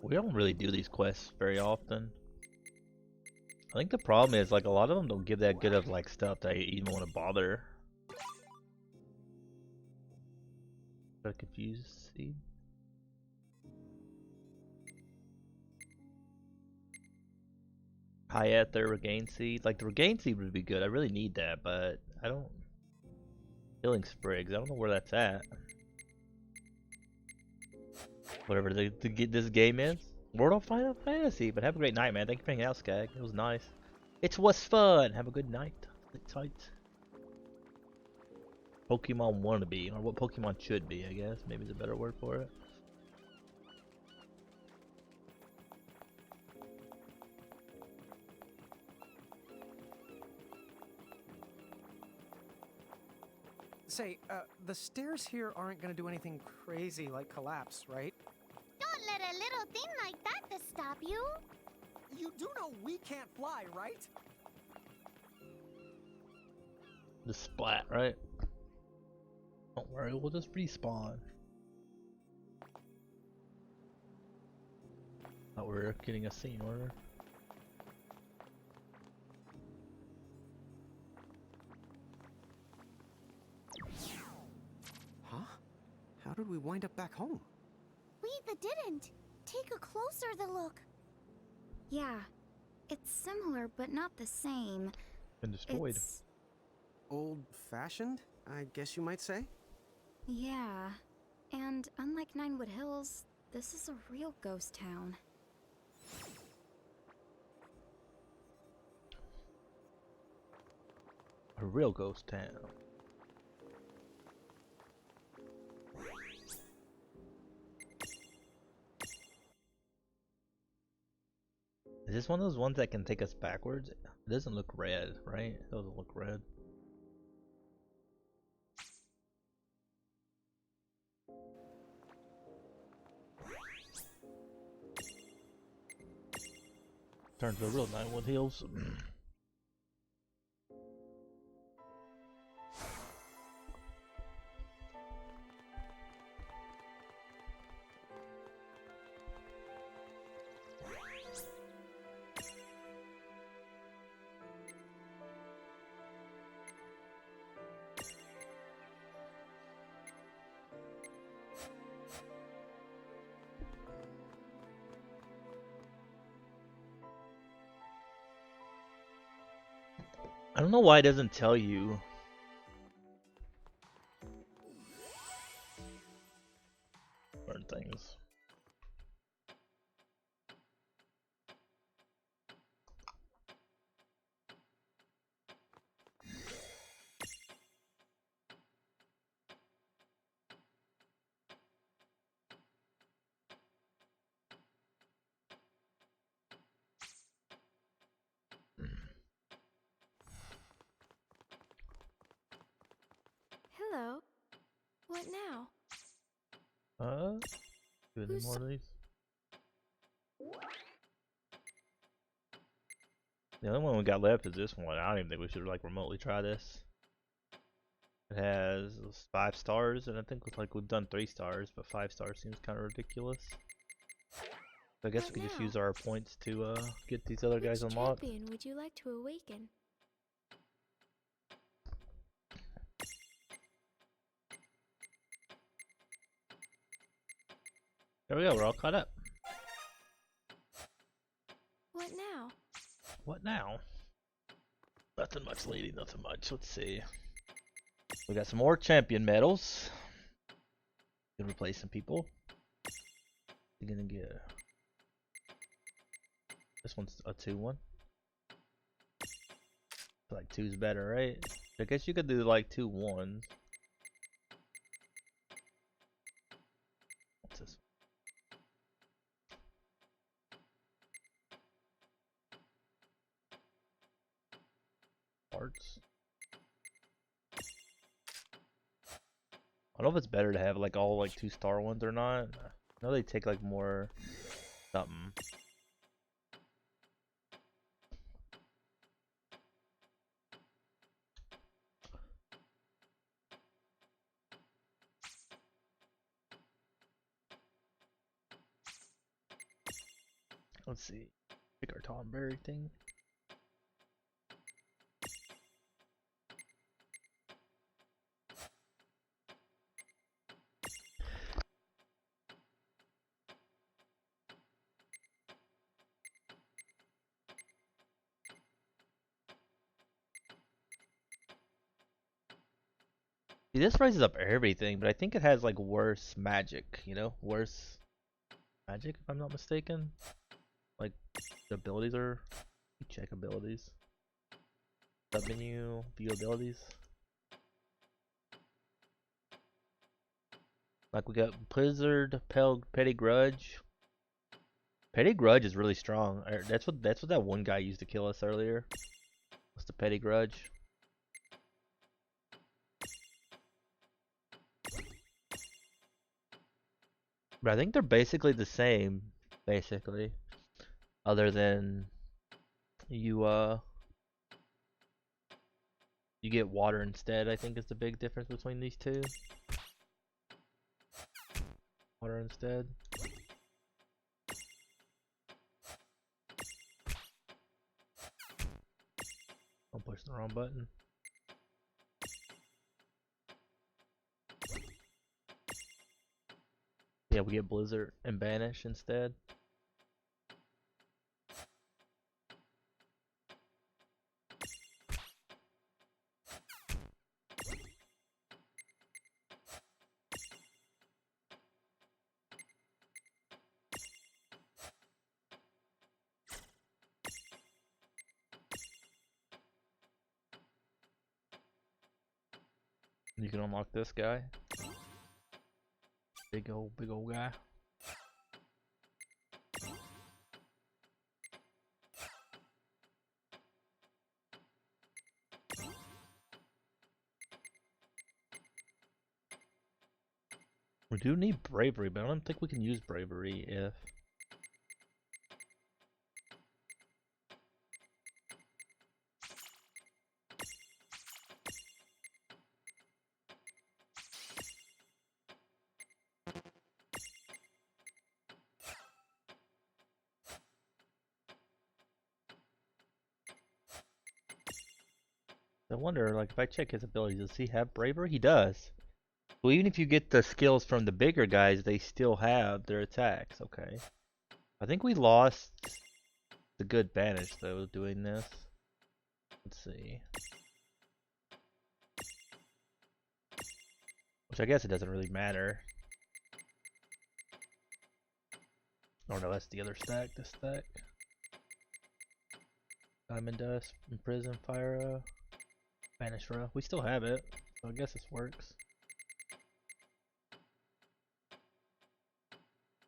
S1: We don't really do these quests very often. I think the problem is like a lot of them don't give that good of like stuff that I even want to bother. Got confused. See? High Ether, Regain Seed. Like the Regain Seed would be good. I really need that, but I don't. Healing Sprigs. I don't know where that's at. Whatever this game is. World of Final Fantasy. But have a great night, man. Thank you for hanging out, Skag. It was nice. It was fun. Have a good night. Sit tight. Pokemon wannabe, or what Pokemon should be, I guess. Maybe is a better word for it.
S14: Say, the stairs here aren't gonna do anything crazy like collapse, right?
S15: Don't let a little thing like that stop you.
S14: You do know we can't fly, right?
S1: The splat, right? Don't worry, we'll just respawn. Thought we were getting a scene order.
S14: Huh? How did we wind up back home?
S15: We didn't. Take a closer look.
S2: Yeah, it's similar but not the same.
S1: Been destroyed.
S2: It's...
S14: Old-fashioned, I guess you might say?
S2: Yeah, and unlike Ninewood Hills, this is a real ghost town.
S1: A real ghost town. Is this one of those ones that can take us backwards? It doesn't look red, right? It doesn't look red. Turn to the real Ninewood Hills. I don't know why it doesn't tell you. Certain things.
S2: Hello. What now?
S1: Do any more of these? The only one we got left is this one. I don't even think we should like remotely try this. It has 5 stars, and I think it's like we've done 3 stars, but 5 stars seems kind of ridiculous. So I guess we could just use our points to get these other guys unlocked.
S2: Which champion would you like to awaken?
S1: There we go, we're all caught up.
S2: What now?
S1: What now? Nothing much, lady, nothing much. Let's see. We got some more champion medals. Can replace some people. You're gonna get. This one's a 2-1. Like 2's better, right? I guess you could do like 2 1s. What's this? Parts. I don't know if it's better to have like all like 2-star ones or not. I know they take like more something. Let's see. Pick our Tom Berry thing. See, this raises up everything, but I think it has like worse magic, you know? Worse magic, if I'm not mistaken. Like, the abilities are... Check abilities. Submenu, view abilities. Like, we got Blizzard, Petty Grudge. Petty Grudge is really strong. That's what that one guy used to kill us earlier. What's the Petty Grudge? But I think they're basically the same, basically. Other than you you get water instead, I think is the big difference between these two. Water instead. I'm pushing the wrong button. Yeah, we get Blizzard and Banish instead. You can unlock this guy. Big old guy. We do need bravery, but I don't think we can use bravery if... I wonder, like, if I check his abilities, does he have bravery? He does. So even if you get the skills from the bigger guys, they still have their attacks. Okay. I think we lost the good Banish, though, doing this. Let's see. Which I guess it doesn't really matter. Oh no, that's the other stack, this stack. Diamond Dust, Imprison, Fire, Banish Row. We still have it, so I guess this works.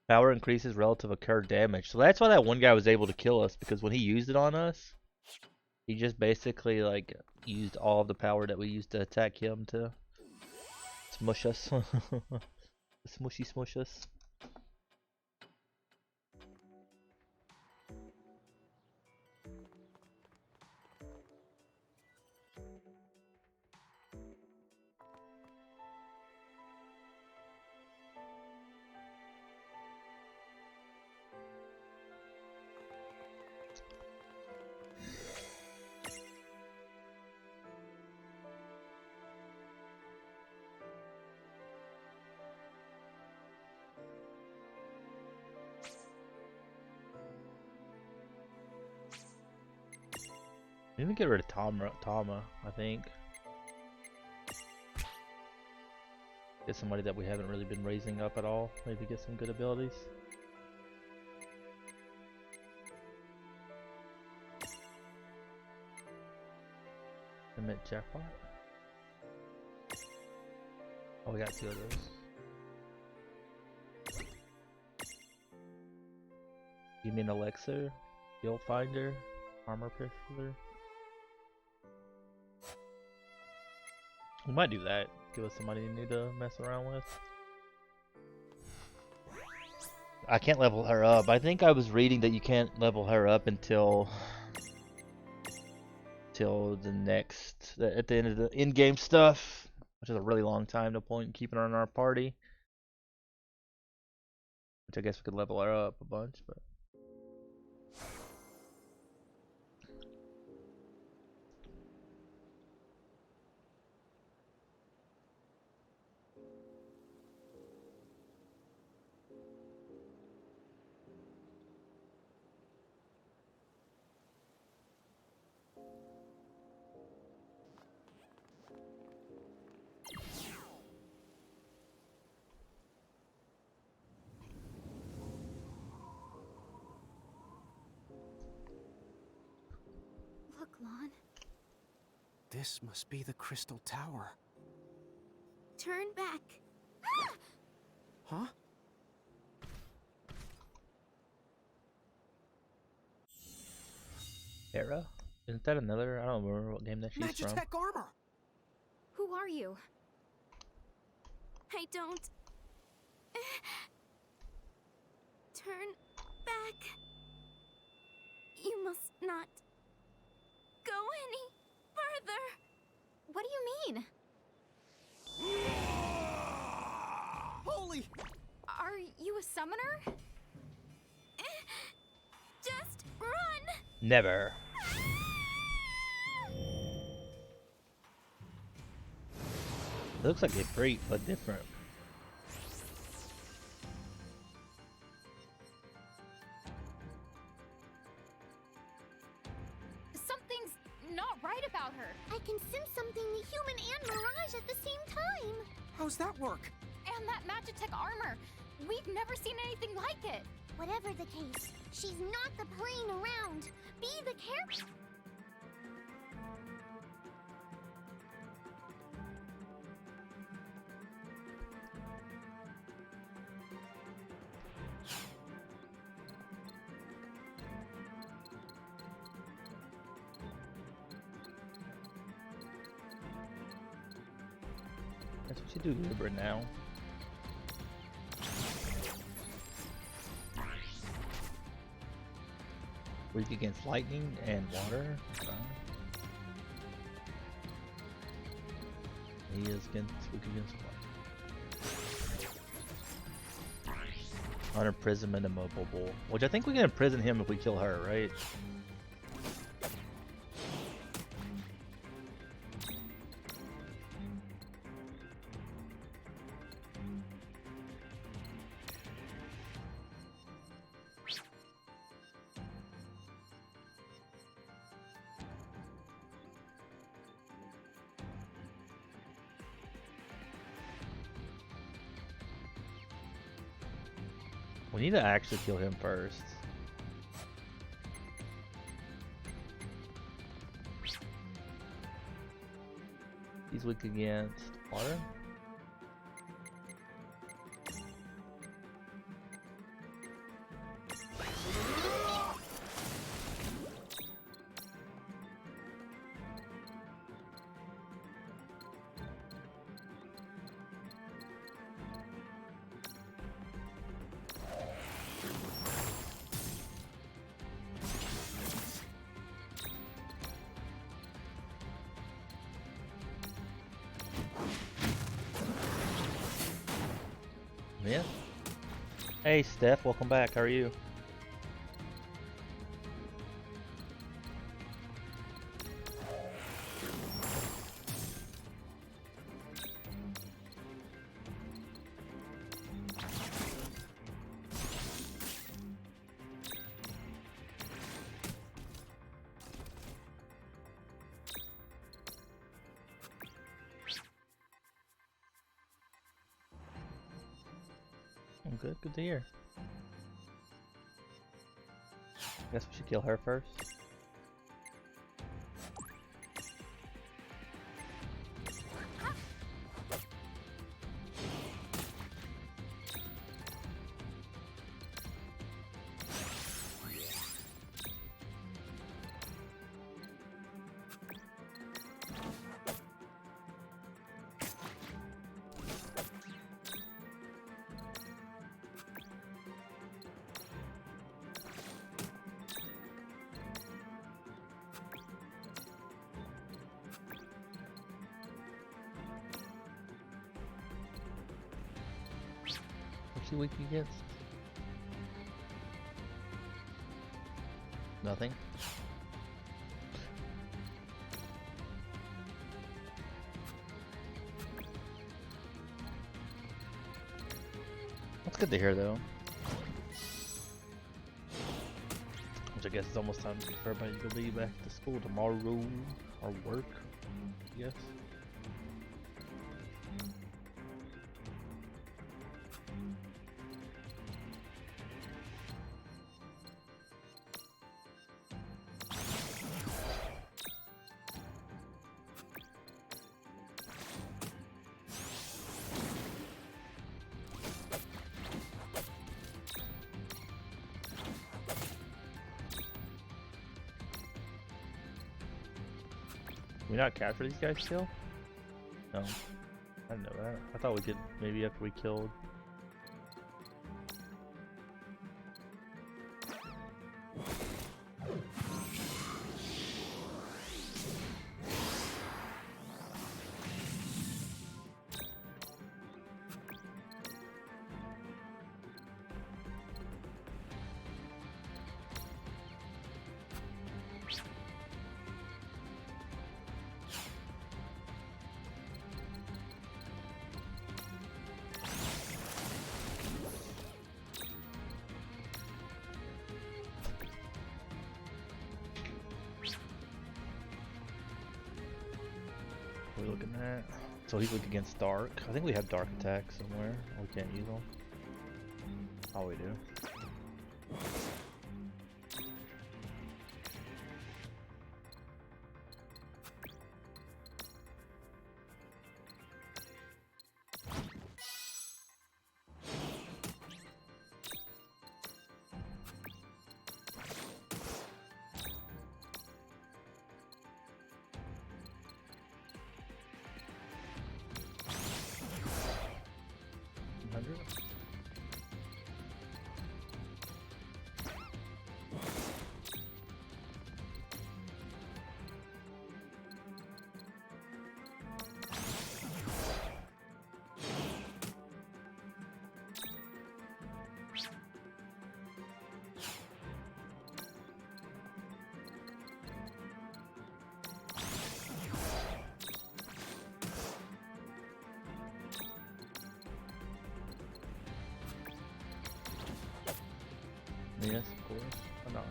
S1: Power increases relative occurred damage. So that's why that one guy was able to kill us, because when he used it on us, he just basically like used all of the power that we used to attack him to smush us. Smushy smush us. Maybe get rid of Tama, I think. Get somebody that we haven't really been raising up at all. Maybe get some good abilities. Commit jackpot. Oh, we got 2 of those. You mean Elixir? Guild Finder? Armor Piercer? We might do that. Give us somebody new to mess around with. I can't level her up. I think I was reading that you can't level her up until the next at the end of the in-game stuff, which is a really long time. No point in keeping her in our party. Which I guess we could level her up a bunch, but.
S2: Look, Lon.
S14: This must be the Crystal Tower.
S2: Turn back.
S14: Huh?
S1: Hera? Isn't that another? I don't remember what game that she's from.
S14: Magitech armor!
S2: Who are you? I don't... Turn back. You must not go any further. What do you mean?
S14: Holy!
S2: Are you a summoner? Just run!
S1: Never. It looks like a freak, but different.
S2: Something's not right about her.
S4: I can sense something human and Mirage at the same time.
S14: How's that work?
S2: And that Magitech armor. We've never seen anything like it.
S4: Whatever the case, she's not the playing around. Be the character.
S1: That's what you do, Libra, now. Weak against lightning and water. Okay. He is weak against water. Unimprisonment immovable. Which I think we can imprison him if we kill her, right? We need to actually kill him first. He's weak against water. Yeah. Hey Steph, welcome back. How are you? I'm good. Good to hear. Guess we should kill her first. he weak against? Nothing. That's good to hear, though. Which I guess it's almost time for everybody to be back to school tomorrow, or work, I guess. Can we not capture these guys still? No. I didn't know that. I thought we could maybe after we killed. What are we looking at? So he's weak against dark. I think we have dark attacks somewhere. We can't use them. Oh, we do. Yes, of course. Or not.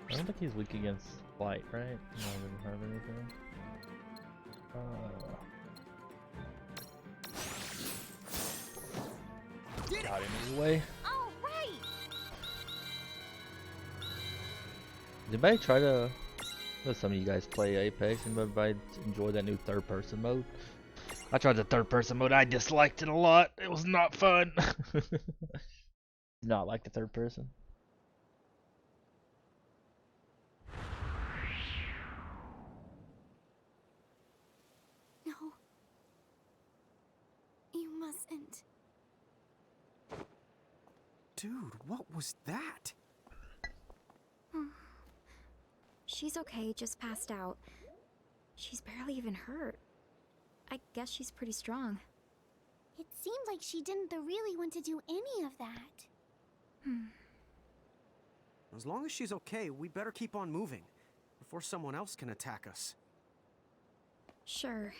S1: I don't think he's weak against flight, right? No, he doesn't have anything. Got him anyway.
S16: All right.
S1: Did anybody try to? I know some of you guys play Apex. Anybody enjoy that new third-person mode? I tried the third-person mode. I disliked it a lot. It was not fun. Not like the third person.
S2: No. You mustn't.
S14: Dude, what was that?
S2: She's okay, just passed out. She's barely even hurt. I guess she's pretty strong.
S15: It seemed like she didn't really want to do any of that.
S14: As long as she's okay, we better keep on moving before someone else can attack us.
S2: Sure.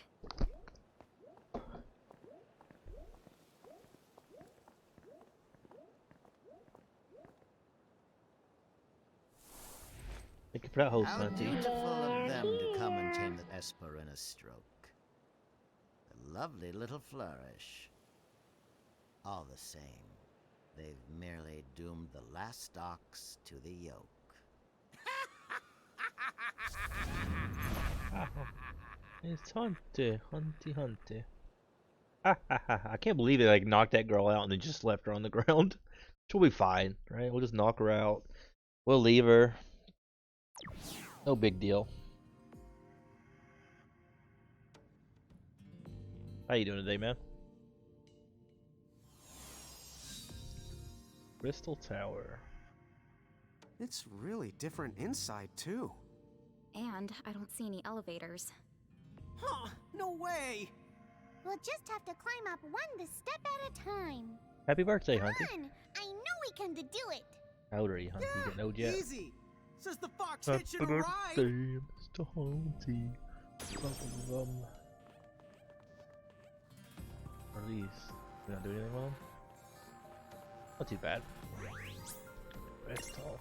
S1: Thank you for that host,
S17: How
S1: Hunty.
S17: dutiful of them to come and tame the Esper in a stroke. A lovely little flourish. All the same, they've merely doomed the last ox to the yoke.
S1: It's Hunty, Hunty. Ha ha ha. I can't believe they like knocked that girl out and then just left her on the ground. She'll be fine, right? We'll just knock her out. We'll leave her. No big deal. How you doing today, man? Crystal Tower.
S14: It's really different inside, too.
S2: And I don't see any elevators.
S14: Huh, no way!
S11: We'll just have to climb up one step at a time.
S1: Happy birthday,
S11: Come
S1: Hunty.
S11: on, I know we can do it.
S1: How old are you, Hunty? You getting old yet?
S14: Easy! Says the fox
S1: Happy
S14: hitching a
S1: birthday,
S14: ride!
S1: Mr. Hunty. What are these? We don't do anything with them? Not too bad. That's tall.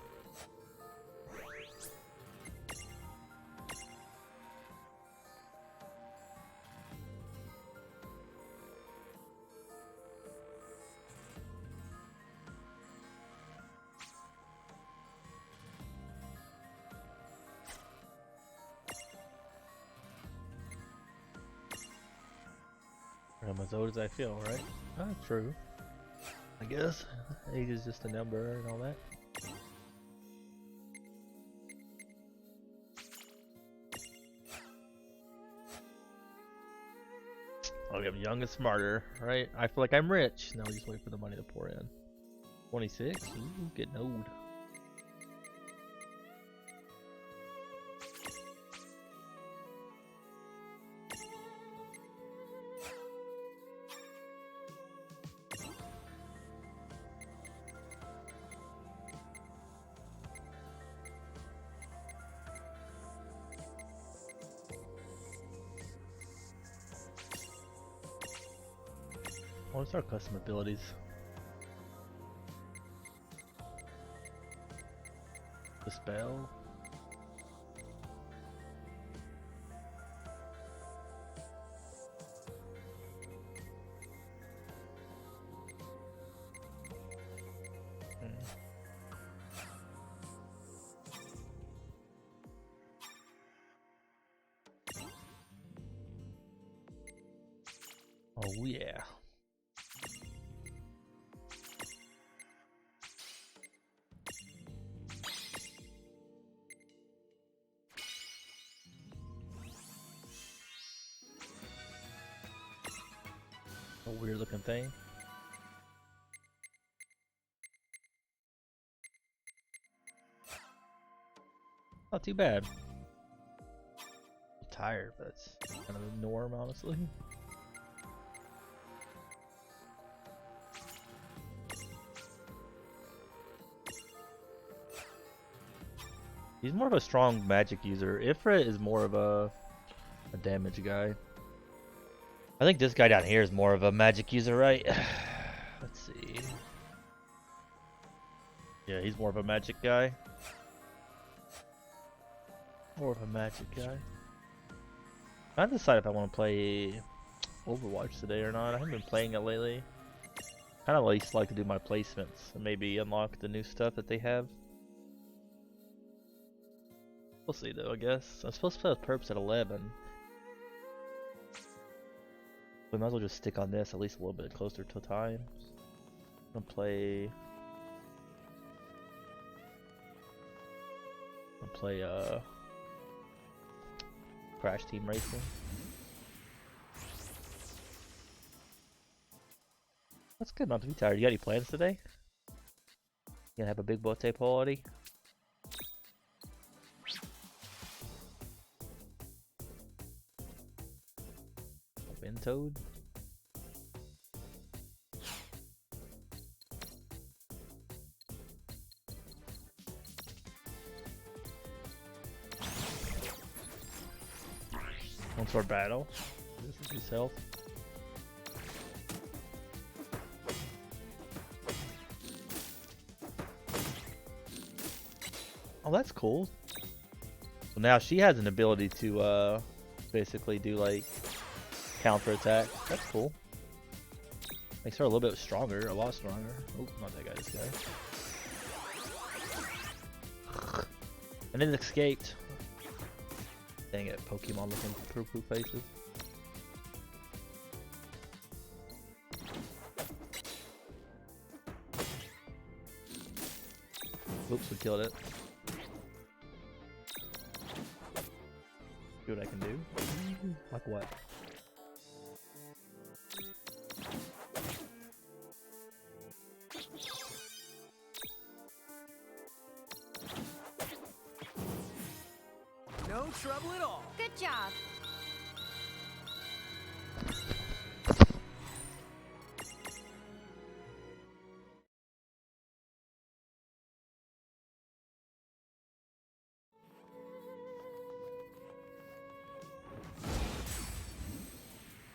S1: I'm as old as I feel, right? Ah, true. I guess. Age is just a number and all that. Oh, I'm young and smarter, right? I feel like I'm rich. Now we just wait for the money to pour in. 26? Ooh, getting old. What's our custom abilities? Dispel. Oh yeah. A weird looking thing. Not too bad. I'm tired, but it's kind of the norm, honestly. He's more of a strong magic user. Ifrit is more of a damage guy. I think this guy down here is more of a magic user, right? Let's see. Yeah, he's more of a magic guy. More of a magic guy. I have to decide if I want to play Overwatch today or not. I haven't been playing it lately. Kind of like to do my placements and maybe unlock the new stuff that they have. We'll see though, I guess. I'm supposed to play with Perps at 11. We might as well just stick on this at least a little bit closer to time. I'm gonna play Crash Team Racing. That's good not to be tired. You got any plans today? You gonna have a big birthday party? Toad. One sword battle. This is his health. Oh, that's cool. So now she has an ability to basically do like counter attack. That's cool. Makes her a little bit stronger, a lot stronger. Oh, not that guy, this guy. And it escaped. Dang it, Pokemon looking poo-poo faces. Oops, we killed it. See what I can do. Like what?
S14: No trouble at all.
S2: Good job.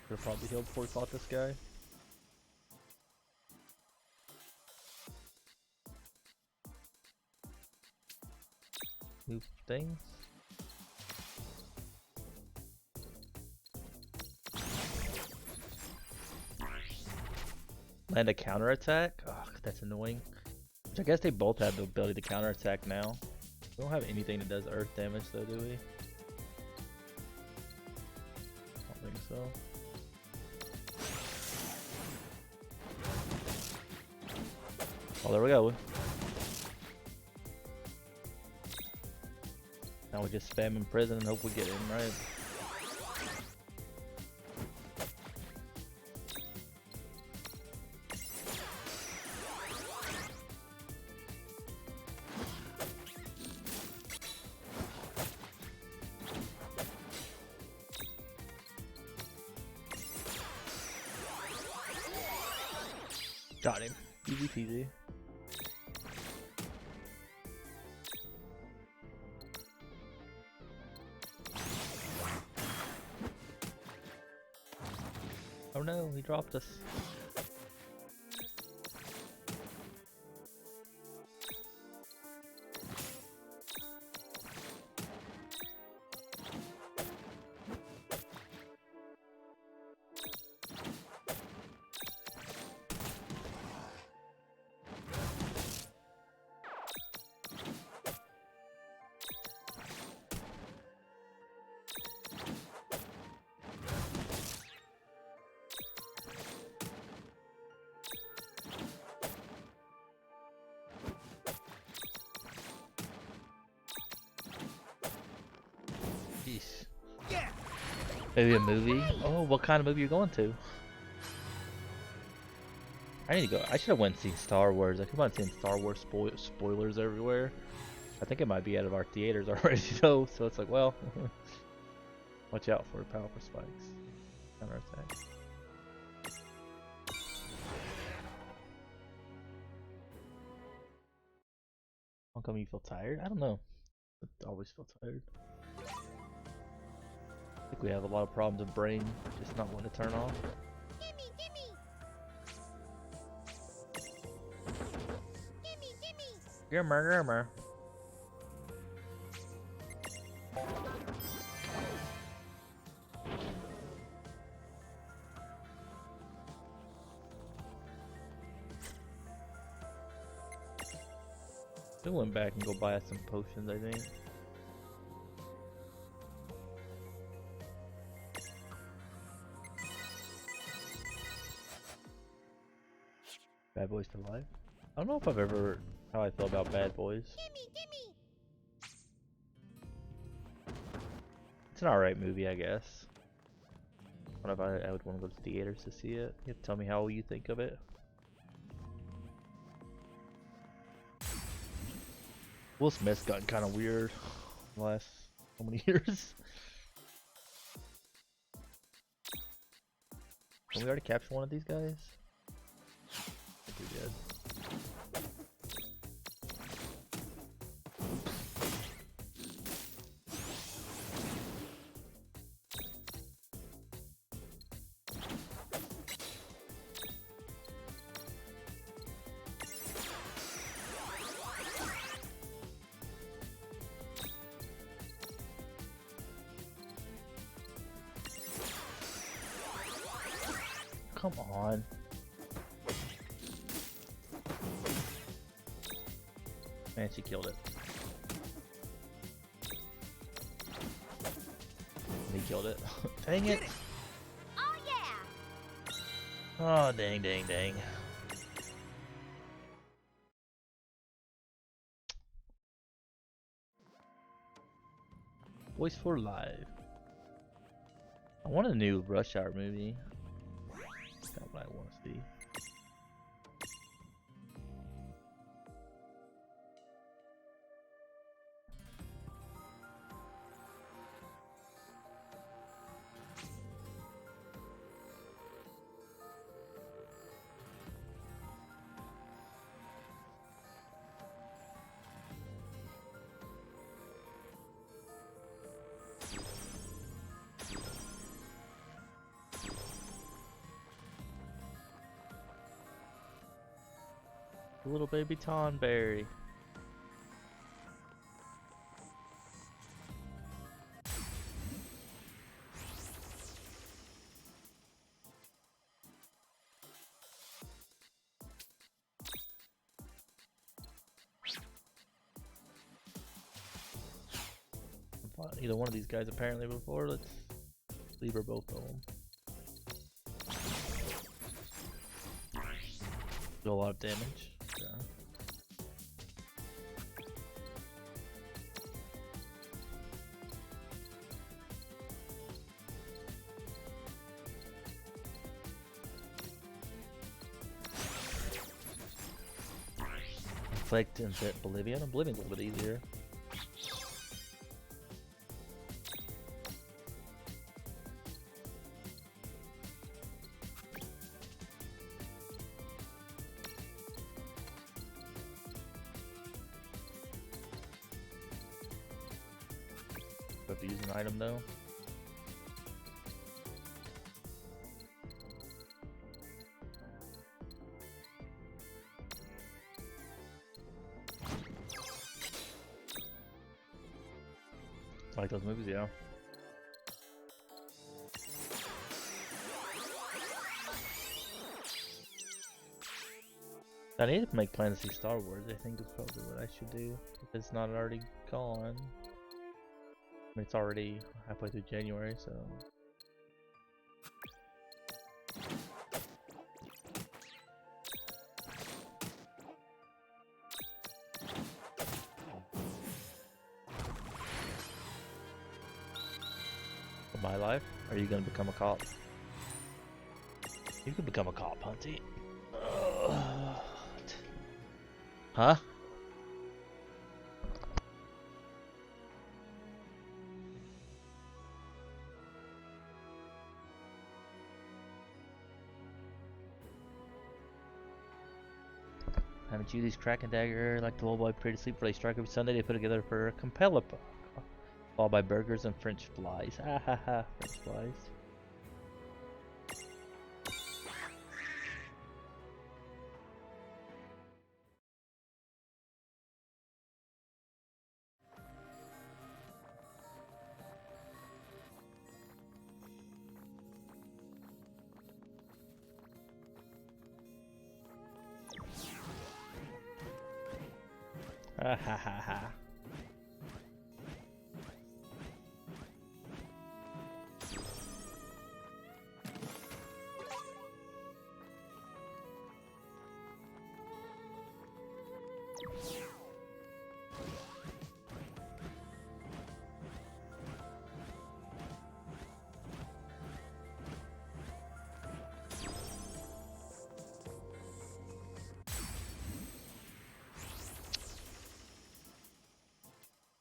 S1: Could've probably healed before we fought this guy. New things. Land a counterattack? Ugh, that's annoying. Which I guess they both have the ability to counterattack now. We don't have anything that does earth damage though, do we? I don't think so. Oh, there we go. Now we just spam in prison and hope we get him, right? Got him. Easy peasy. Oh no, he dropped us.
S14: Yeah.
S1: Maybe a movie? Oh, what kind of movie are you going to? I need to go. I should have went and seen Star Wars. I keep on seeing Star Wars spoilers everywhere. I think it might be out of our theaters already though, so it's like, well, watch out for powerful spikes. Counterattack. How come you feel tired? I don't know. I always feel tired. I think we have a lot of problems with brain just not wanting to turn off.
S11: Gimme, gimme! Gimme, gimme!
S1: Grimmer, grimmer. I went back and go buy us some potions, I think. Bad Boys for Life? I don't know if I've ever how I feel about Bad Boys.
S11: Gimme, gimme!
S1: It's an alright movie, I guess. I don't know if I would want to go to theaters to see it. You have to tell me how you think of it. Will Smith's gotten kind of weird the last so many years. Can we already capture one of these guys? I think we did. Come on. Man, she killed it. He killed it. Dang it.
S16: Oh yeah.
S1: Oh, dang, dang, dang. Voice for Live. I want a new Rush Hour movie. That's not what I want to see. Little baby Tonberry. Either one of these guys apparently before. Let's leave her both of them. Do a lot of damage. Yeah. Inflict and hit Bolivian. Oblivion's a little bit easier. Have to use an item though. I like those movies, yeah. I need to make plans to see Star Wars. I think is probably what I should do if it's not already gone. I mean, it's already halfway through January, so. For my life? Are you gonna become a cop? You could become a cop, Hunty. Huh? Haven't you these Crack and Dagger like the little boy pretty sleep where they strike every Sunday? They put together for a compeller, followed by burgers and French flies. Ha ha ha! French flies. Ha ha ha ha.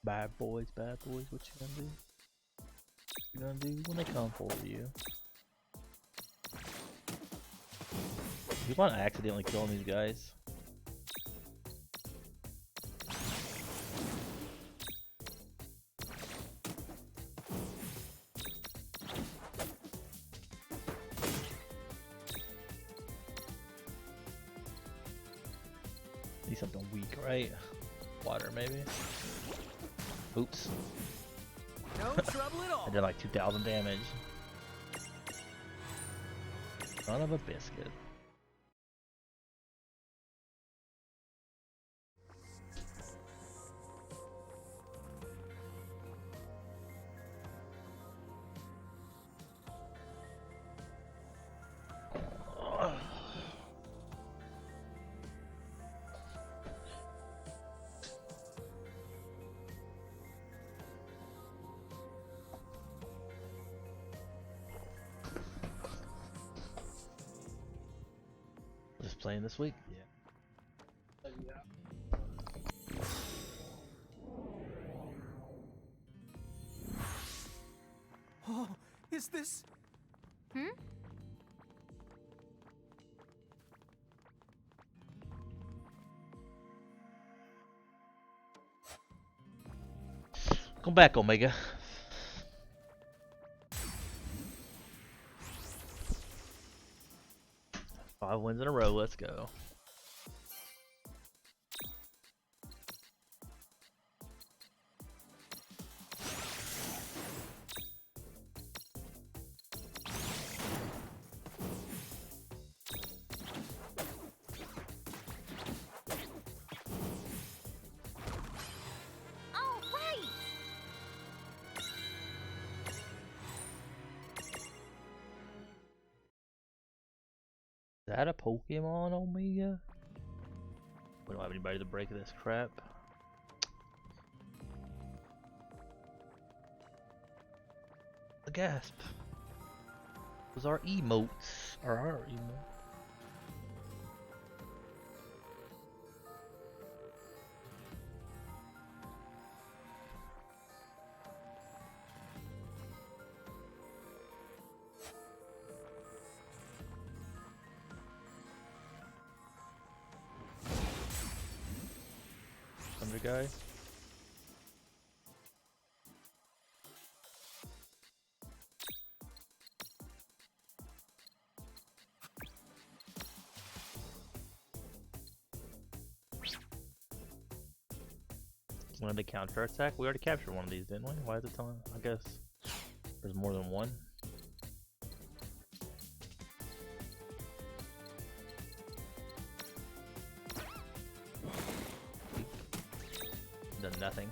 S1: Bad boys, what you gonna do? You gonna do when they come for you? You want to accidentally killing these guys? Need something weak, right? Water, maybe? Oops.
S5: No trouble at all.
S1: I did like 2,000 damage. Son of a biscuit. Just playing this week? Yeah.
S14: Oh, is this?
S2: Hmm?
S1: Come back, Omega. 5 wins in a row, let's go.
S2: All right.
S1: Is that a Pokemon, Omega? We don't have anybody to break this crap. The gasp. Those are emotes. Or our emotes. Thunder guy. Wanted to counter attack? We already captured one of these, didn't we? Why is it telling? I guess there's more than one. Done nothing.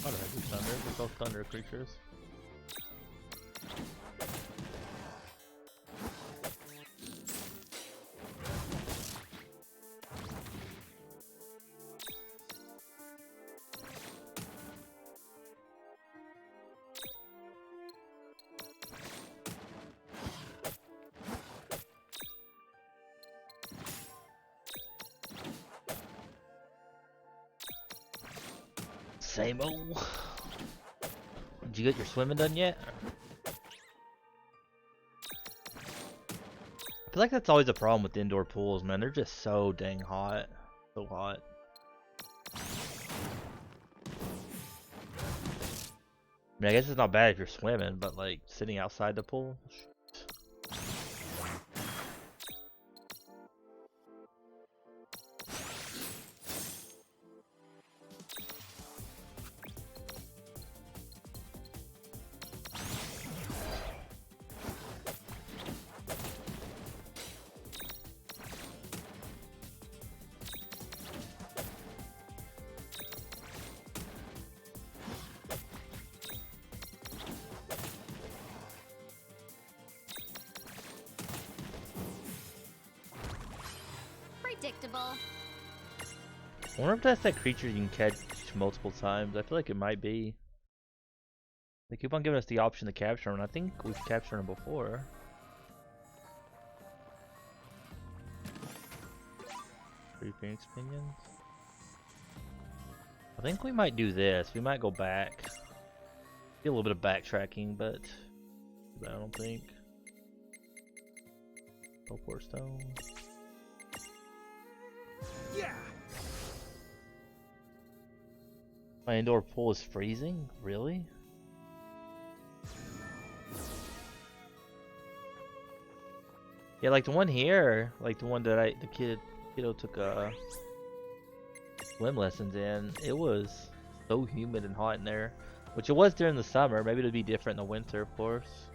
S1: What the heck is thunder? They're both thunder creatures. Same old. Did you get your swimming done yet? I feel like that's always a problem with indoor pools, man. They're just so dang hot. So hot. I mean, I guess it's not bad if you're swimming, but like sitting outside the pool.
S2: Predictable.
S1: I wonder if that's that creature you can catch multiple times. I feel like it might be. They keep on giving us the option to capture him, and I think we've captured him before. 3 Phoenix Pinions? I think we might do this. We might go back. Do a little bit of backtracking, but I don't think. Opal stone.
S14: Yeah.
S1: My indoor pool is freezing? Really? Yeah, like the one here, like the one that kiddo took swim lessons in, it was so humid and hot in there. Which it was during the summer. Maybe it'd be different in the winter, of course.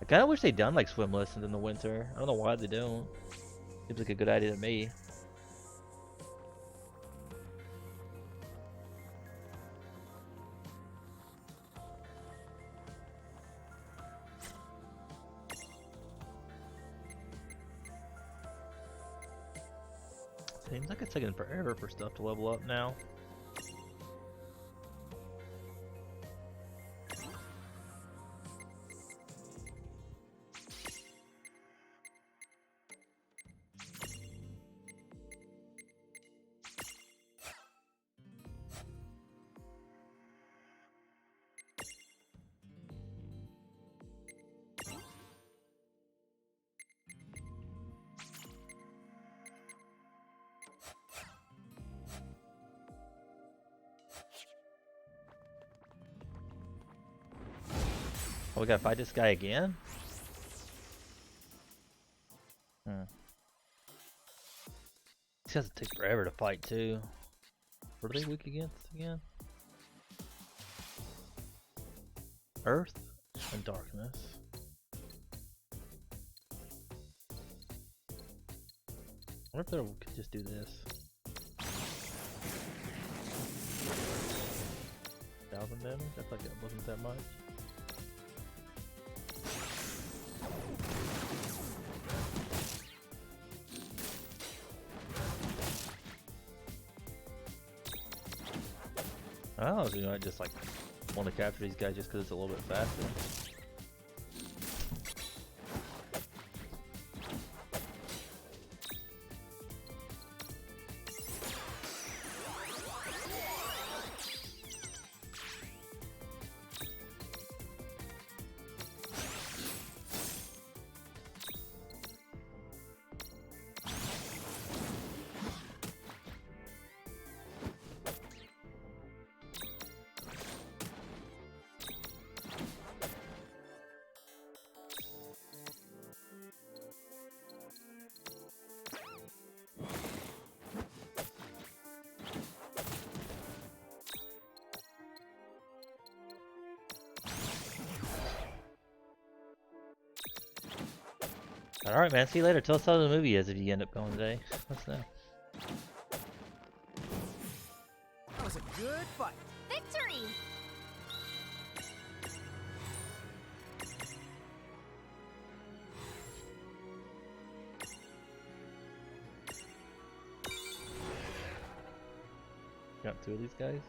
S1: I kind of wish they'd done like swim lessons in the winter. I don't know why they don't. Seems like a good idea to me. Seems like it's taking forever for stuff to level up now. Oh, we gotta fight this guy again? These guys take forever to fight too. What are they weak against again? Earth and darkness. I wonder if they could just do this. 1,000 damage? I thought that wasn't that much. Oh, so you might just like want to capture these guys just because it's a little bit faster. Alright, man. See you later. Tell us how the movie is if you end up going today. Let us know.
S14: That was a good fight.
S15: Victory!
S1: Got 2 of these guys.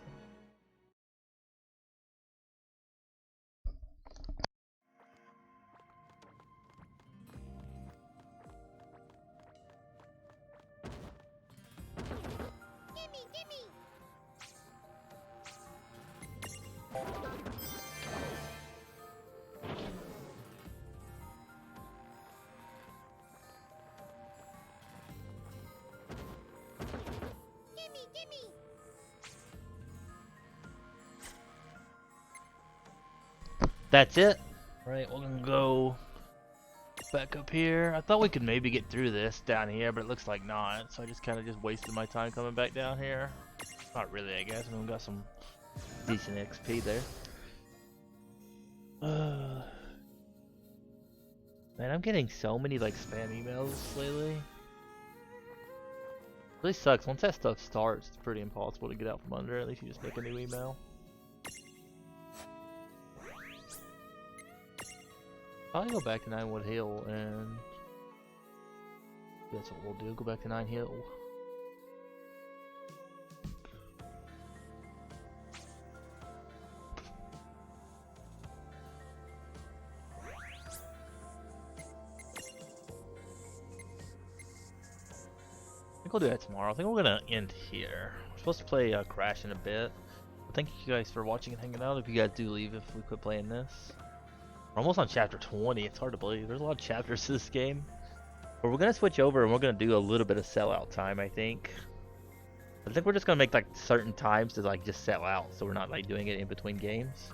S1: That's it. Right, we're gonna go back up here. I thought we could maybe get through this down here, but it looks like not. So I just kind of wasted my time coming back down here. Not really, I guess. I mean, we got some decent XP there. Man, I'm getting so many like spam emails lately. Really sucks. Once that stuff starts, it's pretty impossible to get out from under. At least you just make a new email. Probably go back to Ninewood Hill and that's what we'll do. Go back to Nine Hill. think we'll do that tomorrow. I think we're gonna end here. We're supposed to play Crash in a bit. But thank you guys for watching and hanging out. If you guys do leave if we quit playing this. We're almost on chapter 20. It's hard to believe. There's a lot of chapters to this game. But we're gonna switch over and we're gonna do a little bit of sellout time, I think. I think we're just gonna make like certain times to like just sell out, so we're not like doing it in between games.